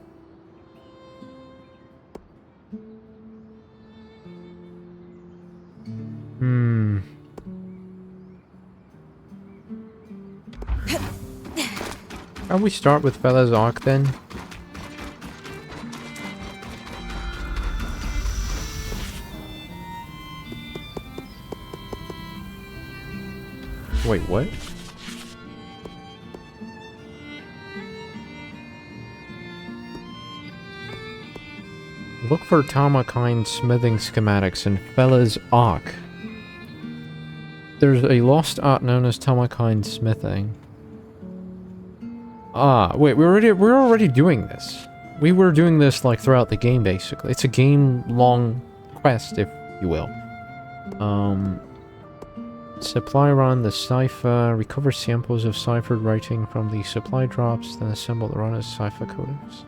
How we start with Fella's Arc then? Wait, what? Look for Tamakine smithing schematics in Fella's Arc. There's a lost art known as Tamakine smithing. Ah, wait, we're already doing this. We were doing this like throughout the game basically. It's a game-long quest, if you will. Supply run the cipher, recover samples of ciphered writing from the supply drops, then assemble the run as cipher codex.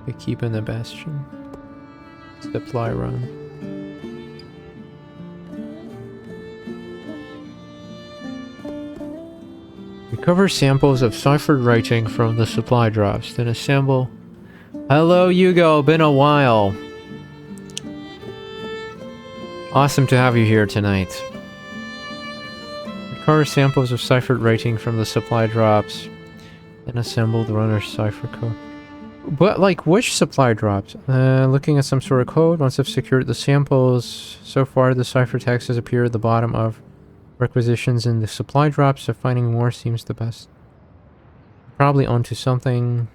We keep in the bastion. Supply run. Recover samples of ciphered writing from the supply drops, then assemble... Hello, Hugo. Been a while. Awesome to have you here tonight. Recover samples of ciphered writing from the supply drops, then assemble the runner's cipher code. But, like, which supply drops? Looking at some sort of code. Once I've secured the samples, so far the ciphertext has appeared at the bottom of requisitions in the supply drops, so finding more seems the best. Probably onto something.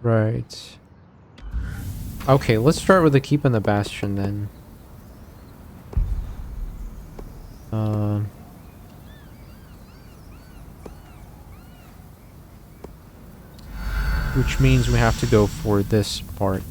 Right. Okay, let's start with the keep and the bastion then. Which means we have to go for this part.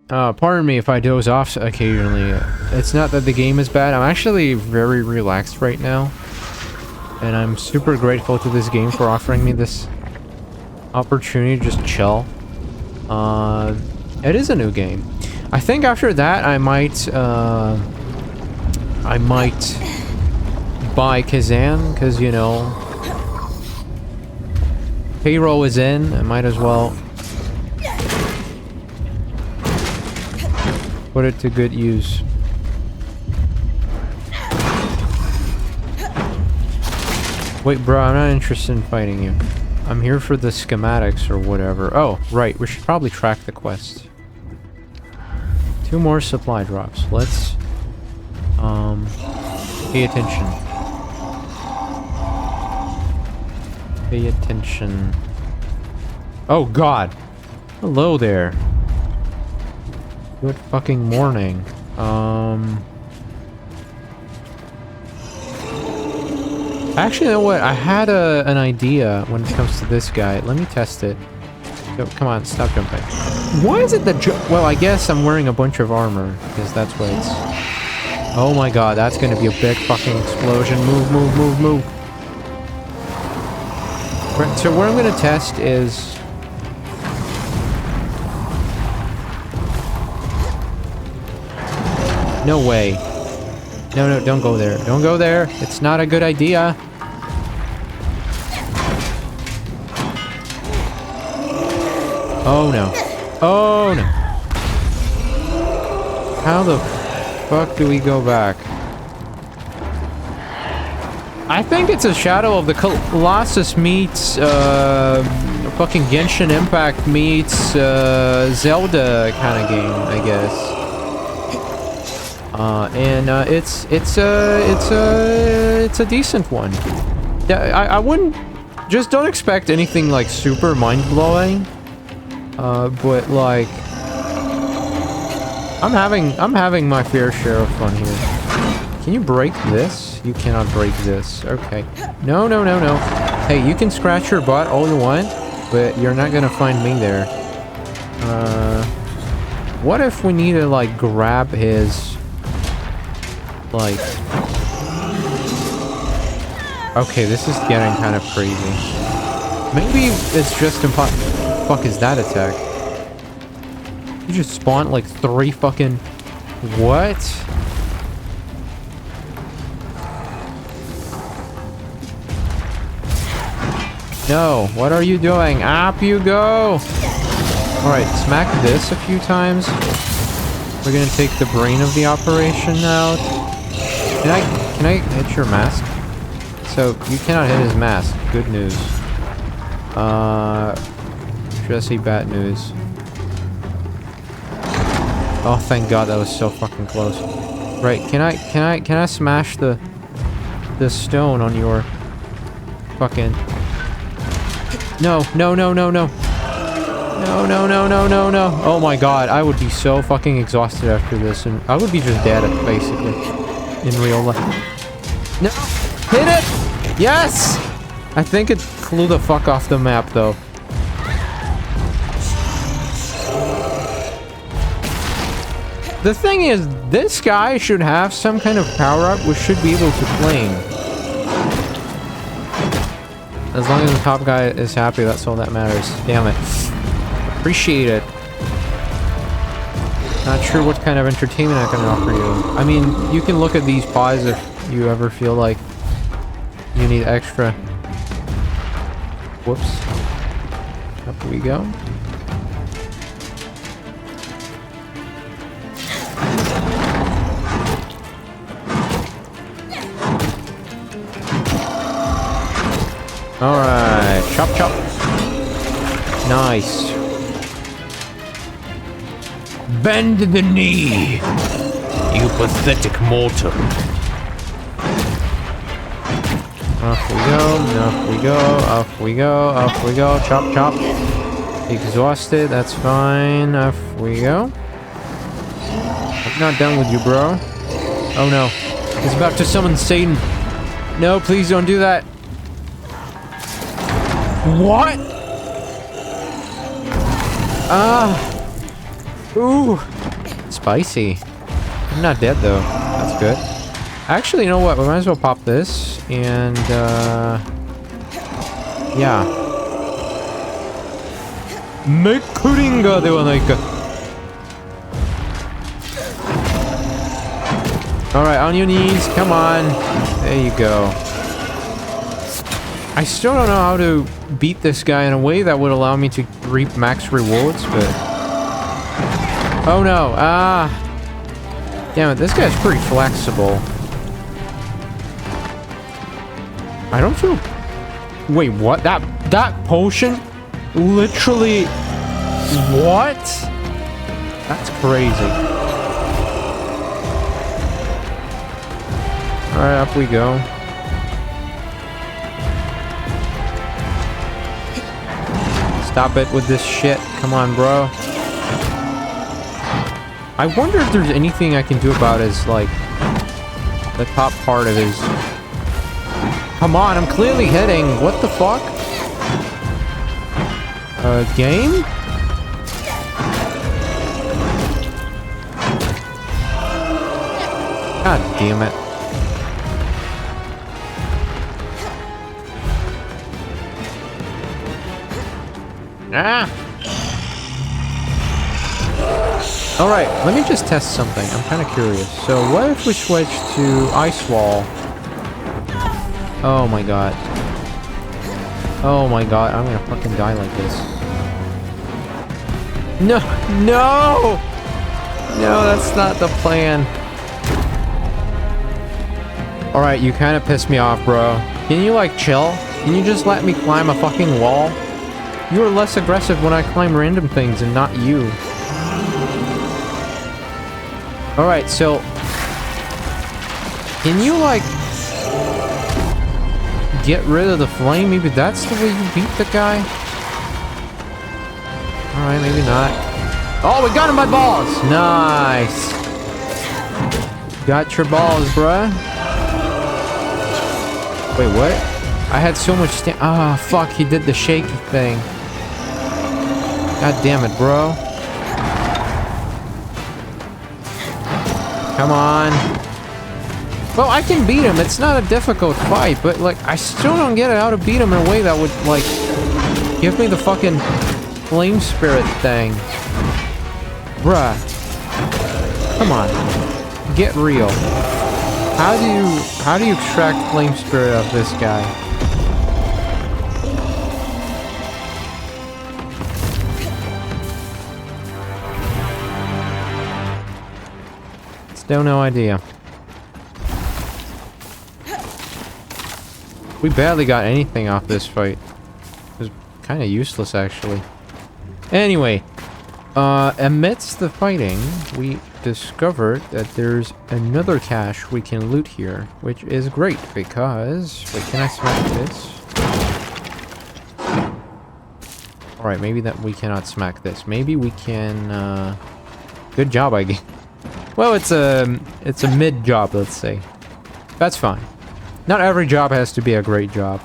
Pardon me if I doze off occasionally. It's not that the game is bad. I'm actually very relaxed right now. And I'm super grateful to this game for offering me this opportunity to just chill. It is a new game. I think after that I might buy Kazan, because, you know, payroll is in. I might as well put it to good use. Wait, bro, I'm not interested in fighting you. I'm here for the schematics or whatever. Oh, right, we should probably track the quest. 2 more supply drops. Let's pay attention. Pay attention. Oh god. Hello there. Good fucking morning. Actually, you know what? I had an idea when it comes to this guy. Let me test it. So, come on, stop jumping. Why is it that well, I guess I'm wearing a bunch of armor, because that's what it's... Oh my god, that's gonna be a big fucking explosion. Move, move, move, move. Right, so what I'm gonna test is... No way. No, no, don't go there. Don't go there. It's not a good idea. Oh no. Oh no. How the fuck do we go back? I think it's a Shadow of the Colossus meets fucking Genshin Impact meets Zelda kind of game, I guess. And it's a decent one. I wouldn't, just don't expect anything like super mind-blowing. But like, I'm having my fair share of fun here. Can you break this? You cannot break this. Okay. No, no, no, no. Hey, you can scratch your butt all you want, but you're not gonna find me there. What if we need to like grab his... like... Okay, this is getting kind of crazy. Maybe it's just impossible. What the fuck is that attack? You just spawned like 3 fucking... What? No, what are you doing? Up you go! Alright, smack this a few times. We're gonna take the brain of the operation out. Can I hit your mask? So, you cannot hit his mask. Good news. Should I say bad news? Oh, thank god, that was so fucking close. Right, can I smash the stone on your fucking... No, no, no, no, no. No, no, no, no, no, no. Oh my god, I would be so fucking exhausted after this, and I would be just dead, basically, in real life. No! Hit it! Yes! I think it flew the fuck off the map, though. The thing is, this guy should have some kind of power-up we should be able to claim. As long as the top guy is happy, that's all that matters. Damn it. Appreciate it. Not sure what kind of entertainment I can offer you. I mean, you can look at these pies if you ever feel like you need extra. Whoops. Up we go. Alright, chop chop. Nice. Bend the knee, you pathetic mortal. Off we go, off we go, off we go, off we go. Chop chop. Exhausted, that's fine. Off we go. I'm not done with you, bro. Oh no. He's about to summon Satan. No, please don't do that. What? Ooh. Spicy. I'm not dead though. That's good. Actually, you know what? We might as well pop this and yeah. Mekuringa de wa naika. Alright, on your knees. Come on. There you go. I still don't know how to beat this guy in a way that would allow me to reap max rewards, but... Oh no, damn it, this guy's pretty flexible. I don't feel... Wait, what? That potion? Literally... What? That's crazy. Alright, up we go. Stop it with this shit. Come on, bro. I wonder if there's anything I can do about his, like, the top part of his... Come on, I'm clearly hitting. What the fuck? Game? God damn it. Ah! Alright, let me just test something. I'm kind of curious. So, what if we switch to Ice Wall? Oh my god. Oh my god, I'm gonna fucking die like this. No! No! No, that's not the plan. Alright, you kind of pissed me off, bro. Can you, like, chill? Can you just let me climb a fucking wall? You were less aggressive when I climb random things and not you. Alright, so... Can you, like... get rid of the flame? Maybe that's the way you beat the guy? Alright, maybe not. Oh, we got him by balls! Nice! Got your balls, bruh. Wait, what? I had so much ah, fuck, he did the shaky thing. God damn it, bro. Come on. Well, I can beat him. It's not a difficult fight, but, like, I still don't get it how to beat him in a way that would, like, give me the fucking flame spirit thing. Bruh. Come on. Get real. How do you extract flame spirit of this guy? Still no idea. We barely got anything off this fight. It was kind of useless, actually. Anyway, amidst the fighting, we discovered that there's another cache we can loot here, which is great because... Wait, can I smack this? Alright, maybe that we cannot smack this. Maybe we can, Good job, I guess. Well, it's a mid job, let's say. That's fine. Not every job has to be a great job.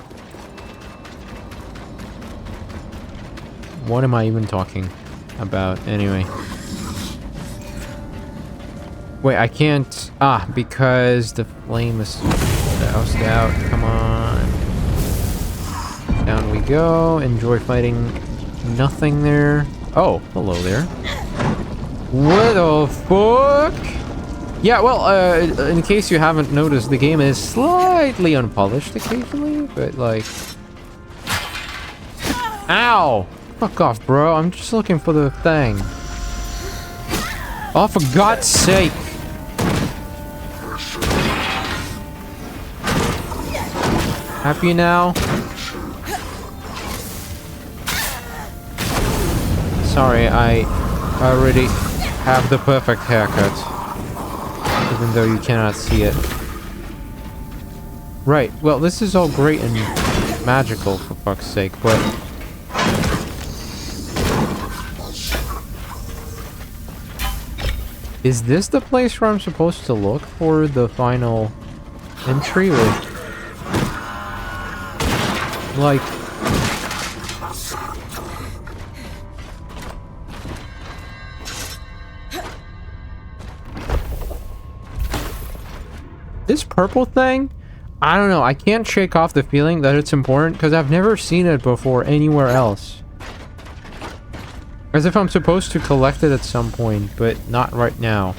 What am I even talking about? Anyway. Wait, I can't... Ah, because the flame is doused out. Come on. Down we go. Enjoy fighting nothing there. Oh, hello there. What the fuck? Yeah, well, in case you haven't noticed, the game is slightly unpolished occasionally, but like... Ow! Fuck off, bro. I'm just looking for the thing. Oh, for God's sake! Happy now? Sorry, I already have the perfect haircut. Even though you cannot see it. Right, well, this is all great and magical, for fuck's sake, but... Is this the place where I'm supposed to look for the final entry? Like... This purple thing? I don't know. I can't shake off the feeling that it's important because I've never seen it before anywhere else. As if I'm supposed to collect it at some point, but not right now.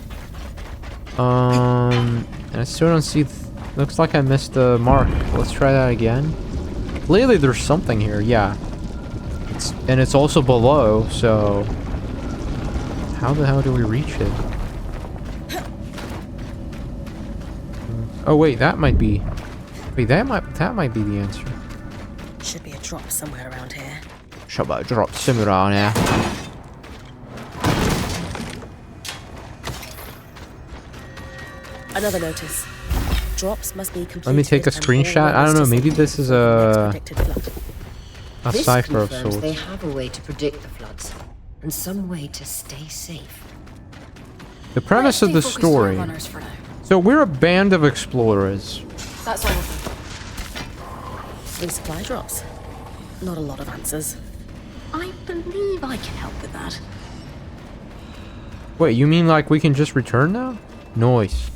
And I still don't see... Looks like I missed the mark. Let's try that again. Clearly there's something here, yeah. And it's also below, so... How the hell do we reach it? Oh wait, that might be... Wait, that might be the answer. Should be a drop somewhere around here. Should be a drop somewhere around here. Another notice. Drops must be completed. Let me take a screenshot. I don't know, maybe this is a This cipher of confirms sorts. they have a way to predict the floods, and some way to stay safe. The premise of the story. Runners for now. So we're a band of explorers. That's all of them. These supply drops. Not a lot of answers. I believe I can help with that. Wait, you mean like we can just return now? Noise.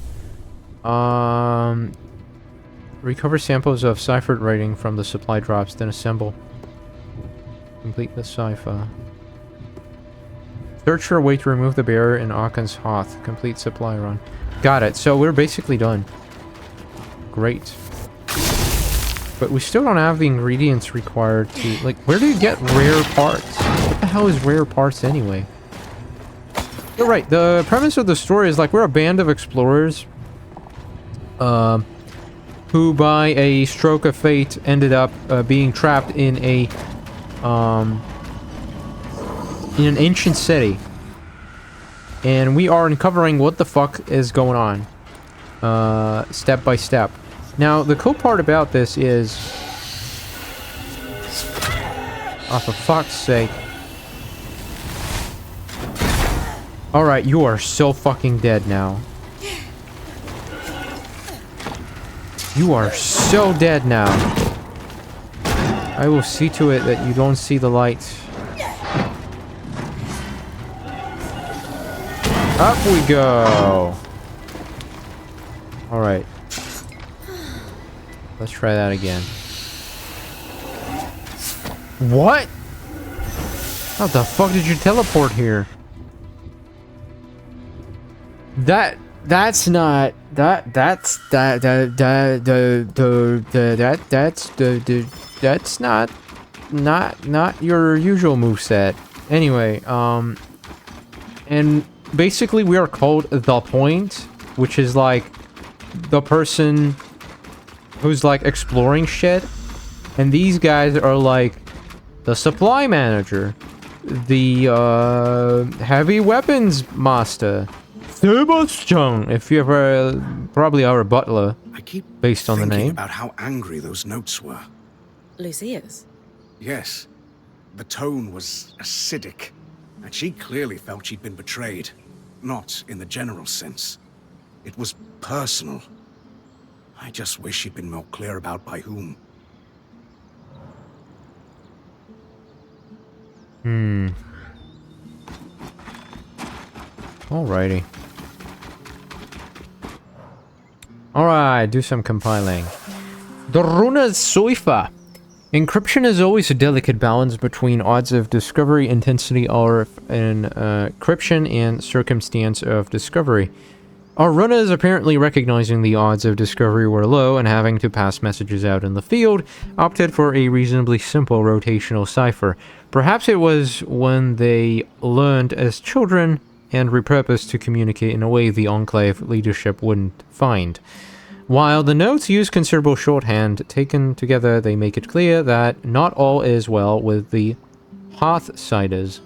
Recover samples of ciphered writing from the supply drops, then assemble. Complete the cipher. Search for a way to remove the barrier in Aken's Hoth. Complete supply run. Got it. So we're basically done. Great. But we still don't have the ingredients required to... Like, where do you get rare parts? What the hell is rare parts anyway? You're right. The premise of the story is like we're a band of explorers who by a stroke of fate ended up being trapped in a in an ancient city, and we are uncovering what the fuck is going on step by step. Now the cool part about this is, oh, for fuck's sake. Alright, you are so fucking dead now. You are so dead now. I will see to it that you don't see the light. Up we go. Alright. Let's try that again. What? How the fuck did you teleport here? That's not that's not your usual moveset. Anyway, and basically we are called the Point, which is like the person who's like exploring shit, and these guys are like the supply manager, the heavy weapons master, Sebastian, if you ever, probably our butler, I keep based on the thinking name. about how angry those notes were. Lucia's. Yes, the tone was acidic, and she clearly felt she'd been betrayed. Not in the general sense. It was personal. I just wish she'd been more clear about by whom. Alrighty. Alright, do some compiling. The Runa Soifa. Encryption is always a delicate balance between odds of discovery, intensity of encryption, and circumstance of discovery. Our runners, apparently recognizing the odds of discovery were low and having to pass messages out in the field, opted for a reasonably simple rotational cipher. Perhaps it was when they learned as children and repurposed to communicate in a way the Enclave leadership wouldn't find. While the notes use considerable shorthand, taken together they make it clear that not all is well with the Hearthsiders.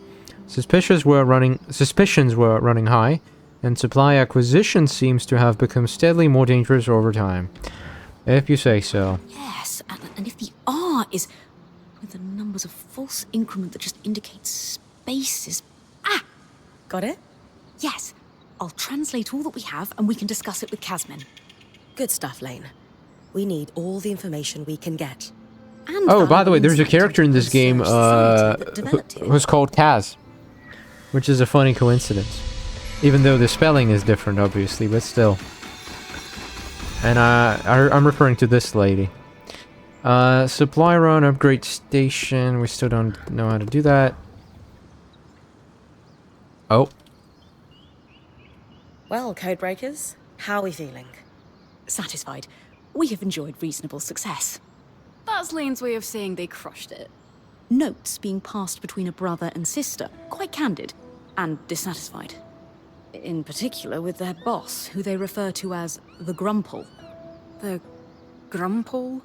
Suspicions were running high, and supply acquisition seems to have become steadily more dangerous over time. If you say so. Yes, and if the R is with the numbers of false increment that just indicates spaces. Ah! Got it? Yes. I'll translate all that we have and we can discuss it with Chasm. Good stuff, Lane. We need all the information we can get. And Oh, by the way, there's a insight character in into this the game society that developed it. who's called Kaz, which is a funny coincidence. Even though the spelling is different, obviously, but still. And I'm referring to this lady. Supply run, upgrade station. We still don't know how to do that. Oh. Well, Codebreakers, how are we feeling? Satisfied. We have enjoyed reasonable success. That's Lane's way of saying they crushed it. Notes being passed between a brother and sister, quite candid, and dissatisfied. In particular with their boss, who they refer to as the Grumple. The Grumpole?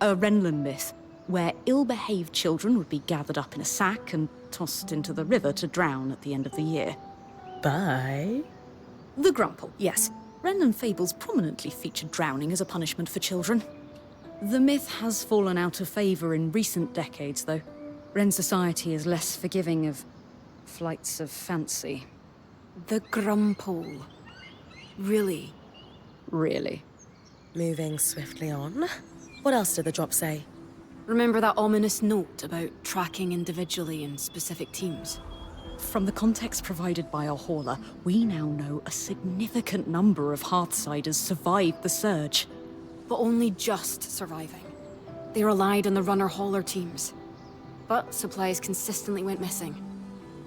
A Renlund myth, where ill-behaved children would be gathered up in a sack and tossed into the river to drown at the end of the year. Bye. The Grumple, yes. Renlund fables prominently feature drowning as a punishment for children. The myth has fallen out of favor in recent decades, though. Ren society is less forgiving of flights of fancy. The Grumpole. Really? Really. Moving swiftly on. What else did the drop say? Remember that ominous note about tracking individually in specific teams? From the context provided by our hauler, we now know a significant number of Hearthsiders survived the surge. But only just surviving. They relied on the runner-hauler teams. But supplies consistently went missing.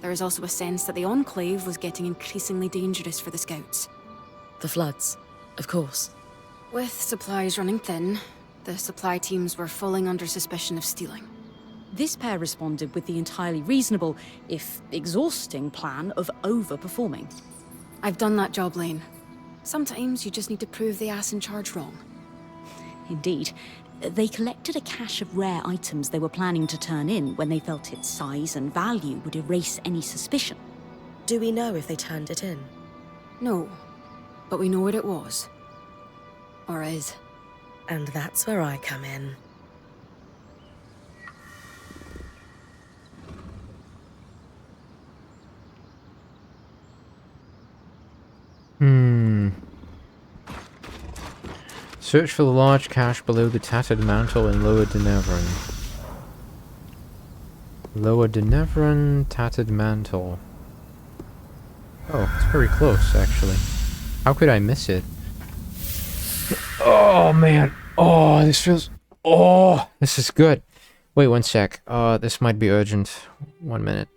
There is also a sense that the Enclave was getting increasingly dangerous for the Scouts. The floods, of course. With supplies running thin, the supply teams were falling under suspicion of stealing. This pair responded with the entirely reasonable, if exhausting, plan of overperforming. I've done that job, Lane. Sometimes you just need to prove the ass in charge wrong. Indeed. They collected a cache of rare items they were planning to turn in when they felt its size and value would erase any suspicion. Do we know if they turned it in? No, but we know what it was. Or is. And that's where I come in. Search for the large cache below the tattered mantle in Lower Denevran. Lower Denevran, tattered mantle. Oh, it's very close, actually. How could I miss it? Oh, man. Oh, this feels... Oh, this is good. Wait one sec. This might be urgent. 1 minute.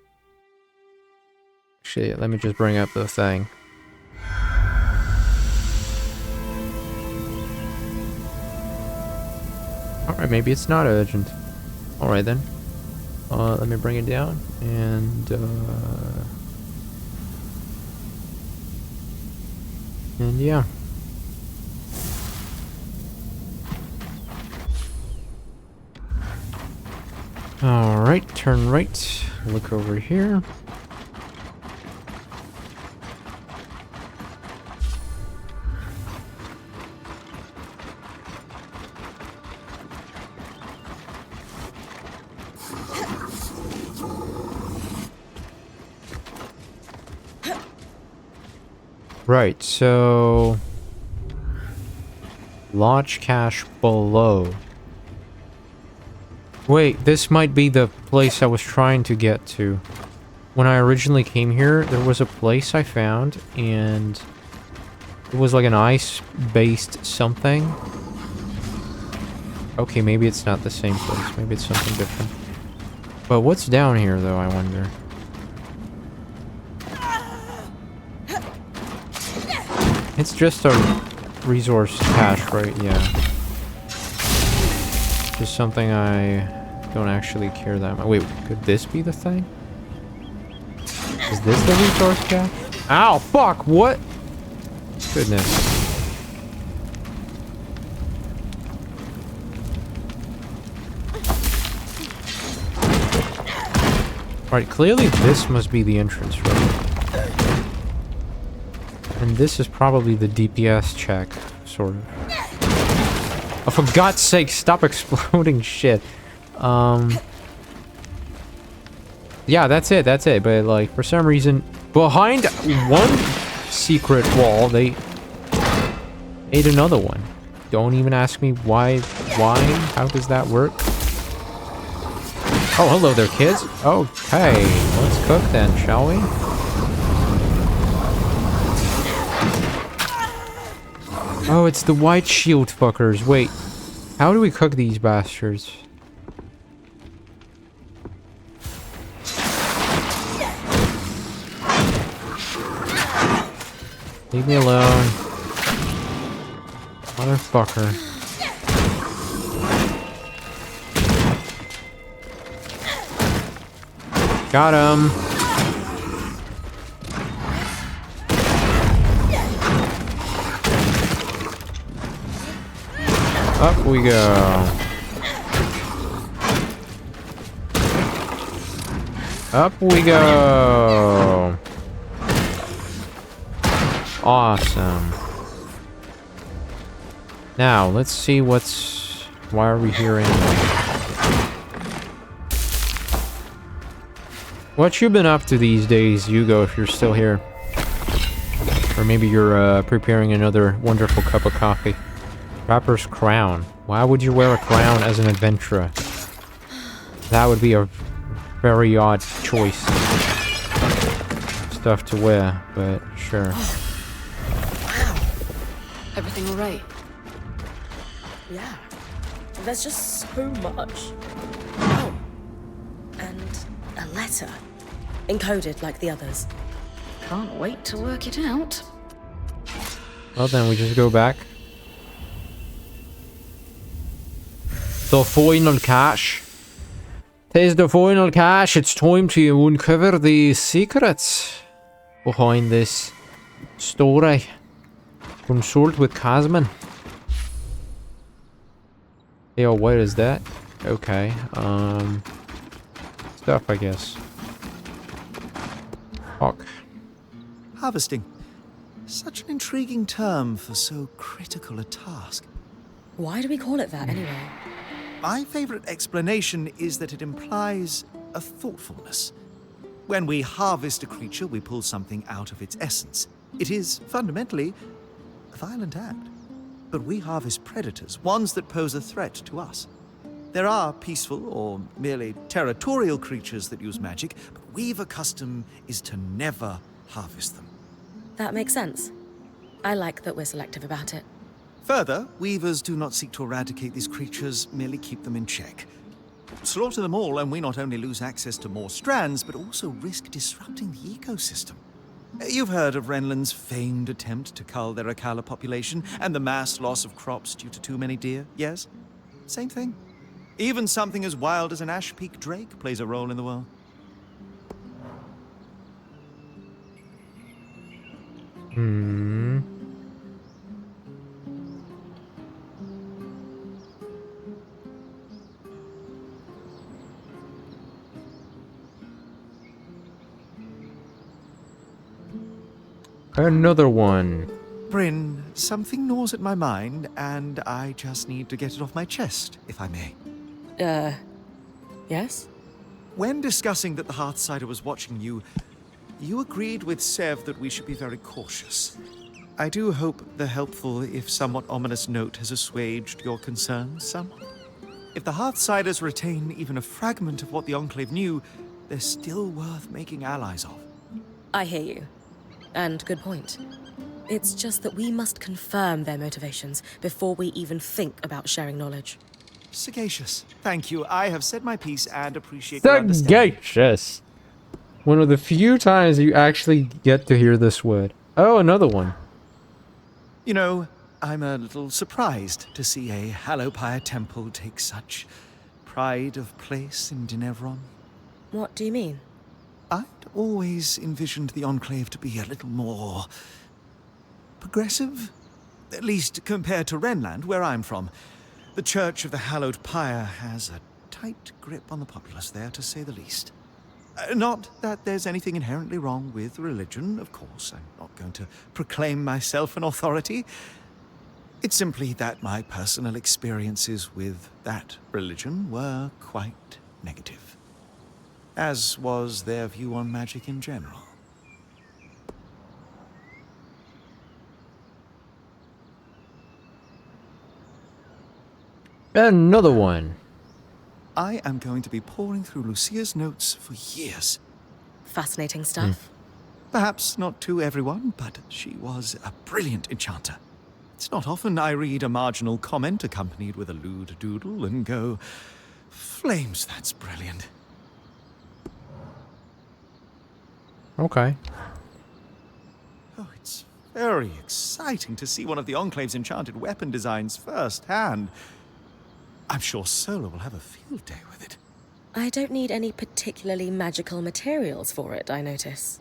Actually, let me just bring up the thing. Alright, maybe it's not urgent. Alright then. Let me bring it down, and yeah. Alright, turn right, look over here. Right, so... Large cache below. Wait, this might be the place I was trying to get to. When I originally came here, there was a place I found, and... It was like an ice-based something. Okay, maybe it's not the same place. Maybe it's something different. But what's down here, though, I wonder? It's just a resource cache, right? Yeah. Just something I don't actually care that much. Wait, could this be the thing? Is this the resource cache? Ow, fuck, what? Goodness. Alright, clearly this must be the entrance, right? And this is probably the DPS check, sort of. Oh, for God's sake, stop exploding shit. Yeah, that's it, but, like, for some reason, behind one secret wall, they ate another one. Don't even ask me why, how does that work? Oh, hello there, kids. Okay, let's cook then, shall we? Oh, it's the white shield fuckers. Wait, how do we cook these bastards? Leave me alone. Motherfucker. Got him. Up we go. Up we go. Awesome. Now, let's see why are we here anyway? What you been up to these days, Hugo, if you're still here? Or maybe you're preparing another wonderful cup of coffee. Trapper's crown. Why would you wear a crown as an adventurer? That would be a very odd choice. Stuff to wear, but sure. Everything all right? Yeah. There's just so much. Oh. And a letter. Encoded like the others. Can't wait to work it out. Well then, we just go back. The final cache. Tis the final cache. It's time to uncover the secrets behind this story. Consult with Chasm. Yo, what is that? Okay, stuff, I guess. Fuck. Harvesting. Such an intriguing term for so critical a task. Why do we call it that anyway? My favorite explanation is that it implies a thoughtfulness. When we harvest a creature, we pull something out of its essence. It is, fundamentally, a violent act. But we harvest predators, ones that pose a threat to us. There are peaceful or merely territorial creatures that use magic, but Weaver custom is to never harvest them. That makes sense. I like that we're selective about it. Further, Weavers do not seek to eradicate these creatures, merely keep them in check. Slaughter them all, and we not only lose access to more strands, but also risk disrupting the ecosystem. You've heard of Renland's famed attempt to cull their Akala population, and the mass loss of crops due to too many deer, yes? Same thing. Even something as wild as an Ash Peak drake plays a role in the world. Another one. Bryn, something gnaws at my mind, and I just need to get it off my chest, if I may. Yes? When discussing that the Hearthsider was watching you, you agreed with Sev that we should be very cautious. I do hope the helpful, if somewhat ominous note has assuaged your concerns somewhat. If the Hearthsiders retain even a fragment of what the Enclave knew, they're still worth making allies of. I hear you. And good point. It's just that we must confirm their motivations before we even think about sharing knowledge. Sagacious. Thank you. I have said my piece and appreciate your understanding. Sagacious. One of the few times you actually get to hear this word. Oh, another one. You know, I'm a little surprised to see a Hallowpire temple take such pride of place in Dinevron. What do you mean? I'd always envisioned the Enclave to be a little more progressive. At least compared to Renland, where I'm from. The Church of the Hallowed Pyre has a tight grip on the populace there, to say the least. Not that there's anything inherently wrong with religion, of course. I'm not going to proclaim myself an authority. It's simply that my personal experiences with that religion were quite negative. As was their view on magic in general. Another one. I am going to be poring through Lucia's notes for years. Fascinating stuff. Perhaps not to everyone, but she was a brilliant enchanter. It's not often I read a marginal comment accompanied with a lewd doodle and go, flames, that's brilliant. Okay. Oh, it's very exciting to see one of the Enclave's enchanted weapon designs firsthand. I'm sure Sola will have a field day with it. I don't need any particularly magical materials for it, I notice.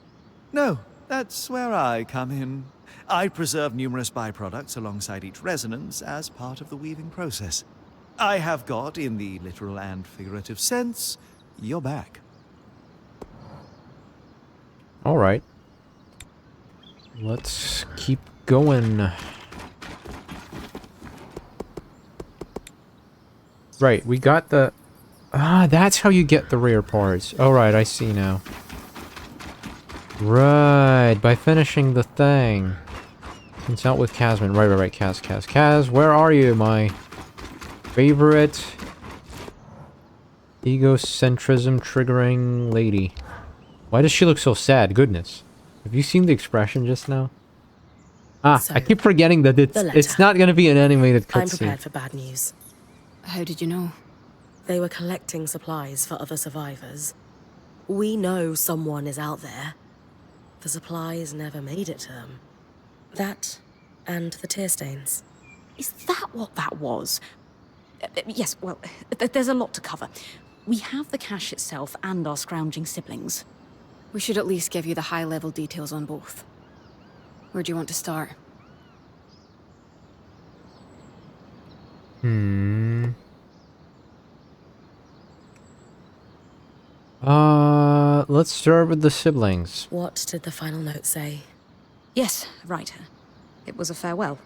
No, that's where I come in. I preserve numerous byproducts alongside each resonance as part of the weaving process. I have got, in the literal and figurative sense, your back. All right. Let's keep going. Right, we got the... Ah, that's how you get the rare parts. All right, I see now. Right, by finishing the thing. Consult with Chasm. Right, Kaz. Where are you, my favorite egocentrism triggering lady? Why does she look so sad? Goodness. Have you seen the expression just now? Ah, So, I keep forgetting that it's not going to be an animated I'm cutscene. prepared for bad news. How did you know? They were collecting supplies for other survivors. We know someone is out there. The supplies never made it to them. That, and the tear stains. Is that what that was? Yes, well, there's a lot to cover. We have the cache itself and our scrounging siblings. We should at least give you the high-level details on both. Where do you want to start? Let's start with the siblings. What did the final note say? Yes, right. It was a farewell.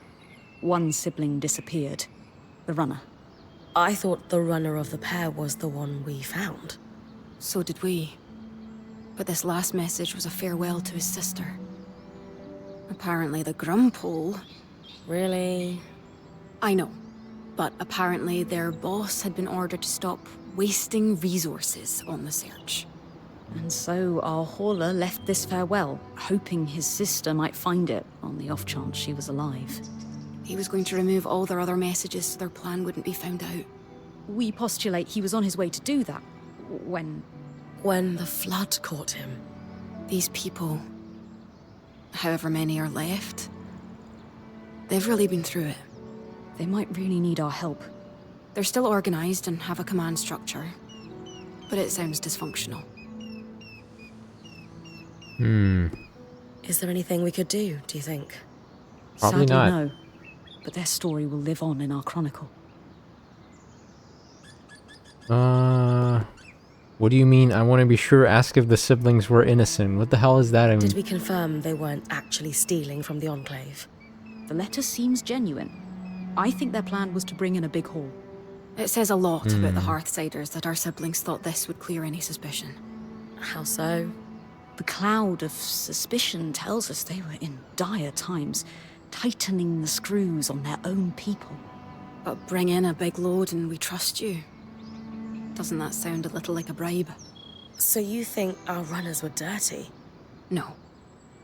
One sibling disappeared. The runner. I thought the runner of the pair was the one we found. So did we. But this last message was a farewell to his sister. Apparently the Grumpole... Really? I know. But apparently their boss had been ordered to stop wasting resources on the search. And so our hauler left this farewell, hoping his sister might find it on the off chance she was alive. He was going to remove all their other messages so their plan wouldn't be found out. We postulate he was on his way to do that when When the flood caught him. These people, however many are left, they've really been through it. they might really need our help. They're still organized and have a command structure, but it sounds dysfunctional. Is there anything we could do you think? Probably Sadly, not. no. But their story will live on in our chronicle. What do you mean? I want to be sure, ask if the siblings were innocent. What the hell is that? I mean, Did we confirm they weren't actually stealing from the Enclave? The letter seems genuine. I think their plan was to bring in a big haul. It says a lot about the Hearthsiders that our siblings thought this would clear any suspicion. How so? The cloud of suspicion tells us they were in dire times, tightening the screws on their own people. But bring in a big load and we trust you. Doesn't that sound a little like a bribe? So you think our runners were dirty? No.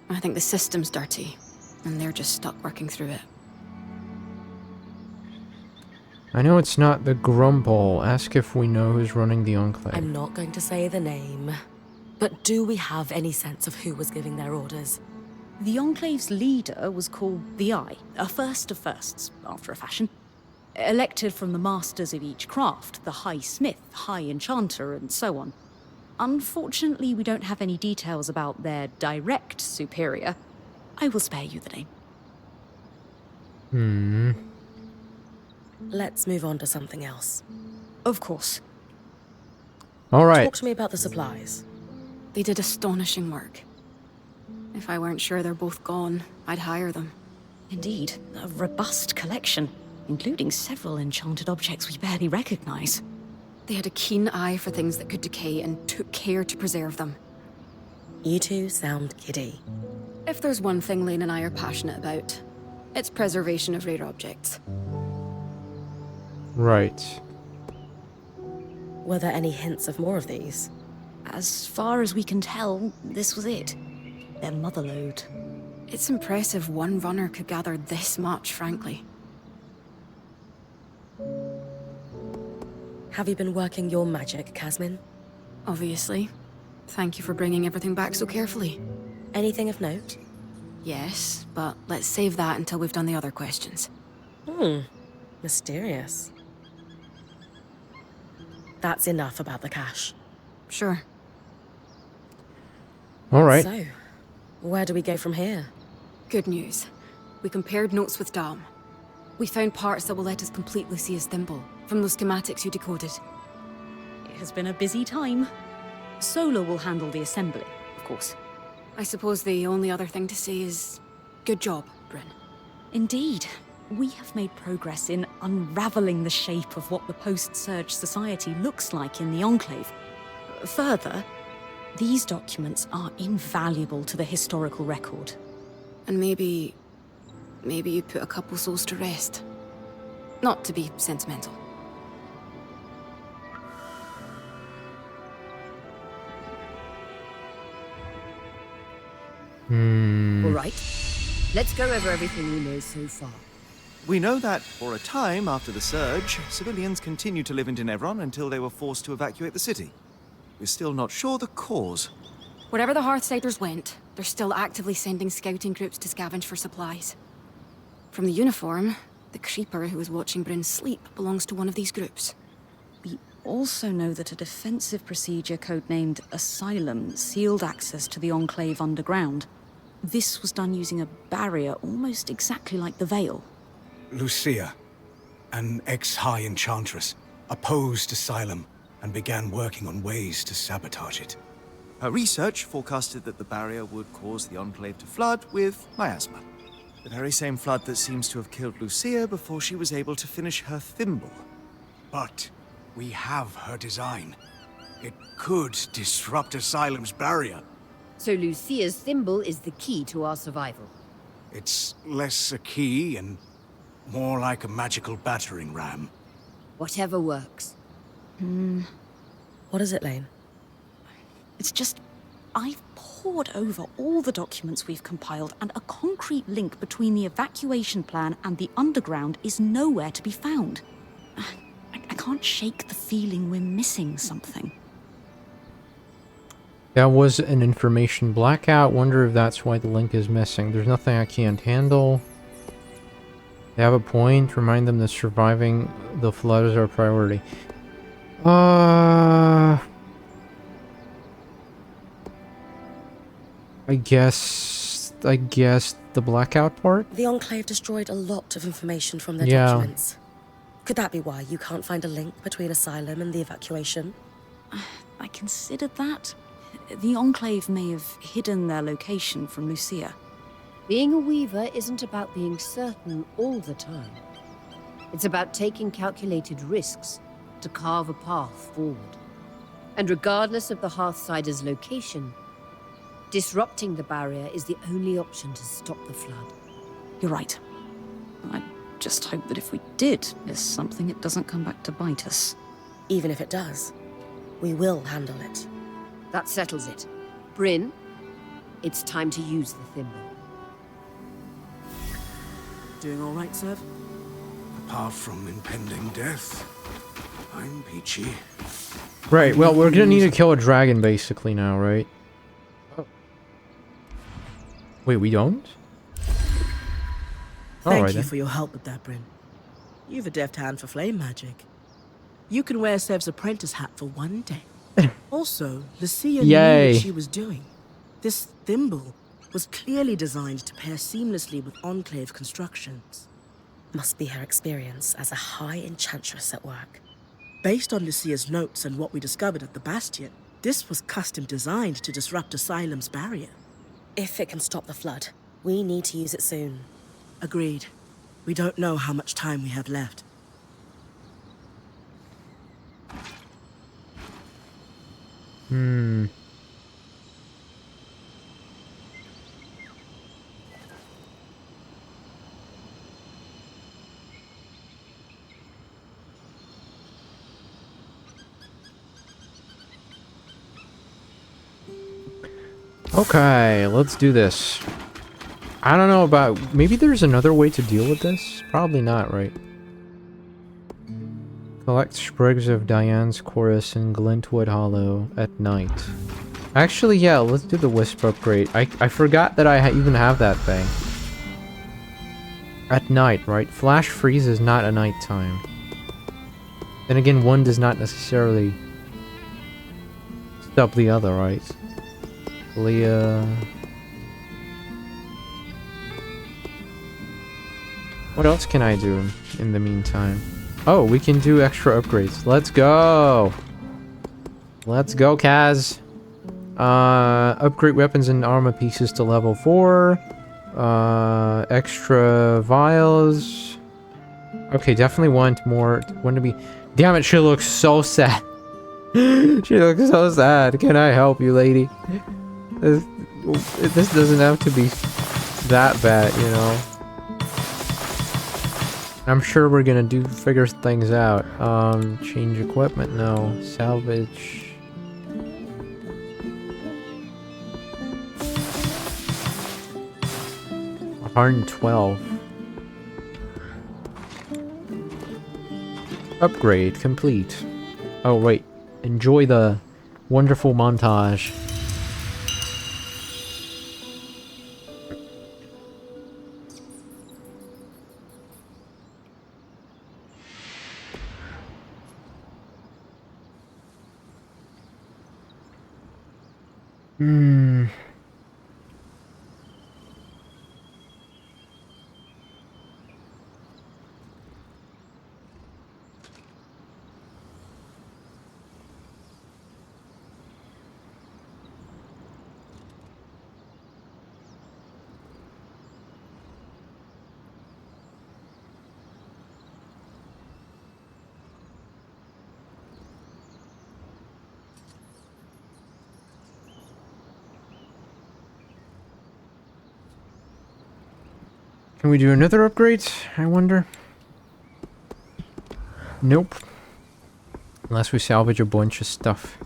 I think the system's dirty, and they're just stuck working through it. I know it's not the Grumble. Ask if we know who's running the Enclave. I'm not going to say the name, but do we have any sense of who was giving their orders? The Enclave's leader was called the Eye, a first of firsts, after a fashion. Elected from the masters of each craft, the High Smith, High Enchanter, and so on. Unfortunately, we don't have any details about their direct superior. I will spare you the name. Let's move on to something else. Of course. All right. Talk to me about the supplies. They did astonishing work. If I weren't sure they're both gone, I'd hire them. Indeed, a robust collection, including several enchanted objects we barely recognize. They had a keen eye for things that could decay and took care to preserve them. You two sound giddy. If there's one thing Lane and I are passionate about, it's preservation of rare objects. Right. Were there any hints of more of these? As far as we can tell, this was it. Their motherlode. It's impressive one runner could gather this much, frankly. Have you been working your magic, Chasm? Obviously. Thank you for bringing everything back so carefully. Anything of note? Yes, but let's save that until we've done the other questions. Mysterious. That's enough about the cache. Sure. All right. So, where do we go from here? Good news. We compared notes with Dom. We found parts that will let us complete Lucia's thimble, from those schematics you decoded. It has been a busy time. Solar will handle the assembly, of course. I suppose the only other thing to say is, good job, Bryn. Indeed. We have made progress in unraveling the shape of what the post-Surge society looks like in the Enclave. Further, these documents are invaluable to the historical record. And maybe you put a couple souls to rest. Not to be sentimental. All right. Let's go over everything we know so far. We know that, for a time after the Surge, civilians continued to live in Tenebron until they were forced to evacuate the city. We're still not sure the cause. Wherever the Hearthsiders went, they're still actively sending scouting groups to scavenge for supplies. From the uniform, the creeper who was watching Bryn sleep belongs to one of these groups. We also know that a defensive procedure codenamed Asylum sealed access to the Enclave underground. This was done using a barrier almost exactly like the Veil. Lucia, an ex-High Enchantress, opposed Asylum and began working on ways to sabotage it. Her research forecasted that the barrier would cause the Enclave to flood with miasma. The very same flood that seems to have killed Lucia before she was able to finish her thimble. But we have her design. It could disrupt Asylum's barrier. So Lucia's thimble is the key to our survival. It's less a key and more like a magical battering ram. Whatever works. What is it, Lane? It's just, I've pored over all the documents we've compiled, and a concrete link between the evacuation plan and the underground is nowhere to be found. I can't shake the feeling we're missing something. That was an information blackout. Wonder if that's why the link is missing. There's nothing I can't handle. They have a point. Remind them that surviving the flood is our priority. I guess the blackout part? The Enclave destroyed a lot of information from their Yeah. documents. Could that be why you can't find a link between Asylum and the evacuation? I considered that. The Enclave may have hidden their location from Lucia. Being a weaver isn't about being certain all the time. It's about taking calculated risks to carve a path forward. And regardless of the Hearthsider's location, disrupting the barrier is the only option to stop the flood. You're right. I just hope that if we did miss something, it doesn't come back to bite us. Even if it does, we will handle it. That settles it. Bryn, it's time to use the thimble. Doing all right, Serv? Apart from impending death, I'm peachy. Right, well, we're gonna need to kill a dragon basically now, right? Oh. Wait, we don't? Thank Alright you then. for your help with that, Bryn. You've a deft hand for flame magic. You can wear Sev's apprentice hat for one day. Also, Lucia knew Yay. what she was doing. This thimble was clearly designed to pair seamlessly with Enclave constructions. Must be her experience as a high enchantress at work. Based on Lucia's notes and what we discovered at the Bastion, this was custom designed to disrupt Asylum's barrier. If it can stop the flood, we need to use it soon. Agreed. We don't know how much time we have left. Okay, let's do this. I don't know about... Maybe there's another way to deal with this? Probably not, right? Collect sprigs of Diane's chorus in Glintwood Hollow at night. Actually, yeah, let's do the Wisp upgrade. I forgot that I even have that thing. At night, right? Flash freeze is not a nighttime. Then again, one does not necessarily stop the other, right? Leah... What else can I do in the meantime? Oh, we can do extra upgrades. Let's go! Let's go, Kaz! Upgrade weapons and armor pieces to level 4. Extra vials. Okay, definitely want more. Want to be... Damn it, she looks so sad. She looks so sad. Can I help you, lady? This doesn't have to be that bad, you know? I'm sure we're gonna figure things out. Change equipment, no. Salvage. $112. Upgrade complete. Oh wait, enjoy the wonderful montage. Can we do another upgrade? I wonder. Nope. Unless we salvage a bunch of stuff.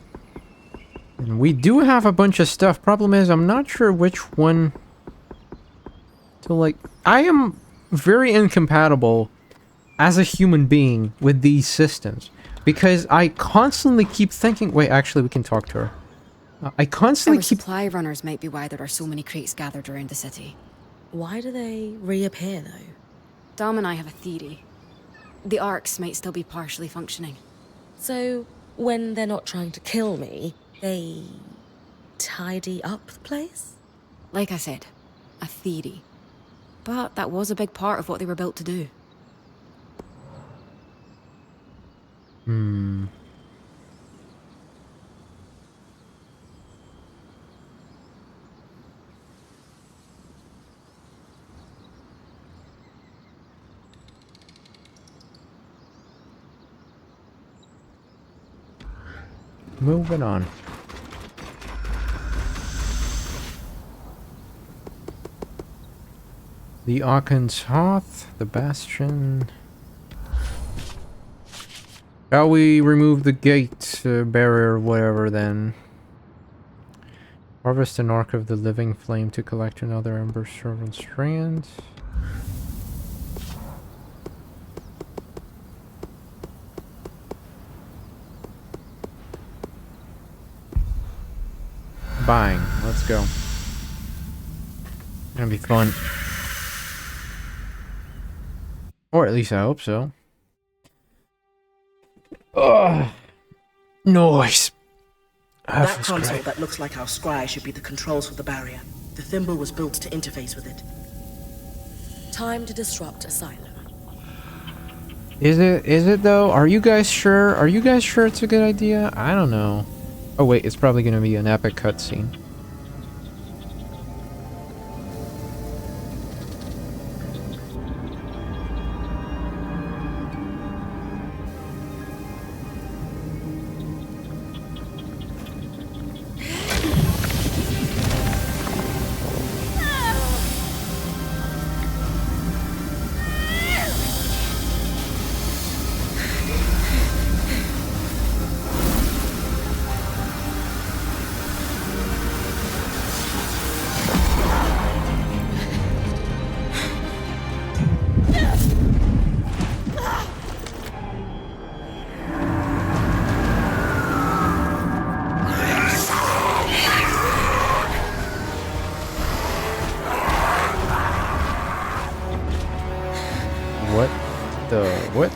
And we do have a bunch of stuff. Problem is, I'm not sure which one to like... I am very incompatible as a human being with these systems. Because I constantly keep thinking... Wait, actually, we can talk to her. I constantly Our keep... supply runners might be why there are so many crates gathered around the city. Why do they reappear, though? Dom and I have a theory. The arcs might still be partially functioning. So, when they're not trying to kill me, they tidy up the place? Like I said, a theory. But that was a big part of what they were built to do. Moving on. The Arkan's Hearth, the Bastion. Shall we remove the gate barrier, whatever, then? Harvest an Ark of the Living Flame to collect another Ember Servant Strand. spying. Let's go. Gonna be fun. Or at least I hope so. Ugh. Noise. That console that looks like our scry should be the controls for the barrier. The thimble was built to interface with it. Time to disrupt Asylum. Is it though? Are you guys sure? Are you guys sure it's a good idea? I don't know. Oh wait, it's probably gonna be an epic cutscene. What the what?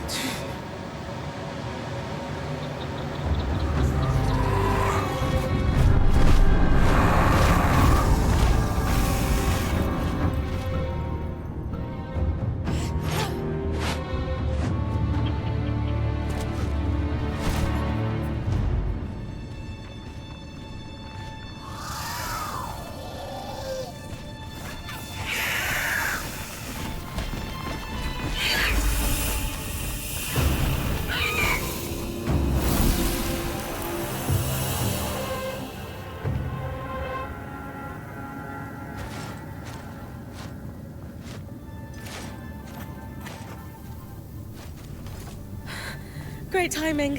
Great timing.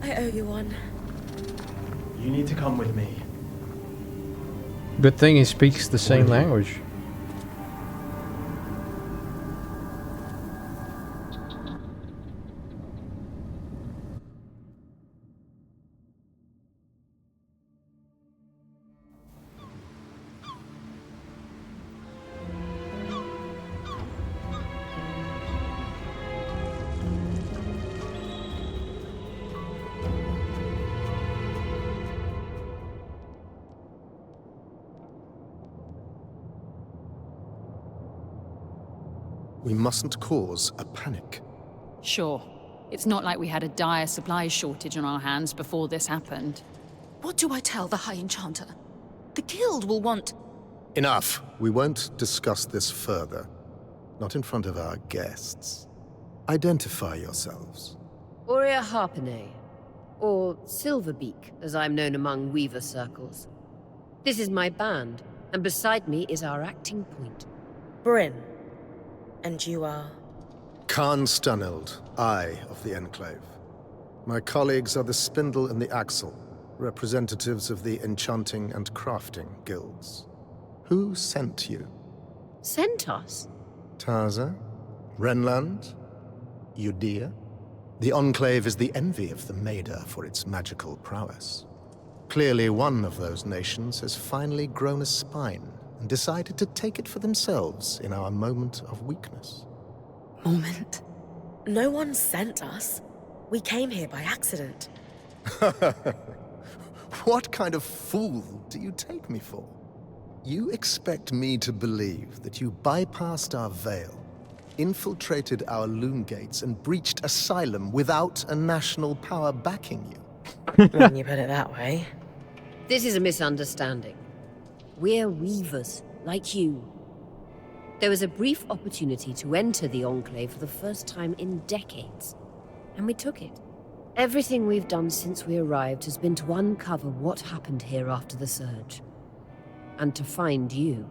I owe you one. You need to come with me. Good thing he speaks the same language. We mustn't cause a panic. Sure. It's not like we had a dire supplies shortage on our hands before this happened. What do I tell the High Enchanter? The Guild will want... Enough! We won't discuss this further. Not in front of our guests. Identify yourselves. Aurea Harpenay, or Silverbeak, as I'm known among Weaver circles. This is my band, and beside me is our acting point. Bryn. And you are? Khan Stunild, Eye of the Enclave. My colleagues are the Spindle and the Axle, representatives of the Enchanting and Crafting Guilds. Who sent you? Sent us? Tarza? Renland? Udea? The Enclave is the envy of the Maida for its magical prowess. Clearly one of those nations has finally grown a spine and decided to take it for themselves in our moment of weakness. Moment? No one sent us. We came here by accident. What kind of fool do you take me for? You expect me to believe that you bypassed our veil, infiltrated our loom gates, and breached Asylum without a national power backing you? When you put it that way. This is a misunderstanding. We're Weavers, like you. There was a brief opportunity to enter the Enclave for the first time in decades, and we took it. Everything we've done since we arrived has been to uncover what happened here after the Surge, and to find you.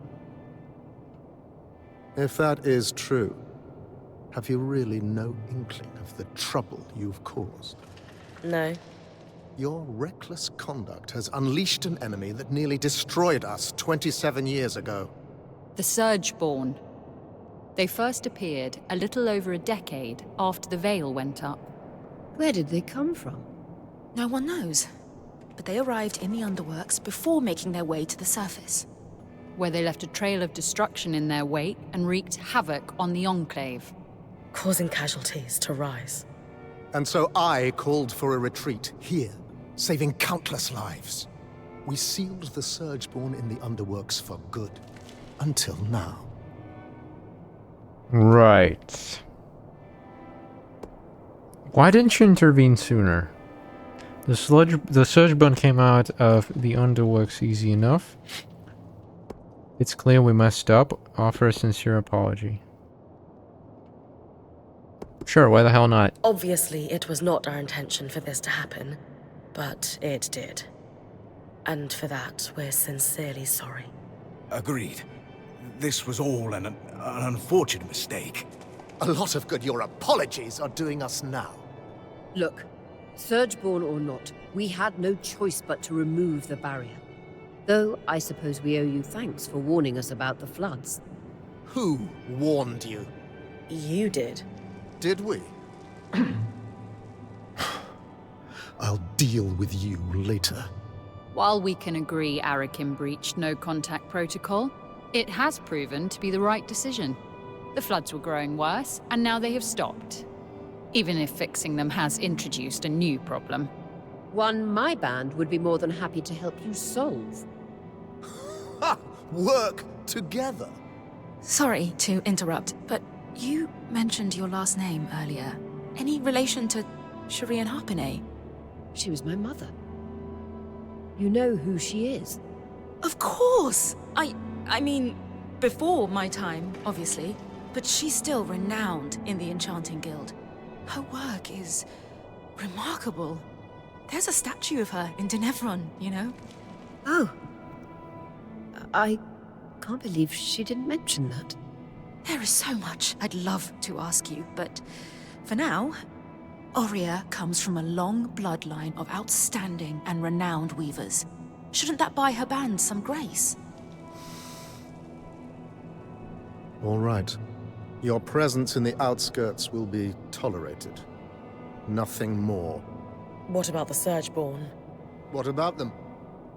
If that is true, have you really no inkling of the trouble you've caused? No. Your reckless conduct has unleashed an enemy that nearly destroyed us 27 years ago. The Surgeborn. They first appeared a little over a decade after the Veil went up. Where did they come from? No one knows. but they arrived in the underworks before making their way to the surface. Where they left a trail of destruction in their wake and wreaked havoc on the Enclave. Causing casualties to rise. And so I called for a retreat here, saving countless lives. We sealed the Surgeborn in the underworks for good. Until now. Right. Why didn't you intervene sooner? The Surgeborn came out of the underworks easy enough. It's clear we messed up. Offer a sincere apology. Sure, why the hell not? Obviously, it was not our intention for this to happen, but it did. And for that, we're sincerely sorry. Agreed. This was all an unfortunate mistake. A lot of good your apologies are doing us now. Look, Surgeborn or not, we had no choice but to remove the barrier. Though I suppose we owe you thanks for warning us about the floods. Who warned you? You did. Did we? I'll deal with you later. While we can agree Arakim breached no contact protocol, it has proven to be the right decision. The floods were growing worse, and now they have stopped. Even if fixing them has introduced a new problem. One my band would be more than happy to help you solve. Ha! Work together. Sorry to interrupt, but you mentioned your last name earlier. Any relation to Shireen Harpenay? She was my mother. You know who she is? Of course! I mean, before my time, obviously, but she's still renowned in the Enchanting Guild. Her work is remarkable. There's a statue of her in Denevron, you know? Oh. I can't believe she didn't mention that. There is so much I'd love to ask you, but for now, Aurea comes from a long bloodline of outstanding and renowned weavers. Shouldn't that buy her band some grace? All right. Your presence in the outskirts will be tolerated. Nothing more. What about the Surgeborn? What about them?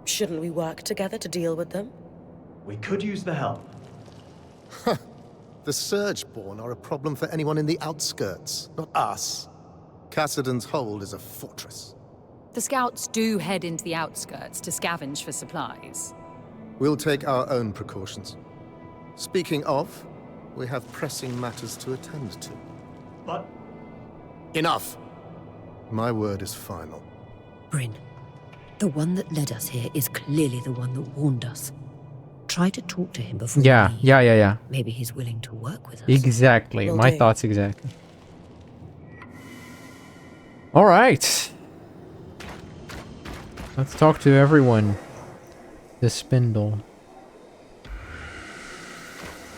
Shouldn't we work together to deal with them? We could use the help. The Surgeborn are a problem for anyone in the outskirts, not us. Cassidon's Hold is a fortress. The scouts do head into the outskirts to scavenge for supplies. We'll take our own precautions. Speaking of, we have pressing matters to attend to. But... Enough! My word is final. Bryn, the one that led us here is clearly the one that warned us. Try to talk to him before Yeah, we leave. yeah. Maybe he's willing to work with us. Exactly. Will My do. thoughts exactly. All right. Let's talk to everyone. The Spindle.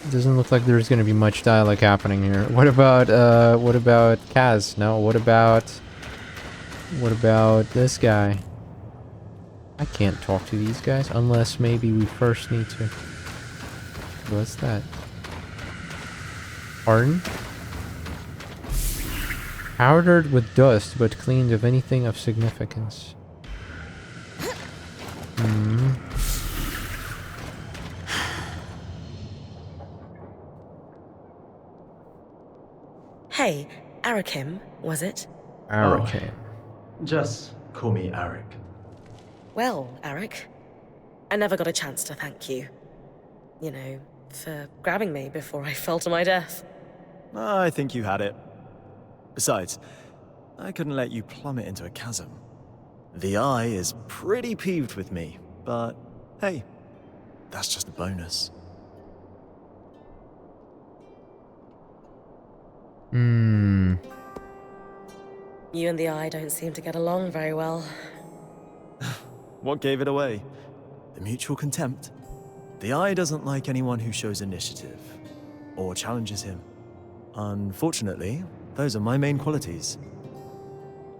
Doesn't look like there's going to be much dialogue happening here. What about Kaz? No, what about this guy? I can't talk to these guys unless maybe we first need to. What's that? Pardon? Powdered with dust, but cleaned of anything of significance. Hmm. Hey, Arakim, was it? Arakim. Just call me Arik. Well, Arik, I never got a chance to thank you. You know, for grabbing me before I fell to my death. I think you had it. Besides, I couldn't let you plummet into a chasm. The Eye is pretty peeved with me, but hey, that's just a bonus. Hmm. You and the Eye don't seem to get along very well. What gave it away? The mutual contempt. The Eye doesn't like anyone who shows initiative or challenges him. Unfortunately, those are my main qualities.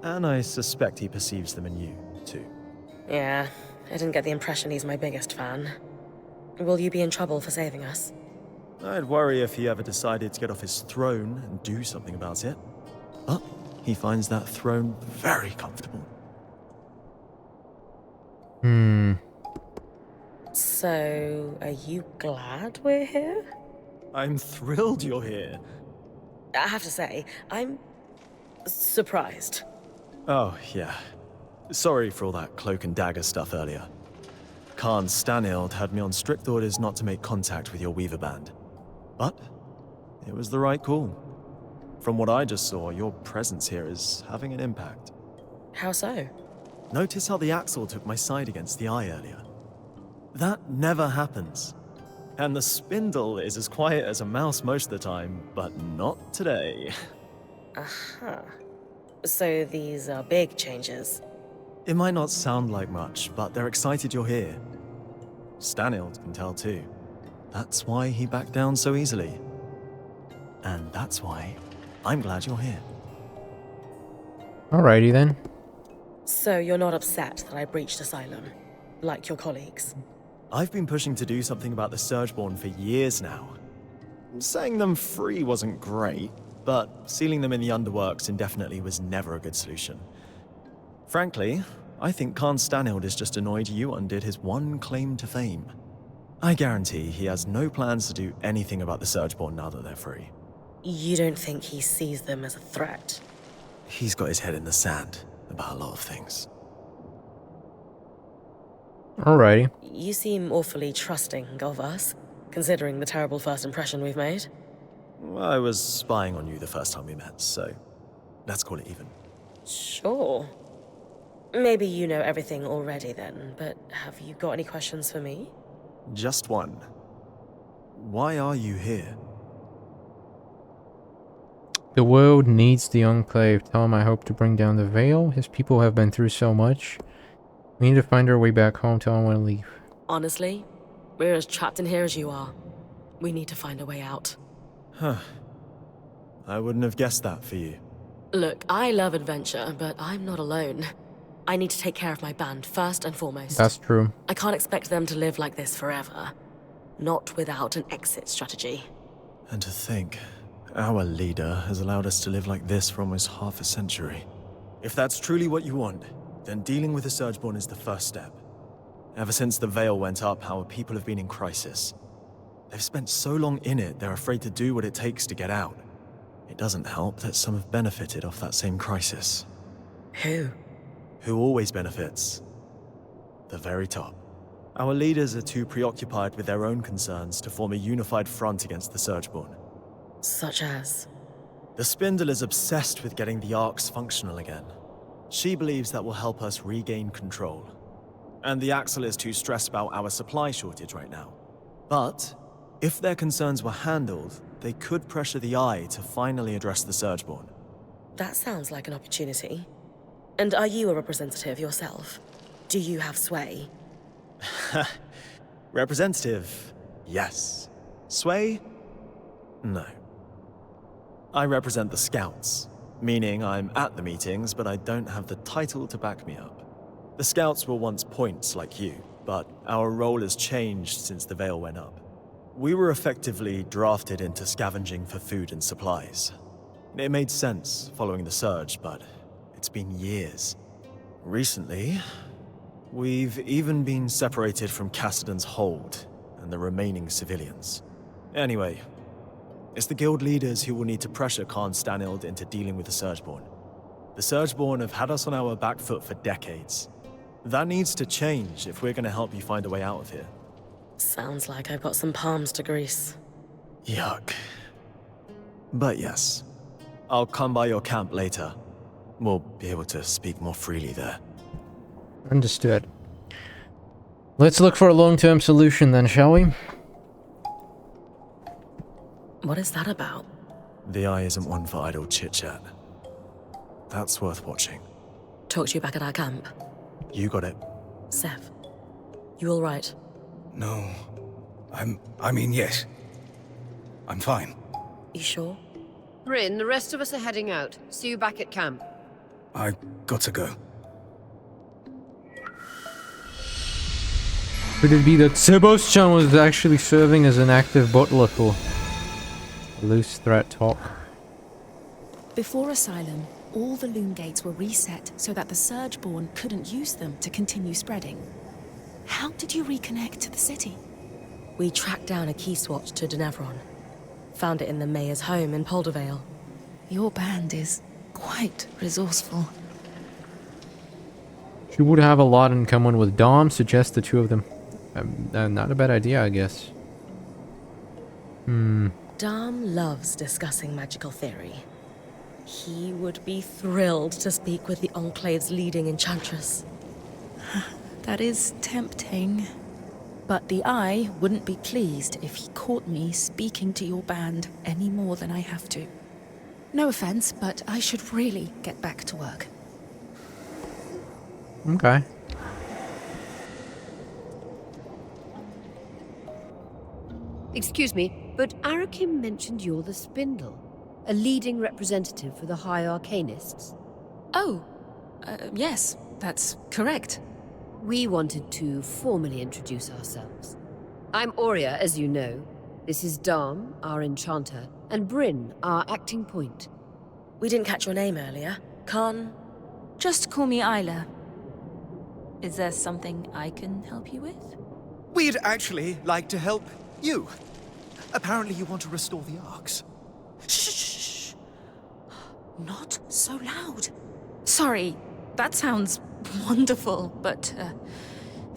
And I suspect he perceives them in you, too. Yeah, I didn't get the impression he's my biggest fan. Will you be in trouble for saving us? I'd worry if he ever decided to get off his throne and do something about it. But he finds that throne very comfortable. So, are you glad we're here? I'm thrilled you're here. I have to say, I'm surprised. Oh, yeah. Sorry for all that cloak and dagger stuff earlier. Khan Stanild had me on strict orders not to make contact with your Weaver band. But it was the right call. From what I just saw, your presence here is having an impact. How so? Notice how the Axle took my side against the Eye earlier? That never happens. And the Spindle is as quiet as a mouse most of the time, but not today. Aha. So these are big changes. It might not sound like much, but they're excited you're here. Stanild can tell too. That's why he backed down so easily. And that's why I'm glad you're here. Alrighty then. So you're not upset that I breached Asylum, like your colleagues? I've been pushing to do something about the Surgeborn for years now. Setting them free wasn't great, but sealing them in the underworks indefinitely was never a good solution. Frankly, I think Khan Stanild is just annoyed you undid his one claim to fame. I guarantee he has no plans to do anything about the Surgeborn now that they're free. You don't think he sees them as a threat? He's got his head in the sand about a lot of things. Alrighty. You seem awfully trusting of us, considering the terrible first impression we've made. I was spying on you the first time we met, so let's call it even. Sure. Maybe you know everything already then, but have you got any questions for me? Just one. Why are you here? The world needs the Enclave. Tell him I hope to bring down the Veil. His people have been through so much. We need to find our way back home. Tell him when to leave. Honestly, we're as trapped in here as you are. We need to find a way out. Huh. I wouldn't have guessed that for you. Look, I love adventure, but I'm not alone. I need to take care of my band first and foremost. That's true. I can't expect them to live like this forever. Not without an exit strategy. And to think, our leader has allowed us to live like this for almost half a century. If that's truly what you want, then dealing with the Surgeborn is the first step. Ever since the Veil went up, our people have been in crisis. They've spent so long in it, they're afraid to do what it takes to get out. It doesn't help that some have benefited off that same crisis. Who? Who always benefits? The very top. Our leaders are too preoccupied with their own concerns to form a unified front against the Surgeborn. Such as? The Spindle is obsessed with getting the Arcs functional again. She believes that will help us regain control. And the Axle is too stressed about our supply shortage right now. But if their concerns were handled, they could pressure the Eye to finally address the Surgeborn. That sounds like an opportunity. And are you a representative yourself? Do you have sway? Representative, yes. Sway? No. I represent the Scouts, meaning I'm at the meetings, but I don't have the title to back me up. The Scouts were once points like you, but our role has changed since the Veil went up. We were effectively drafted into scavenging for food and supplies. It made sense following the Surge, but it's been years. Recently, we've even been separated from Cassidon's hold and the remaining civilians. Anyway, it's the guild leaders who will need to pressure Khan Stanild into dealing with the Surgeborn. The Surgeborn have had us on our back foot for decades. That needs to change if we're going to help you find a way out of here. Sounds like I've got some palms to grease. Yuck. But yes, I'll come by your camp later. We'll be able to speak more freely there. Understood. Let's look for a long-term solution then, shall we? What is that about? The Eye isn't one for idle chit-chat. That's worth watching. Talk to you back at our camp. You got it. Sev, you all right? No. I mean, yes. I'm fine. You sure? Rin, the rest of us are heading out. See you back at camp. I got to go. Could it be that Sebastian was actually serving as an active butler for loose threat talk? Before Asylum, all the loom gates were reset so that the Surgeborn couldn't use them to continue spreading. How did you reconnect to the city? We tracked down a key swatch to Denevron. Found it in the mayor's home in Poldervale. Your band is quite resourceful. She would have a lot in common with Dom. Suggest the two of them. Not a bad idea, I guess. Dom loves discussing magical theory. He would be thrilled to speak with the Enclave's leading enchantress. That is tempting. But the Eye wouldn't be pleased if he caught me speaking to your band any more than I have to. No offense, but I should really get back to work. Okay. Excuse me, but Arakim mentioned you're the Spindle, a leading representative for the High Arcanists. Oh, yes, that's correct. We wanted to formally introduce ourselves. I'm Aurea, as you know. This is Dom, our enchanter, and Bryn, our acting point. We didn't catch your name earlier. Khan? Just call me Isla. Is there something I can help you with? We'd actually like to help you. Apparently you want to restore the arcs. Shh! Not so loud. Sorry, that sounds wonderful, but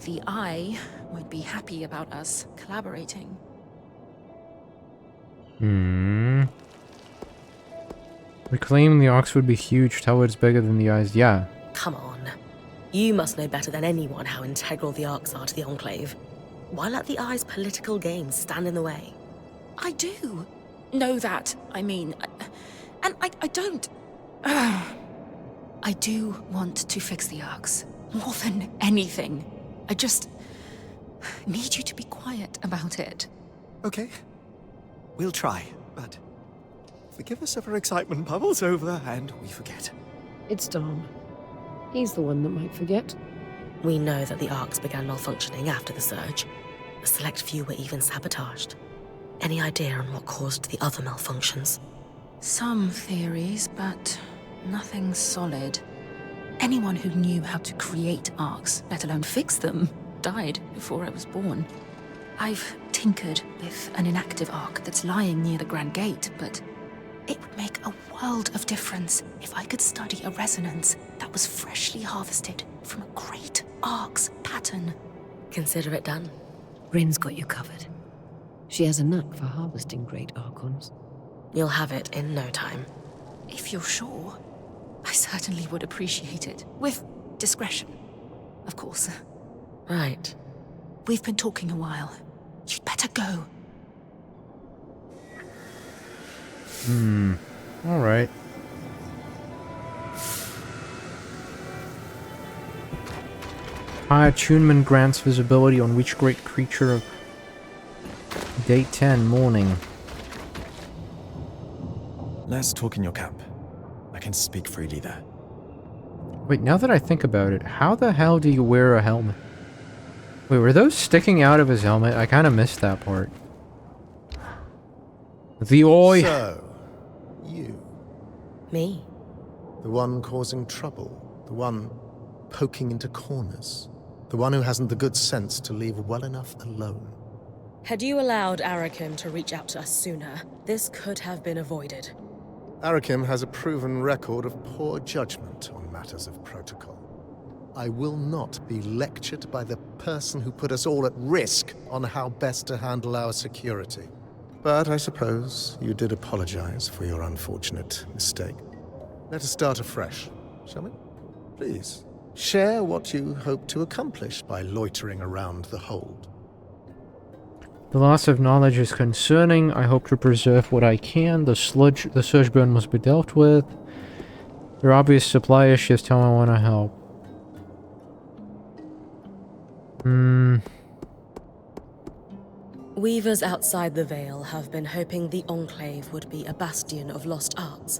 the Eye won't be happy about us collaborating. Reclaiming the Ox would be huge. Tell it's bigger than the eyes. Yeah. Come on. You must know better than anyone how integral the Arcs are to the Enclave. Why let the Eye's political games stand in the way? I do know that, I mean, and I don't. I do want to fix the Arcs, more than anything. I just need you to be quiet about it. Okay. We'll try, but forgive us if our excitement bubbles over and we forget. It's Dom. He's the one that might forget. We know that the Arcs began malfunctioning after the surge. A select few were even sabotaged. Any idea on what caused the other malfunctions? Some theories, but nothing solid. Anyone who knew how to create Arcs, let alone fix them, died before I was born. I've tinkered with an inactive Arc that's lying near the Grand Gate, but it would make a world of difference if I could study a resonance that was freshly harvested from a great Arc's pattern. Consider it done. Bryn's got you covered. She has a knack for harvesting great Archons. You'll have it in no time. If you're sure, I certainly would appreciate it. With discretion, of course. Right. We've been talking a while. You'd better go. Alright. High attunement grants visibility on which great creature of Day 10 morning. Let's talk in your camp. I can speak freely there. Wait, now that I think about it, how the hell do you wear a helmet? Wait, were those sticking out of his helmet? I kind of missed that part. The oi! So, you. Me? The one causing trouble. The one poking into corners. The one who hasn't the good sense to leave well enough alone. Had you allowed Arakim to reach out to us sooner, this could have been avoided. Arakim has a proven record of poor judgment on matters of protocol. I will not be lectured by the person who put us all at risk on how best to handle our security. But I suppose you did apologize for your unfortunate mistake. Let us start afresh, shall we? Please, share what you hope to accomplish by loitering around the hold. The loss of knowledge is concerning. I hope to preserve what I can. The surge burn must be dealt with. There are obvious supply issues. Tell me I want to help. Weavers outside the Veil have been hoping the Enclave would be a bastion of lost arts.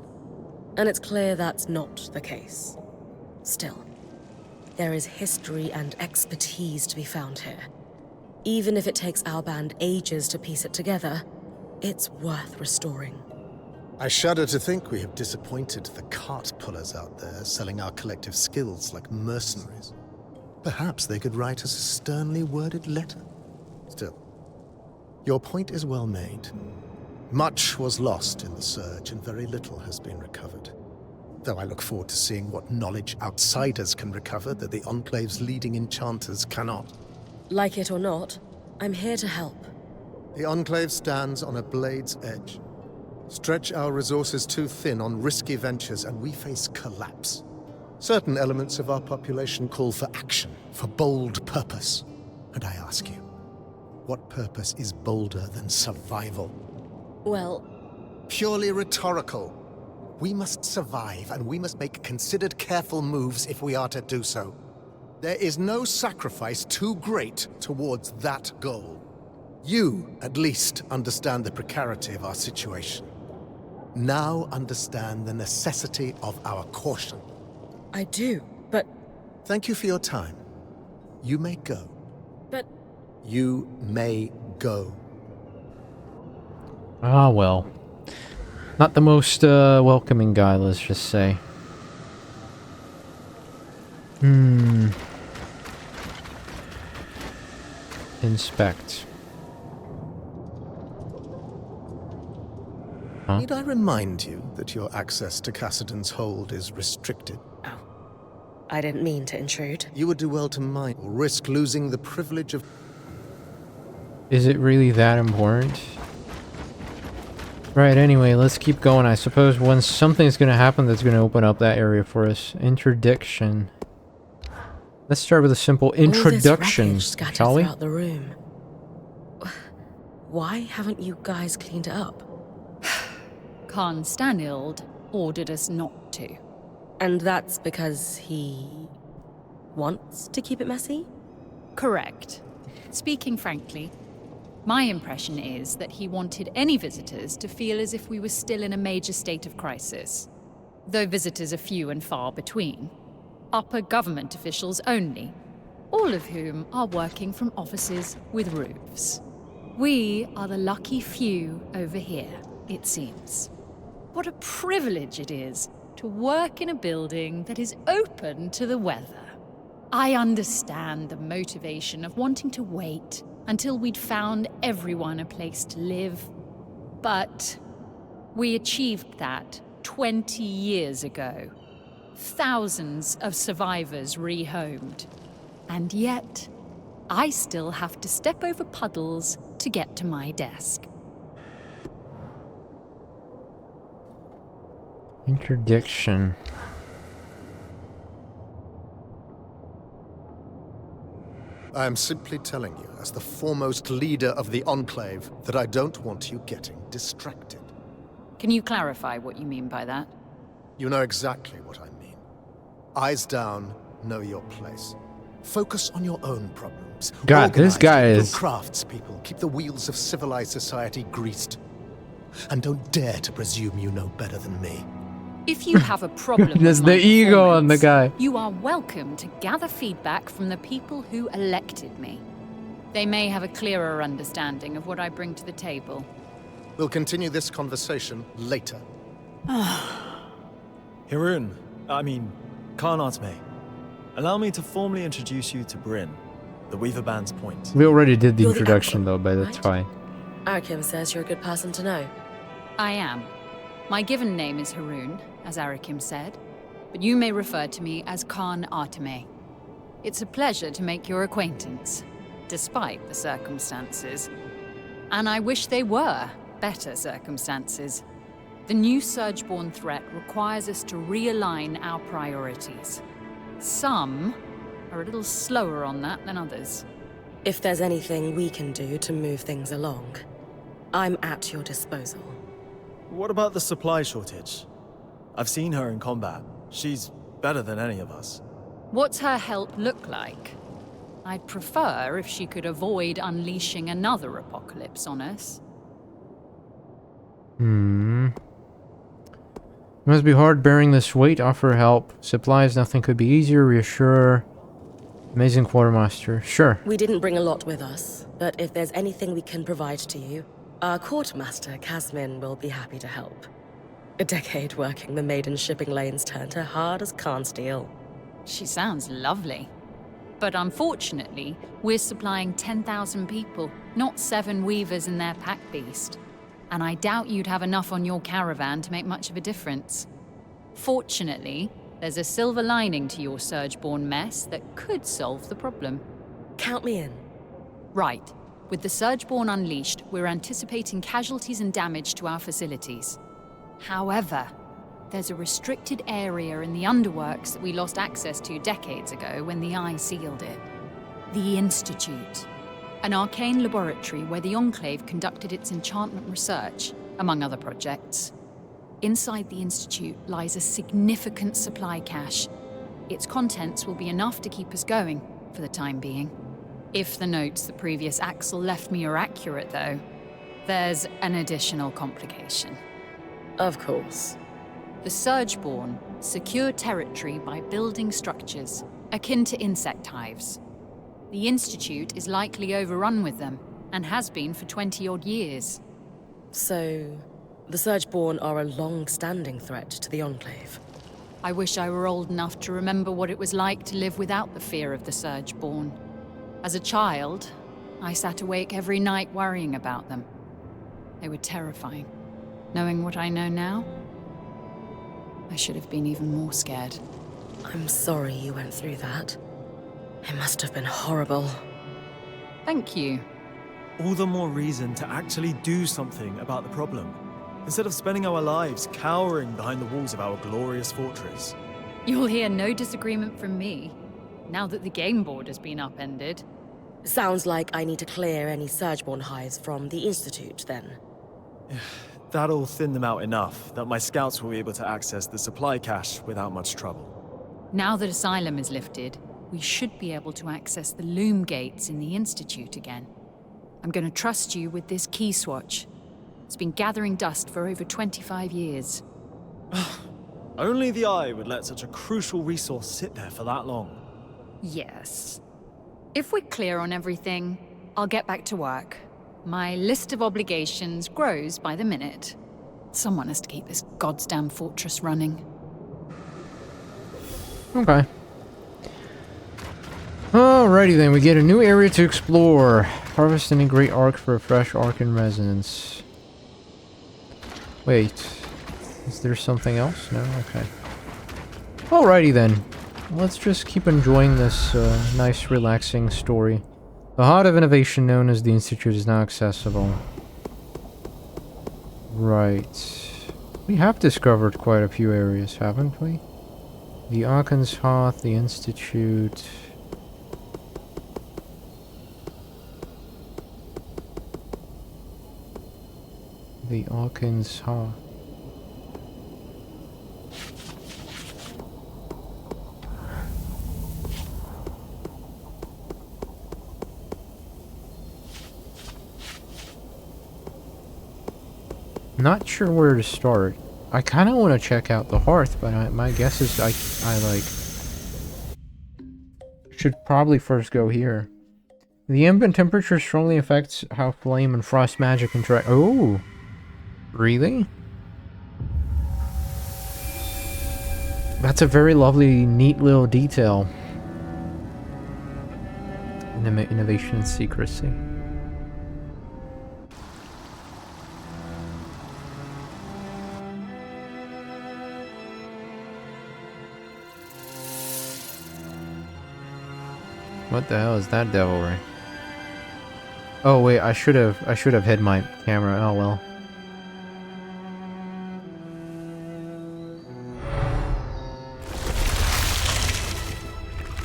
And it's clear that's not the case. Still, there is history and expertise to be found here. Even if it takes our band ages to piece it together, it's worth restoring. I shudder to think we have disappointed the cart pullers out there selling our collective skills like mercenaries. Perhaps they could write us a sternly worded letter. Still, your point is well made. Much was lost in the Surge, and very little has been recovered. Though I look forward to seeing what knowledge outsiders can recover that the Enclave's leading enchanters cannot. Like it or not, I'm here to help. The Enclave stands on a blade's edge. Stretch our resources too thin on risky ventures, and we face collapse. Certain elements of our population call for action, for bold purpose. And I ask you, what purpose is bolder than survival? Well, purely rhetorical. We must survive, and we must make considered, careful moves if we are to do so. There is no sacrifice too great towards that goal. You, at least, understand the precarity of our situation. Now understand the necessity of our caution. I do, but... Thank you for your time. You may go. But... You may go. Ah, well. Not the most welcoming guy, let's just say. Inspect. Huh? Need I remind you that your access to Cassidon's hold is restricted? Oh. I didn't mean to intrude. You would do well to mind or risk losing the privilege of... Is it really that important? Right, anyway, let's keep going. I suppose when something's gonna happen that's gonna open up that area for us. Introduction. Let's start with a simple introduction, shall we? Throughout the room. Why haven't you guys cleaned it up? Khan Stanild ordered us not to. And that's because he... wants to keep it messy? Correct. Speaking frankly, my impression is that he wanted any visitors to feel as if we were still in a major state of crisis. Though visitors are few and far between. Upper government officials only, all of whom are working from offices with roofs. We are the lucky few over here, it seems. What a privilege it is to work in a building that is open to the weather. I understand the motivation of wanting to wait until we'd found everyone a place to live. But we achieved that 20 years ago. Thousands of survivors rehomed. And yet, I still have to step over puddles to get to my desk. Interdiction. I am simply telling you, as the foremost leader of the Enclave, that I don't want you getting distracted. Can you clarify what you mean by that? You know exactly what I mean. Eyes down, know your place. Focus on your own problems. God, this guy is... craftspeople, keep the wheels of civilized society greased. And don't dare to presume you know better than me. If you have a problem There's with my the ego on the guy. You are welcome to gather feedback from the people who elected me. They may have a clearer understanding of what I bring to the table. We'll continue this conversation later. Khan Atme, allow me to formally introduce you to Bryn, the Weaver Band's point. We already did the You're the introduction uncle, though, but that's fine. Arakim says you're a good person to know. I am. My given name is Haroon, as Arakim said, but you may refer to me as Khan Atme. It's a pleasure to make your acquaintance, despite the circumstances. And I wish they were better circumstances. The new Surgeborn threat requires us to realign our priorities. Some are a little slower on that than others. If there's anything we can do to move things along, I'm at your disposal. What about the supply shortage? I've seen her in combat. She's better than any of us. What's her help look like? I'd prefer if she could avoid unleashing another apocalypse on us. It must be hard bearing this weight. Offer help. Supplies, nothing could be easier. Reassure. Amazing quartermaster. Sure. We didn't bring a lot with us, but if there's anything we can provide to you, our quartermaster, Chasm, will be happy to help. A decade working the maiden shipping lanes turned her hard as Khan steel. She sounds lovely. But unfortunately, we're supplying 10,000 people, not 7 weavers and their pack beast. And I doubt you'd have enough on your caravan to make much of a difference. Fortunately, there's a silver lining to your Surgeborn mess that could solve the problem. Count me in. Right. With the Surgeborn unleashed, we're anticipating casualties and damage to our facilities. However, there's a restricted area in the underworks that we lost access to decades ago when the Eye sealed it. The Institute. An arcane laboratory where the Enclave conducted its enchantment research, among other projects. Inside the Institute lies a significant supply cache. Its contents will be enough to keep us going, for the time being. If the notes the previous Axel left me are accurate, though, there's an additional complication. Of course. The Surgeborn secure territory by building structures, akin to insect hives. The Institute is likely overrun with them, and has been for 20-odd years. So, the Surgeborn are a long-standing threat to the Enclave. I wish I were old enough to remember what it was like to live without the fear of the Surgeborn. As a child, I sat awake every night worrying about them. They were terrifying. Knowing what I know now, I should have been even more scared. I'm sorry you went through that. It must have been horrible. Thank you. All the more reason to actually do something about the problem, instead of spending our lives cowering behind the walls of our glorious fortress. You'll hear no disagreement from me, now that the game board has been upended. Sounds like I need to clear any Surgeborn hives from the Institute, then. That'll thin them out enough that my scouts will be able to access the supply cache without much trouble. Now that Asylum is lifted, we should be able to access the loom gates in the Institute again. I'm going to trust you with this key swatch. It's been gathering dust for over 25 years. Only the Eye would let such a crucial resource sit there for that long. Yes. If we're clear on everything, I'll get back to work. My list of obligations grows by the minute. Someone has to keep this goddamn fortress running. Okay. Alrighty then, we get a new area to explore. Harvest any great arc for a fresh Arcan resonance. Wait. Is there something else? No? Okay. Alrighty then. Let's just keep enjoying this nice, relaxing story. The heart of innovation known as the Institute is now accessible. Right. We have discovered quite a few areas, haven't we? The Arcan's Hearth, the Institute... The Arcan's Hearth. Not sure where to start. I kind of want to check out the hearth, but my guess is I like should probably first go here. The ambient temperature strongly affects how flame and frost magic interact. Oh, really? That's a very lovely, neat little detail. Innovation and secrecy. What the hell is that devilry? Oh wait, I should have hid my camera. Oh well.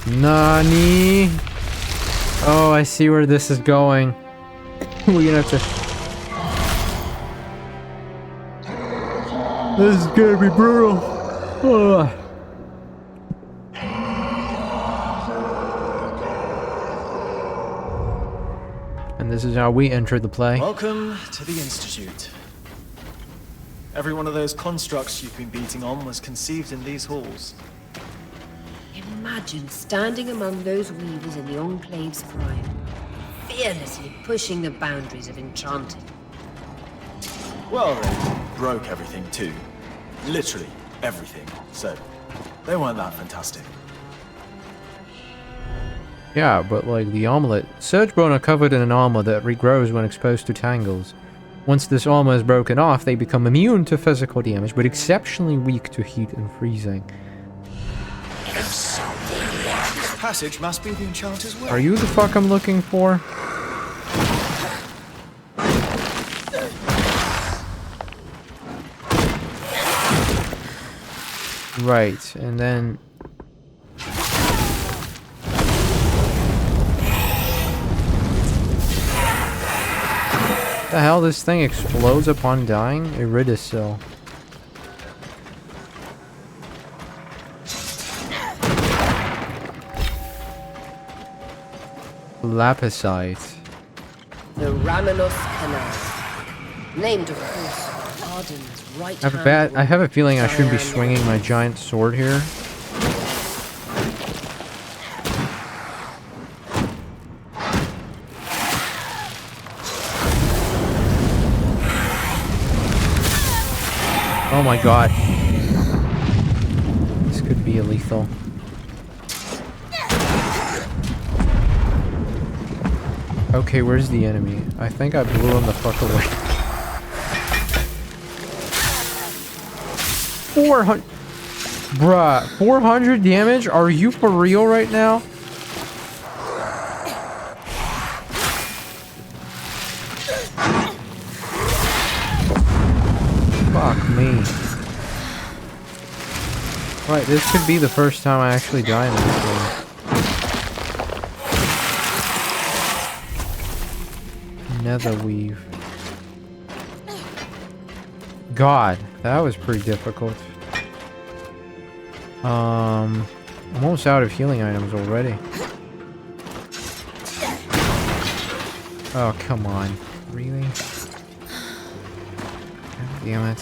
Nani? Oh, I see where this is going. We're gonna have to. This is gonna be brutal. Ugh. And this is how we enter the play. Welcome to the Institute. Every one of those constructs you've been beating on was conceived in these halls. Imagine standing among those weavers in the Enclave's prime, fearlessly pushing the boundaries of enchanting. Well, they broke everything too. Literally everything. So, they weren't that fantastic. Yeah, but like the armlet. Surgebone are covered in an armor that regrows when exposed to tangles. Once this armor is broken off, they become immune to physical damage, but exceptionally weak to heat and freezing. This passage must be the Enchanter's way. Are you the fuck I'm looking for? Right, and then... the hell, this thing explodes upon dying? Iridicil. Lapisite. The Ramenos Canal. Named, of course, Arden's right I have a feeling I shouldn't be swinging my giant sword here. Oh my god. This could be lethal. Okay, where's the enemy? I think I blew him the fuck away. 400... Bruh, 400 damage? Are you for real right now? Fuck me. Right, this could be the first time I actually die in this game. Netherweave. God, that was pretty difficult. I'm almost out of healing items already. Oh, come on. Really? God damn it.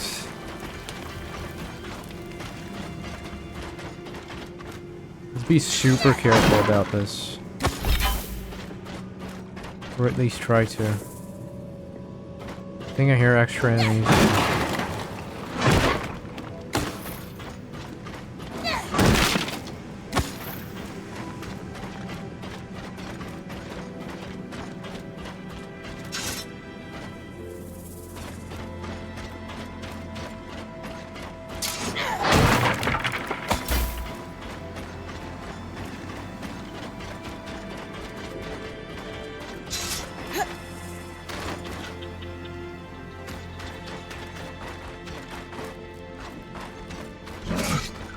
Let's be super careful about this. Or at least try to. I think I hear extra enemies.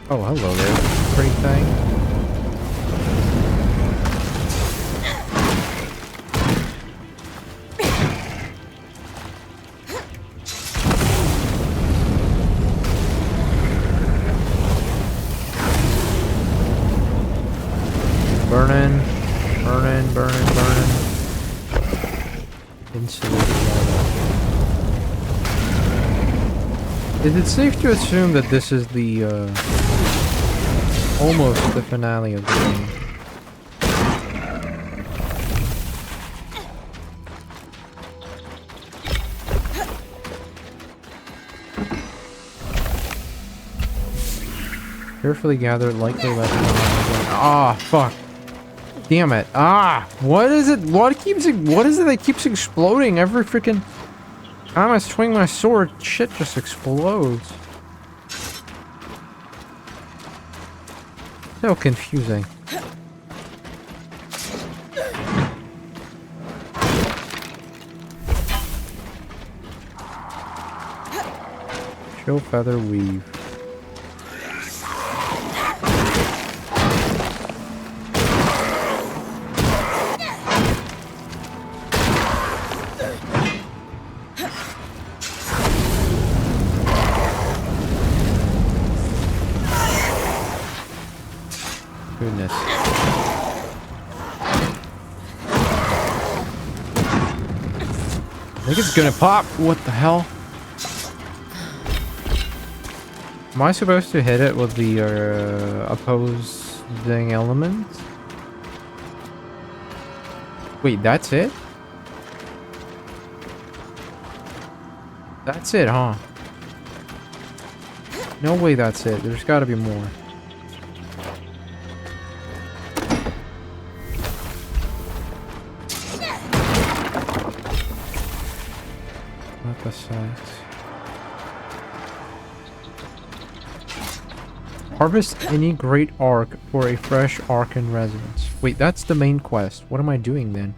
Oh, hello there, pretty thing. Burning, burning, burning, burning. Insulated lava. Is it safe to assume that this is the, almost the finale of the game? Carefully gathered, likely left behind. Ah, fuck. Damn it. Ah, what is it? What is it that keeps exploding every freaking time I swing my sword? Shit just explodes. So confusing. Show feather weave. Goodness. I think it's gonna pop. What the hell? Am I supposed to hit it with the opposing element? Wait, that's it? That's it, huh? No way that's it. There's gotta be more. Not the size. Harvest any great arc for a fresh Arcan residence. Wait, that's the main quest. What am I doing then?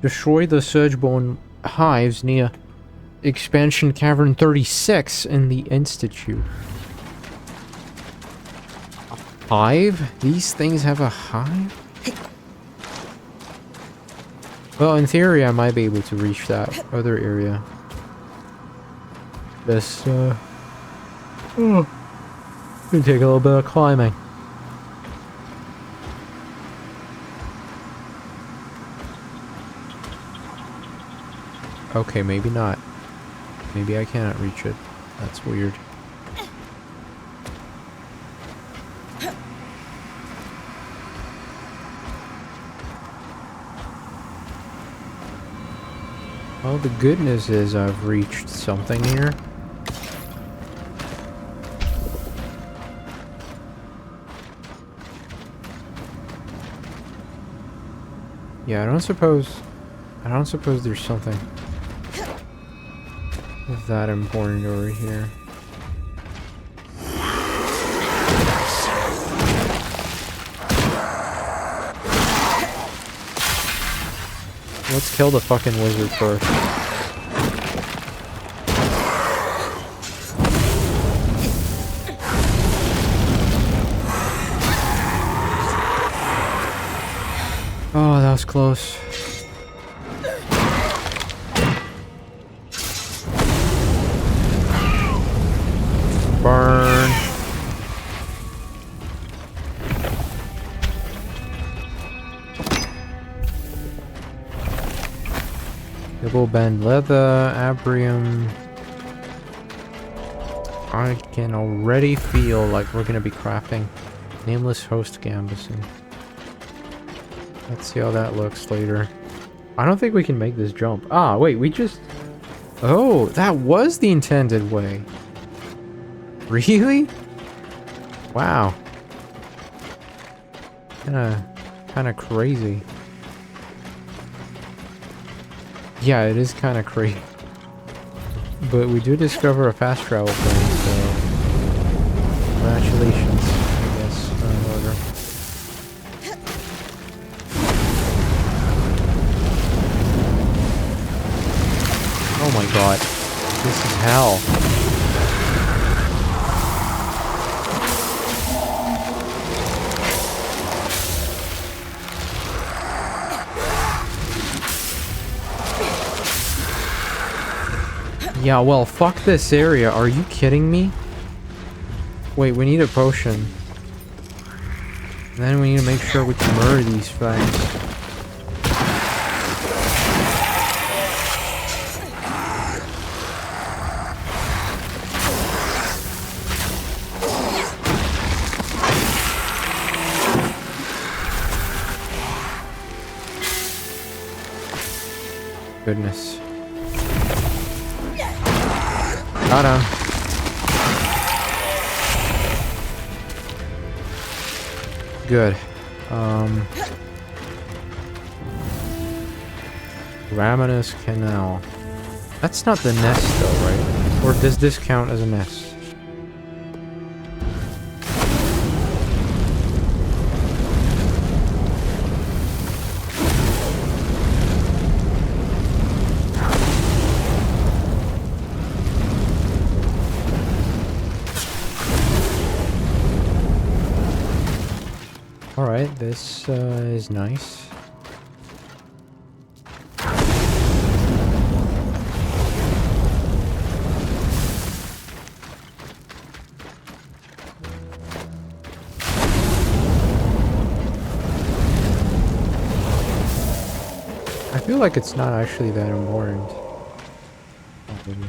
Destroy the Surgebone hives near Expansion Cavern 36 in the Institute. A hive? These things have a hive? Well, in theory, I might be able to reach that other area. This, gonna take a little bit of climbing. Okay, maybe not. Maybe I cannot reach it. That's weird. Well, the good news is I've reached something here. Yeah, I don't suppose there's something that important over here. Let's kill the fucking wizard first. Oh, that was close. Burn. Double bend leather, abrium. I can already feel like we're gonna be crafting nameless host gambeson. Let's see how that looks later. I don't think we can make this jump. Ah, wait, we just... Oh, that was the intended way. Really? Wow. Kinda crazy. Yeah, it is kinda crazy. But we do discover a fast travel plane, so... Congratulations, I guess, order. Oh my god. This is hell. Yeah, well, fuck this area. Are you kidding me? Wait, we need a potion. And then we need to make sure we can murder these things. Goodness. Got him. Good. Raminus Canal. That's not the nest though, right? Or does this count as a nest? Alright, this is nice. I feel like it's not actually that important. Probably.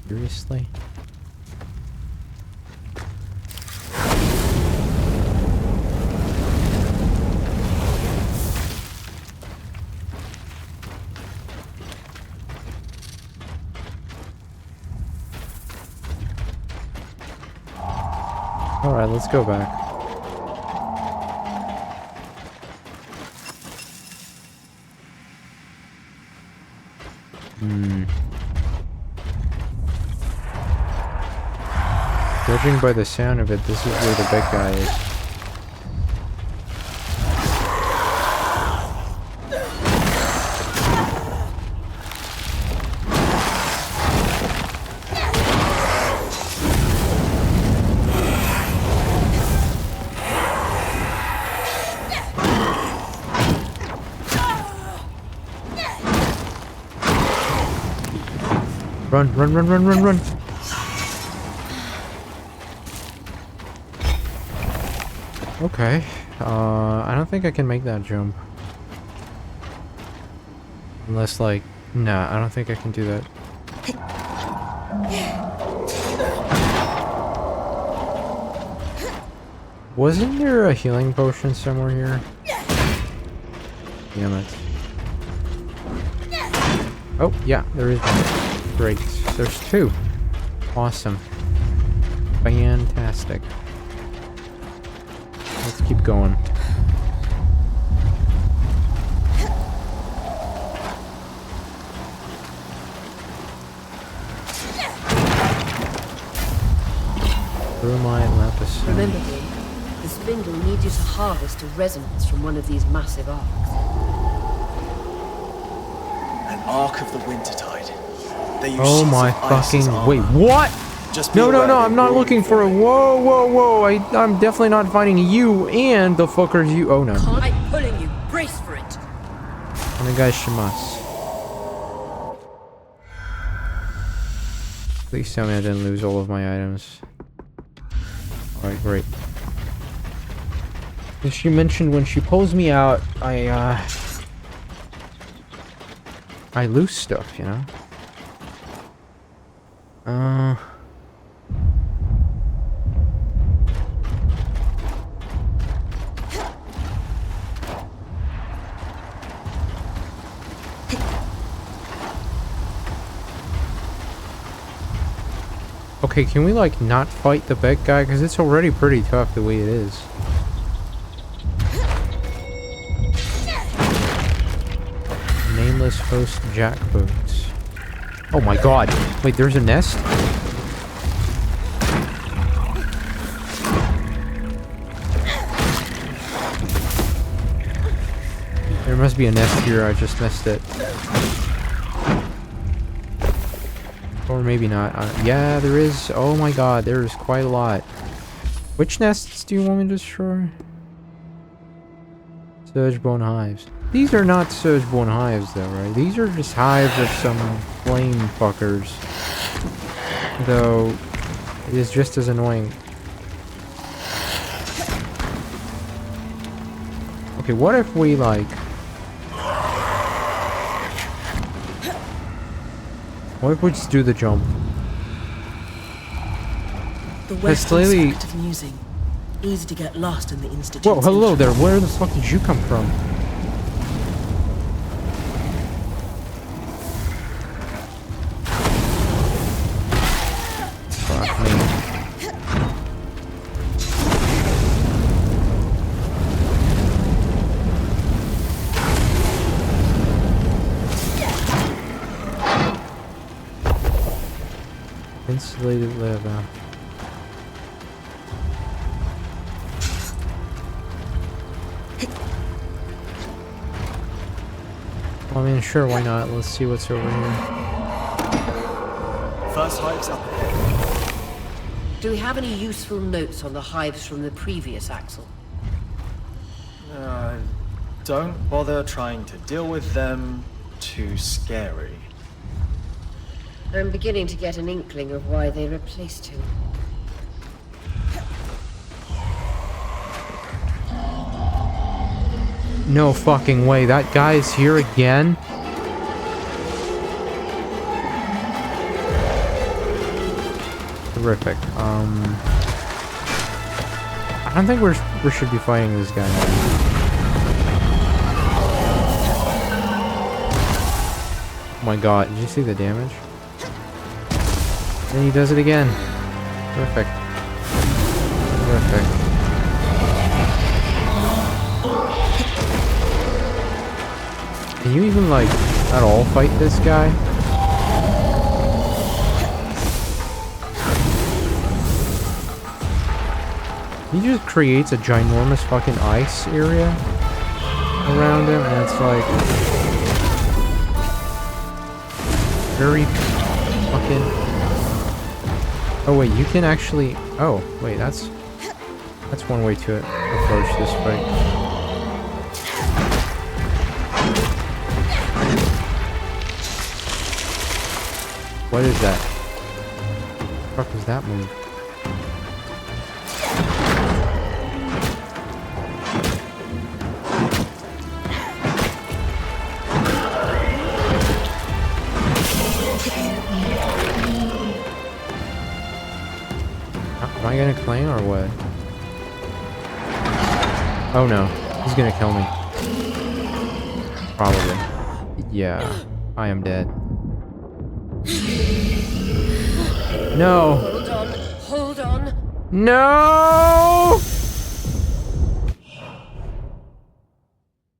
Seriously? Alright, let's go back. Judging by the sound of it, this is where the big guy is. Run, run, run, run, run, run! Okay, I don't think I can make that jump. Unless, like, nah, I don't think I can do that. Wasn't there a healing potion somewhere here? Damn it. Oh, yeah, there is one. Great. There's two. Awesome. Fantastic. Let's keep going. Bromide lapis. Remember, dear, the spindle needs you to harvest a resonance from one of these massive arcs. An arc of the Wintertide. They use Oh my fucking... Wait, what? No, I'm not looking for a... Whoa, whoa, whoa. I'm definitely not fighting you and the fuckers you... Oh, no. I'm pulling you. Brace for it. Onegaishimasu. Please tell me I didn't lose all of my items. Alright, great. As she mentioned, when she pulls me out, I lose stuff, you know? Okay, can we, like, not fight the big guy? Because it's already pretty tough the way it is. Nameless host jackboots. Oh my god. Wait, there's a nest? There must be a nest here, I just missed it. Or maybe not. Yeah, there is. Oh my god, there is quite a lot. Which nests do you want me to destroy? Surgebone hives. These are not surgebone hives though, right? These are just hives of some flame fuckers. Though, it is just as annoying. Okay, what if we like... What if we just do the jump? The western sect of musing. Easy to get lost in the institute. Whoa, hello there. Where the fuck did you come from? Fuck me. Insulated lava. I mean, sure, why not? Let's see what's over here. First hive's up. Do we have any useful notes on the hives from the previous Axel? Don't bother trying to deal with them. Too scary. I'm beginning to get an inkling of why they replaced him. No fucking way, that guy's here again? Terrific. I don't think we should be fighting this guy. Oh my god, did you see the damage? And he does it again. Perfect. Perfect. Can you even, like, at all fight this guy? He just creates a ginormous fucking ice area around him, and it's like very fucking. Oh wait, you can actually. Oh wait, that's one way to approach this fight. What is that? What the fuck is that move? Am I gonna claim or what? Oh no, he's gonna kill me. Probably. Yeah, I am dead. No! Hold on, hold on. No!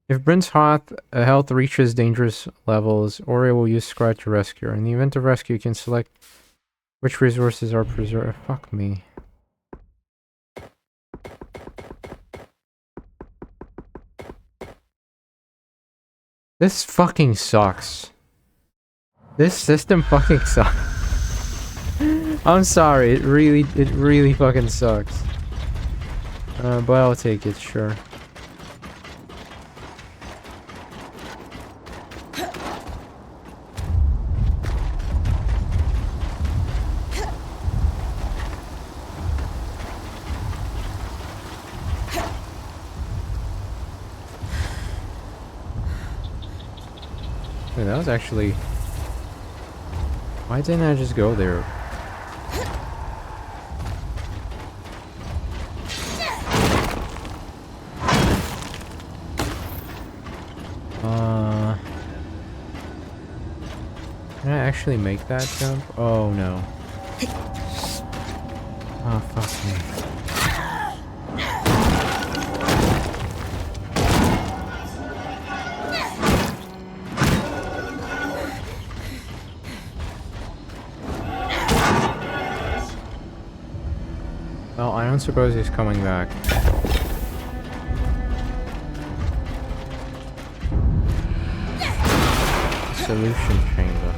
If Bryn's health reaches dangerous levels, Ori will use Scry to rescue her. In the event of rescue, you can select which resources are preserved. Fuck me. This fucking sucks. This system fucking sucks. I'm sorry, it really fucking sucks. But I'll take it, sure. Wait, that was actually... Why didn't I just go there? Can I actually make that jump? Oh no. Oh fuck me. Well, I don't suppose he's coming back. Solution chamber.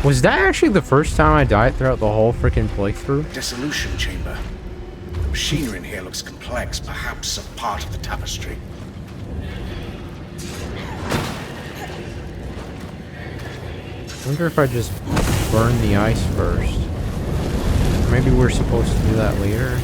Was that actually the first time I died throughout the whole freaking playthrough? Dissolution chamber. The machinery in here looks complex, perhaps a part of the tapestry. I wonder if I just burn the ice first. Maybe we're supposed to do that later.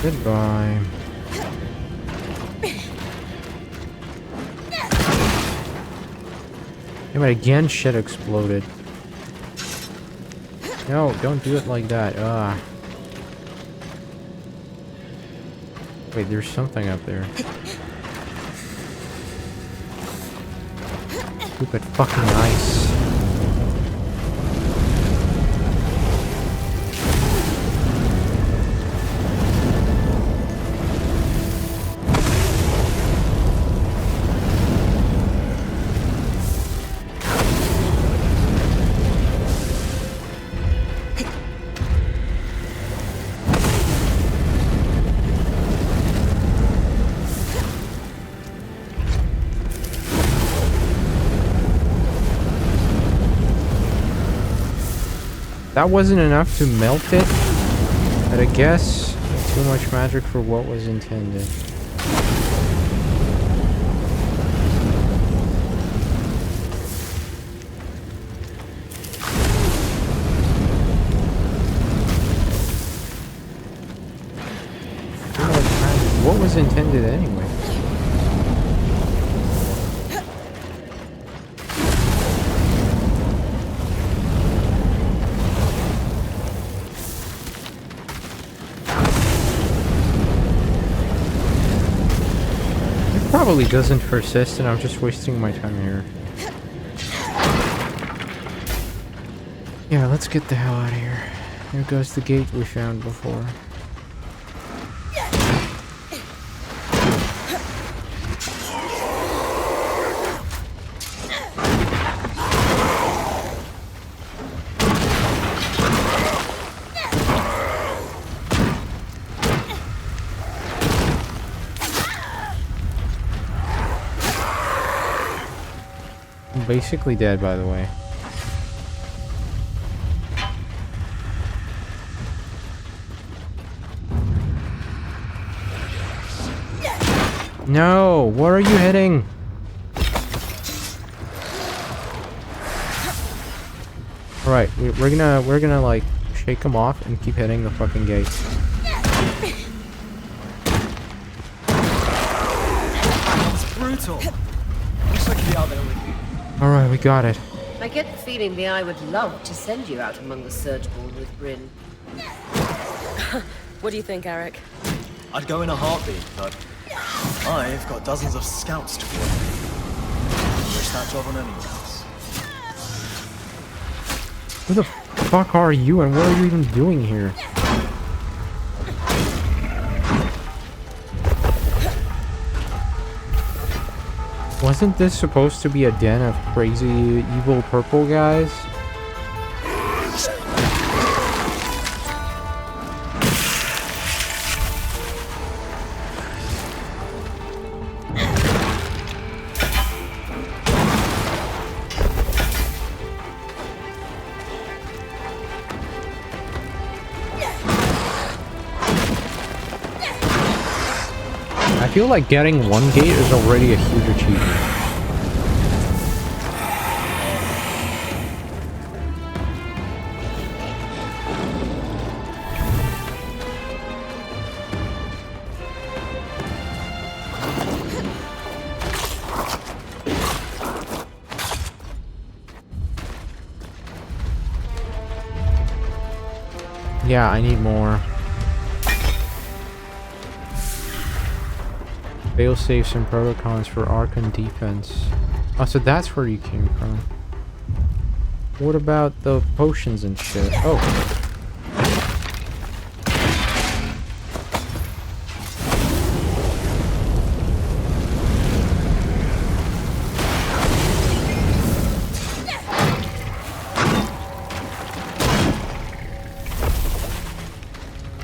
Goodbye. Yeah, but again, shit exploded. No, don't do it like that. Wait, there's something up there. Stupid fucking ice. That wasn't enough to melt it, but I guess too much magic for what was intended. probably doesn't persist and I'm just wasting my time here. Yeah, let's get the hell out of here. Here goes the gate we found before. I'm basically dead, by the way. No, what are you hitting? All right, we're gonna like shake him off and keep hitting the fucking gate. It's brutal. Wish I could be out there with you. All right, we got it. I get the feeling the Eye would love to send you out among the Surgeborn with Bryn. What do you think, Eric? I'd go in a heartbeat, but I've got dozens of scouts to coordinate. Wish that job on anyone else. Who the fuck are you and what are you even doing here? Wasn't this supposed to be a den of crazy evil purple guys? I feel like getting one gate is already a huge achievement. Yeah, I need more. Fail safes and protocons for Archon defense. Oh, so that's where you came from. What about the potions and shit? Oh.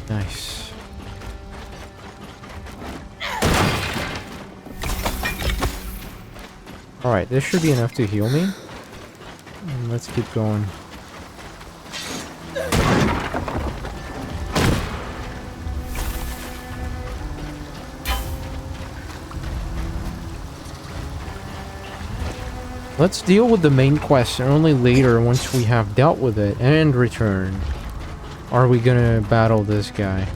Nice. Alright, this should be enough to heal me. And let's keep going. Let's deal with the main quest, and only later, once we have dealt with it and returned, are we gonna battle this guy.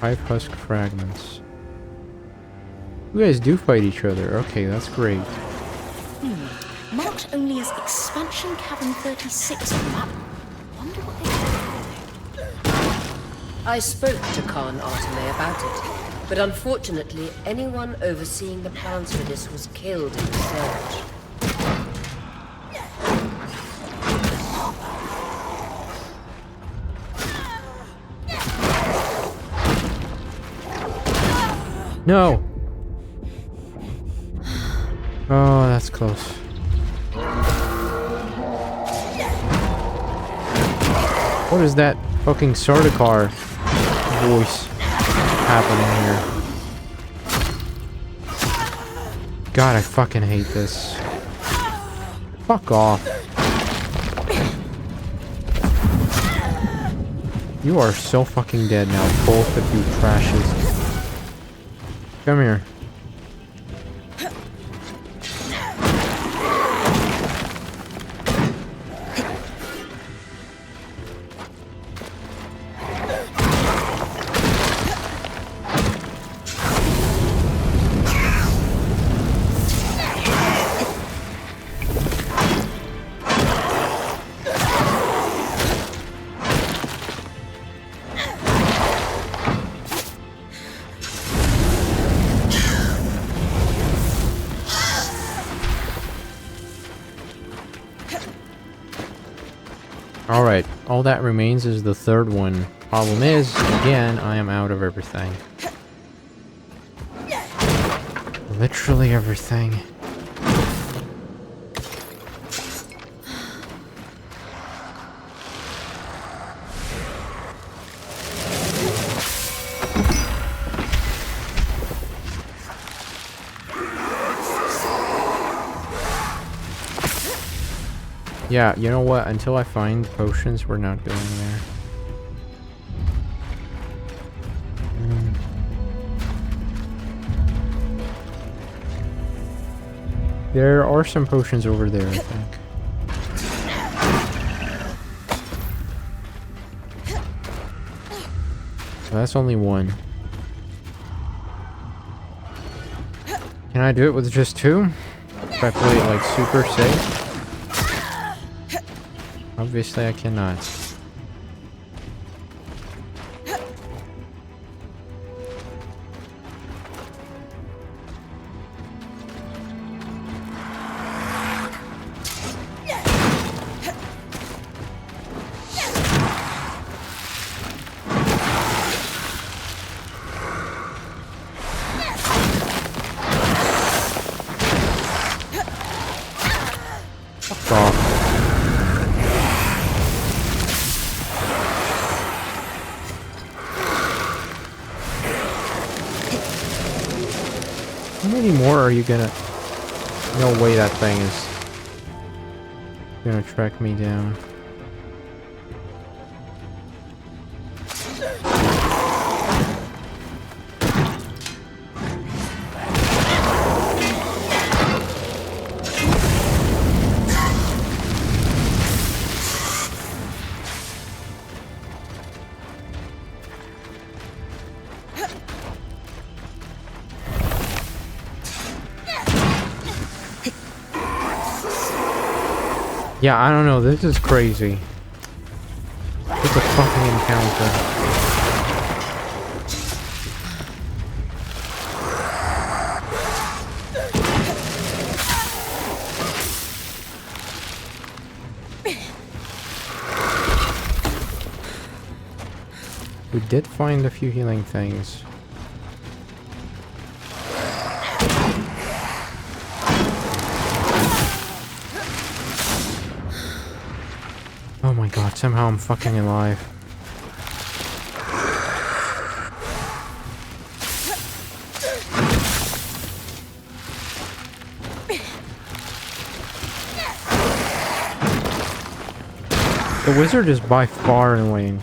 5 husk fragments. You guys do fight each other. Okay, that's great. Marked only as Expansion Cavern 36 on the map. Wonder what they... I spoke to Khan Arteme about it, but unfortunately, anyone overseeing the plans for this was killed in the search. No! Oh, that's close. What is that fucking Sardaukar voice happening here? God, I fucking hate this. Fuck off. You are so fucking dead now, both of you trashes. Come here. Alright, all that remains is the third one. Problem is, again, I am out of everything. Literally everything. Yeah, you know what? Until I find potions, we're not going there. There are some potions over there, I think. So that's only one. Can I do it with just two? If I play it like super safe? Obviously I cannot. Fuck off. How many more are you gonna... No way that thing is gonna track me down. Yeah, I don't know, this is crazy. It's a fucking encounter. We did find a few healing things. Oh my god, somehow I'm fucking alive. The wizard is by far annoying.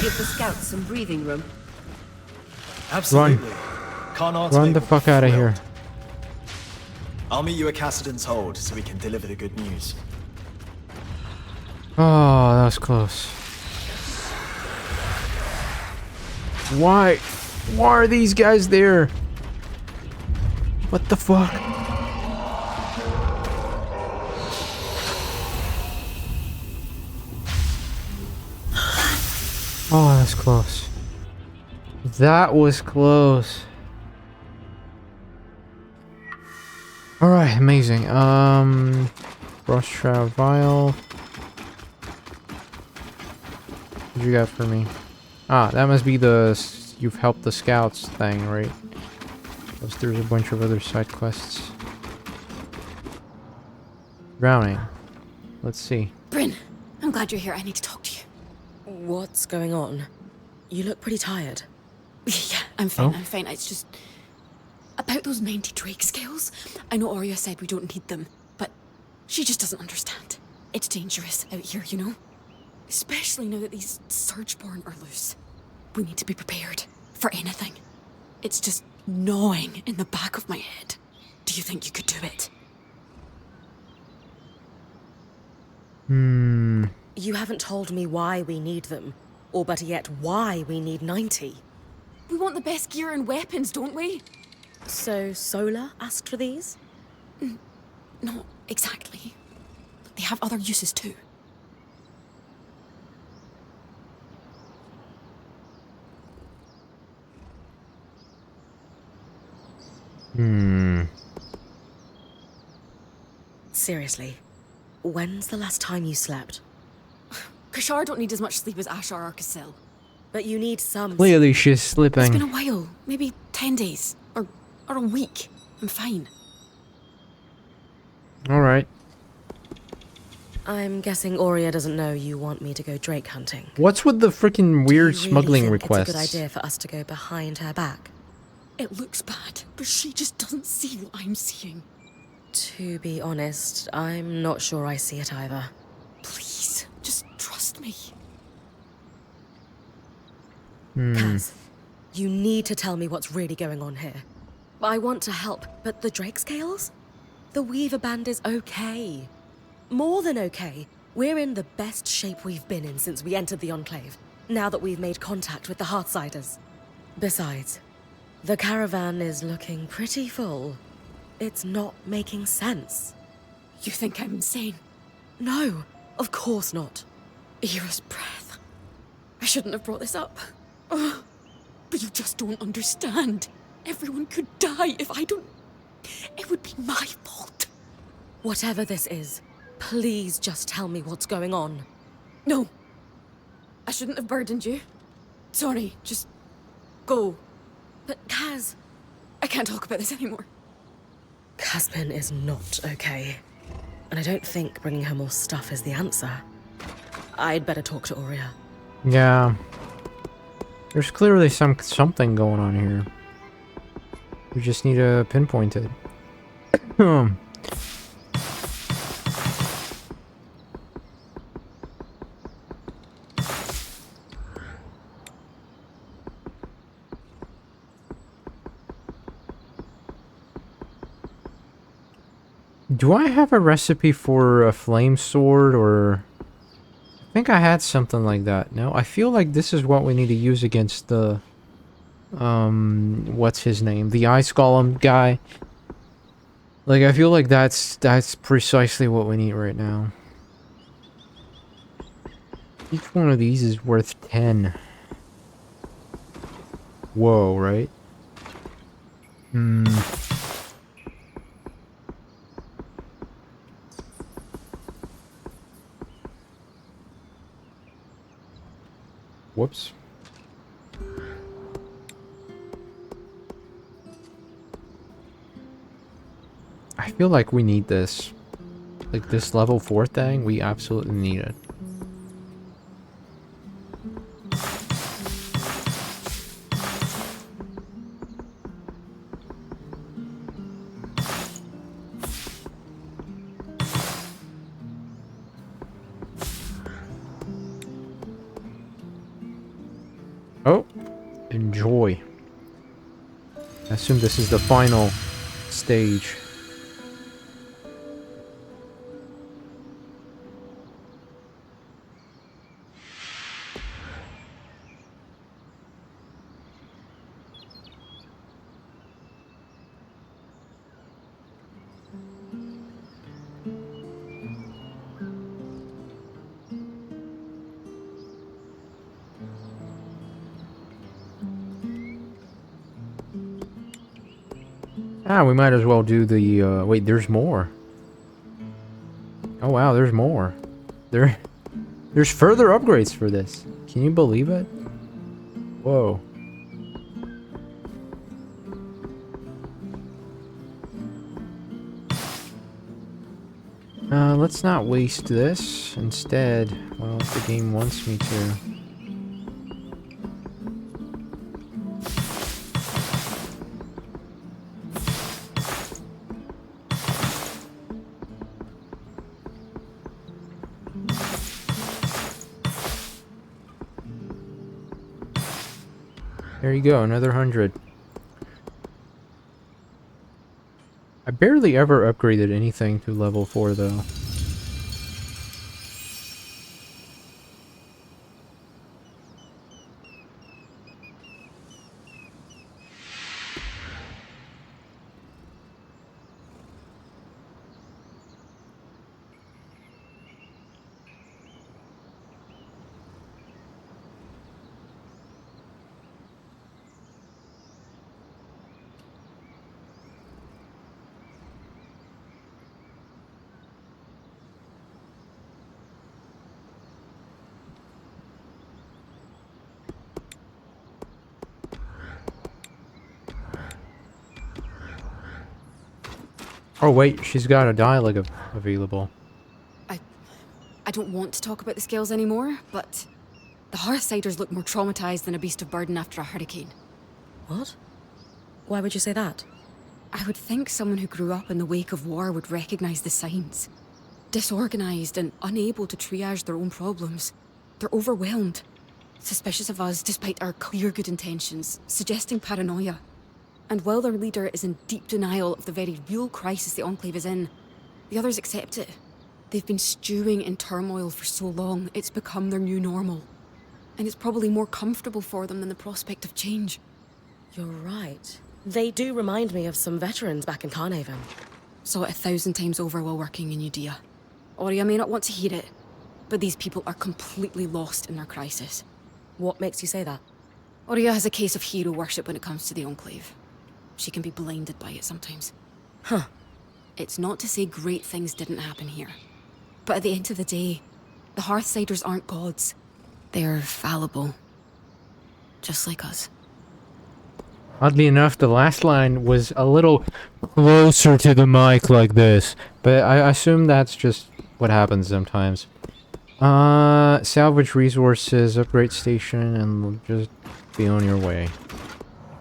Give the scouts some breathing room. Absolutely. Can't Run the fuck out of here. I'll meet you at Cassidon's Hold so we can deliver the good news. Oh, that was close. Why? Why are these guys there? What the fuck? Oh, that's close. That was close. Alright, amazing. Frost Shroud Vial. What you got for me? Ah, that must be the you've helped the scouts thing, right? Plus there's a bunch of other side quests. Drowning. Let's see. Bryn, I'm glad you're here. I need to talk to you. What's going on? You look pretty tired. Yeah, I'm fine, Oh? I'm fine. It's just... about those 90 Drake scales. I know Arya said we don't need them, but she just doesn't understand. It's dangerous out here, you know? Especially now that these Surgeborn are loose. We need to be prepared for anything. It's just gnawing in the back of my head. Do you think you could do it? You haven't told me why we need them, or better yet, why we need 90. We want the best gear and weapons, don't we? So Sola asked for these? Not exactly. They have other uses too. Seriously, when's the last time you slept? Kashar don't need as much sleep as Ashar or Casil. But you need some. Clearly she's It's sleeping. been a while. Maybe 10 days. Or a week. I'm fine. Alright. I'm guessing Aurea doesn't know you want me to go drake hunting. What's with the freaking weird Do you really smuggling think requests? It's a good idea for us to go behind her back. It looks bad, but she just doesn't see what I'm seeing. To be honest, I'm not sure I see it either. Please, just trust me. Kaz, you need to tell me what's really going on here. I want to help, but the drake scales? The Weaver Band is okay. More than okay. We're in the best shape we've been in since we entered the Enclave, now that we've made contact with the Heartsiders. Besides, the caravan is looking pretty full. It's not making sense. You think I'm insane? No, of course not. Era's breath. I shouldn't have brought this up. Ugh. But you just don't understand. Everyone could die if I don't... It would be my fault. Whatever this is, please just tell me what's going on. No. I shouldn't have burdened you. Sorry, just go. But Kaz... I can't talk about this anymore. Casmin is not okay. And I don't think bringing her more stuff is the answer. I'd better talk to Aurea. Yeah. There's clearly something going on here. We just need to pinpoint it. Do I have a recipe for a flame sword, or... I think I had something like that. No, I feel like this is what we need to use against the... what's his name? The Ice Golem guy. Like, I feel like that's precisely what we need right now. Each one of these is worth 10. Whoa, right? Whoops. I feel like we need this. Like this level 4 thing, we absolutely need it. Oh, enjoy. I assume this is the final stage. Ah, we might as well do the, wait, there's more. Oh wow, there's more. There's further upgrades for this. Can you believe it? Whoa. Let's not waste this. Instead, well, if the game wants me to. There you go, another 100. I barely ever upgraded anything to level 4 though. Oh wait, she's got a dialogue available. I don't want to talk about the scales anymore, but the Hearthsiders look more traumatized than a beast of burden after a hurricane. What? Why would you say that? I would think someone who grew up in the wake of war would recognize the signs. Disorganized and unable to triage their own problems. They're overwhelmed. Suspicious of us despite our clear good intentions, suggesting paranoia. And while their leader is in deep denial of the very real crisis the Enclave is in, the others accept it. They've been stewing in turmoil for so long, it's become their new normal. And it's probably more comfortable for them than the prospect of change. You're right. They do remind me of some veterans back in Carnhaven. Saw it 1,000 times over while working in Udea. Aurea may not want to hear it, but these people are completely lost in their crisis. What makes you say that? Aurea has a case of hero worship when it comes to the Enclave. She can be blinded by it sometimes. Huh. It's not to say great things didn't happen here. But at the end of the day, the Hearthsiders aren't gods. They're fallible. Just like us. Oddly enough, the last line was a little closer to the mic like this. But I assume that's just what happens sometimes. Salvage resources, upgrade station, and just be on your way.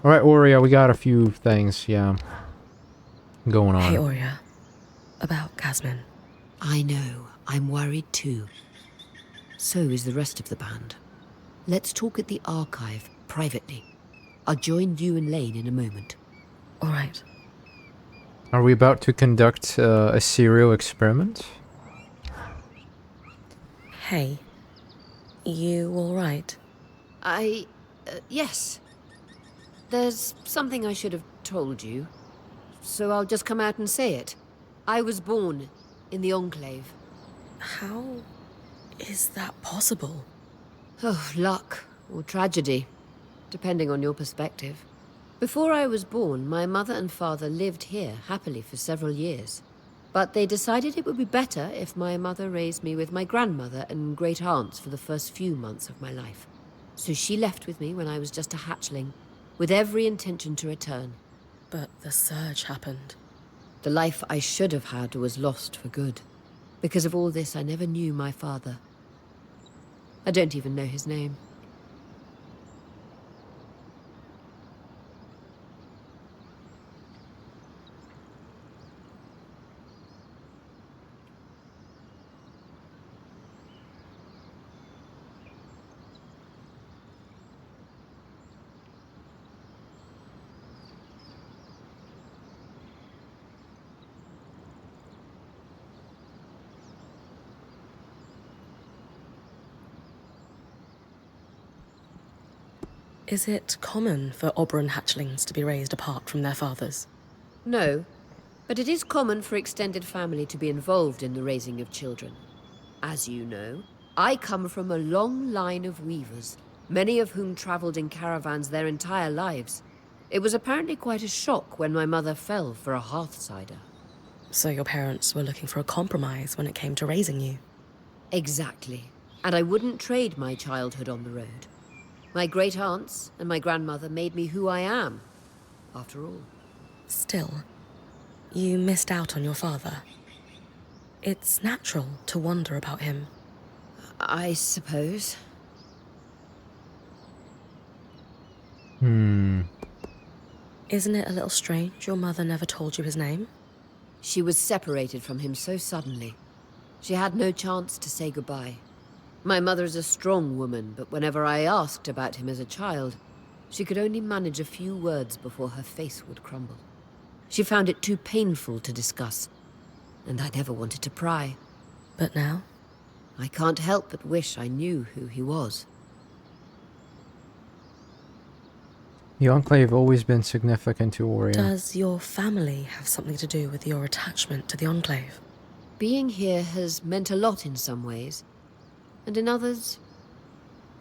Alright, Aurea, we got a few things, yeah, going on. Hey, Aurea. About Chasm. I know. I'm worried too. So is the rest of the band. Let's talk at the archive, privately. I'll join you and Lane in a moment. All right. Are we about to conduct a serial experiment? Hey. You all right? Yes. There's something I should have told you, so I'll just come out and say it. I was born in the Enclave. How is that possible? Oh, luck or tragedy, depending on your perspective. Before I was born, my mother and father lived here happily for several years. But they decided it would be better if my mother raised me with my grandmother and great aunts for the first few months of my life. So she left with me when I was just a hatchling, with every intention to return. But the surge happened. The life I should have had was lost for good. Because of all this, I never knew my father. I don't even know his name. Is it common for Oberon hatchlings to be raised apart from their fathers? No, but it is common for extended family to be involved in the raising of children. As you know, I come from a long line of weavers, many of whom traveled in caravans their entire lives. It was apparently quite a shock when my mother fell for a Hearthsider. So your parents were looking for a compromise when it came to raising you? Exactly. And I wouldn't trade my childhood on the road. My great-aunts and my grandmother made me who I am, after all. Still, you missed out on your father. It's natural to wonder about him. I suppose. Isn't it a little strange your mother never told you his name? She was separated from him so suddenly. She had no chance to say goodbye. My mother is a strong woman, but whenever I asked about him as a child, she could only manage a few words before her face would crumble. She found it too painful to discuss, and I never wanted to pry. But now? I can't help but wish I knew who he was. The Enclave always been significant to Aurea. Does your family have something to do with your attachment to the Enclave? Being here has meant a lot in some ways, and in others,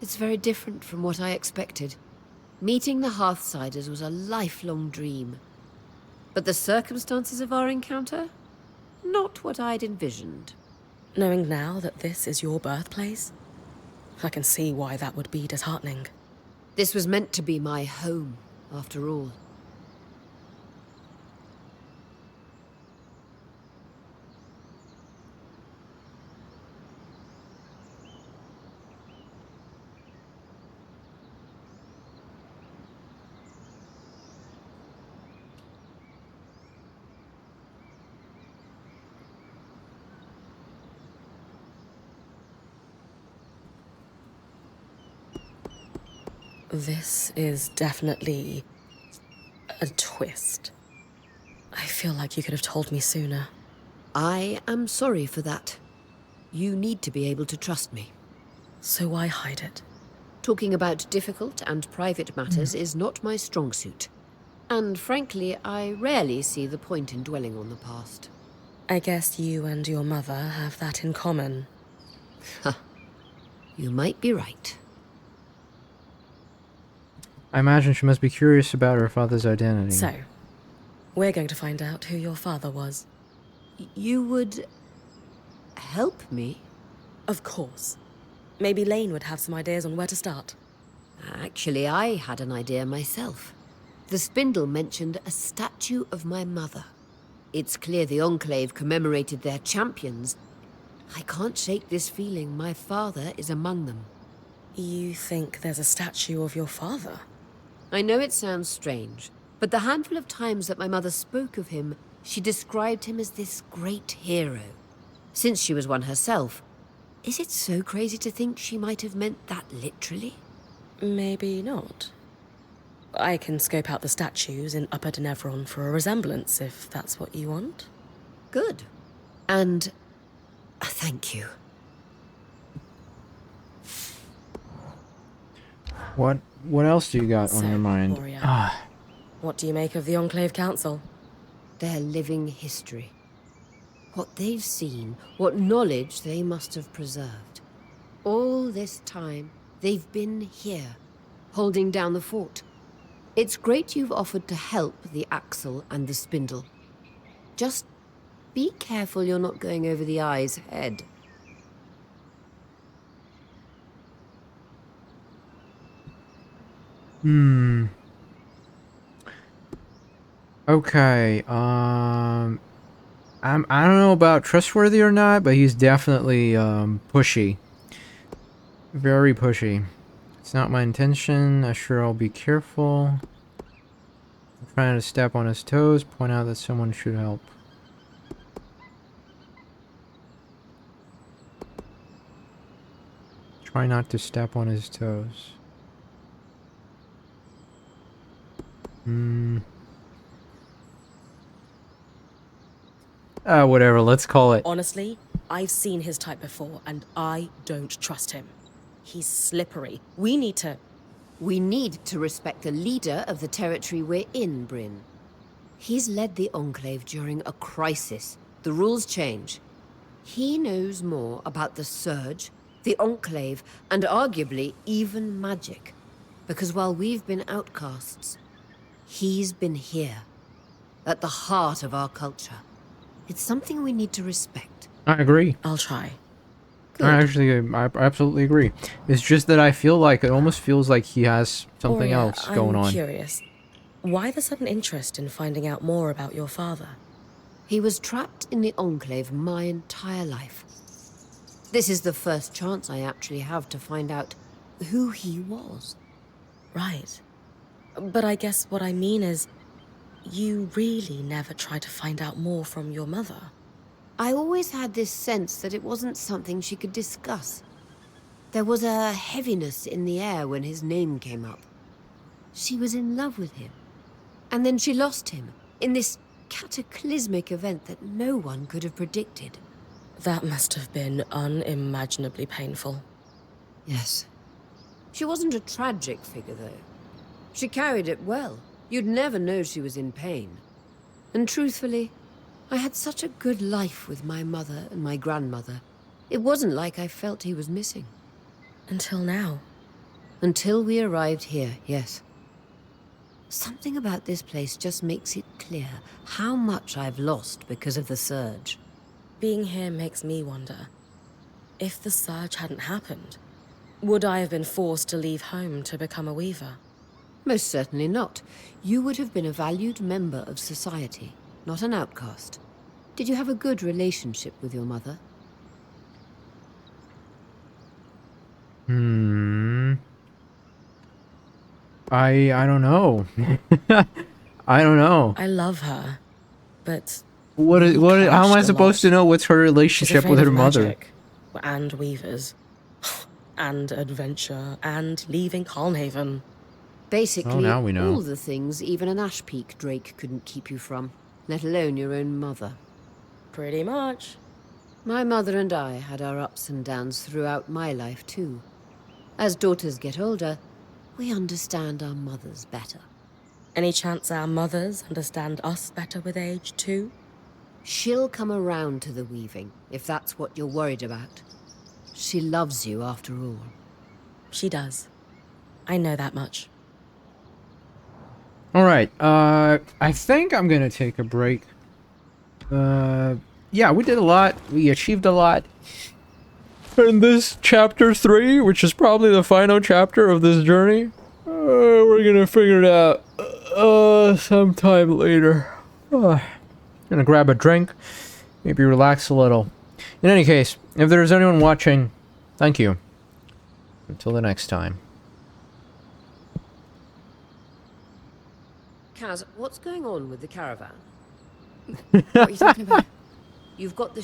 it's very different from what I expected. Meeting the Hearthsiders was a lifelong dream. But the circumstances of our encounter? Not what I'd envisioned. Knowing now that this is your birthplace, I can see why that would be disheartening. This was meant to be my home, after all. This is definitely a twist. I feel like you could have told me sooner. I am sorry for that. You need to be able to trust me. So why hide it? Talking about difficult and private matters is not my strong suit. And frankly, I rarely see the point in dwelling on the past. I guess you and your mother have that in common. You might be right. I imagine she must be curious about her father's identity. So, we're going to find out who your father was. You would help me? Of course. Maybe Lane would have some ideas on where to start. Actually, I had an idea myself. The spindle mentioned a statue of my mother. It's clear the Enclave commemorated their champions. I can't shake this feeling my father is among them. You think there's a statue of your father? I know it sounds strange, but the handful of times that my mother spoke of him, she described him as this great hero. Since she was one herself, is it so crazy to think she might have meant that literally? Maybe not. I can scope out the statues in Upper Denevron for a resemblance, if that's what you want. Good. And thank you. What else do you got on your mind? Gloria, what do you make of the Enclave Council? Their living history. What they've seen, what knowledge they must have preserved. All this time, they've been here, holding down the fort. It's great you've offered to help the Axle and the Spindle. Just be careful you're not going over the eye's head. Okay, I don't know about trustworthy or not, but he's definitely, pushy. Very pushy. It's not my intention. I'm sure I'll be careful. I'm trying to step on his toes, point out that someone should help. Try not to step on his toes. Whatever, let's call it. Honestly, I've seen his type before, and I don't trust him. He's slippery. We need to respect the leader of the territory we're in, Bryn. He's led the Enclave during a crisis. The rules change. He knows more about the Surge, the Enclave, and arguably even magic. Because while we've been outcasts, he's been here, at the heart of our culture. It's something we need to respect. I agree. I'll try. I absolutely agree. It's just that I feel like it almost feels like he has something else going on. I'm curious. Why the sudden interest in finding out more about your father? He was trapped in the Enclave my entire life. This is the first chance I actually have to find out who he was. Right. But I guess what I mean is, you really never tried to find out more from your mother. I always had this sense that it wasn't something she could discuss. There was a heaviness in the air when his name came up. She was in love with him. And then she lost him in this cataclysmic event that no one could have predicted. That must have been unimaginably painful. Yes. She wasn't a tragic figure, though. She carried it well. You'd never know she was in pain. And truthfully, I had such a good life with my mother and my grandmother. It wasn't like I felt he was missing. Until now. Until we arrived here, yes. Something about this place just makes it clear how much I've lost because of the Surge. Being here makes me wonder. If the Surge hadn't happened, would I have been forced to leave home to become a weaver? Most certainly not. You would have been a valued member of society, not an outcast. Did you have a good relationship with your mother? I don't know. I don't know. I love her, but how am I supposed to know what's her relationship with her mother? Magic, and weavers, and adventure, and leaving Calnhaven. Basically, now we know. all the things even an Ash Peak Drake couldn't keep you from, let alone your own mother. Pretty much. My mother and I had our ups and downs throughout my life, too. As daughters get older, we understand our mothers better. Any chance our mothers understand us better with age, too? She'll come around to the weaving, if that's what you're worried about. She loves you, after all. She does. I know that much. Alright, I think I'm gonna take a break. Yeah, we did a lot. We achieved a lot. In this chapter 3, which is probably the final chapter of this journey, we're gonna figure it out sometime later. Gonna grab a drink, maybe relax a little. In any case, if there's anyone watching, thank you. Until the next time. Kaz, what's going on with the caravan? What are you talking about? You've got the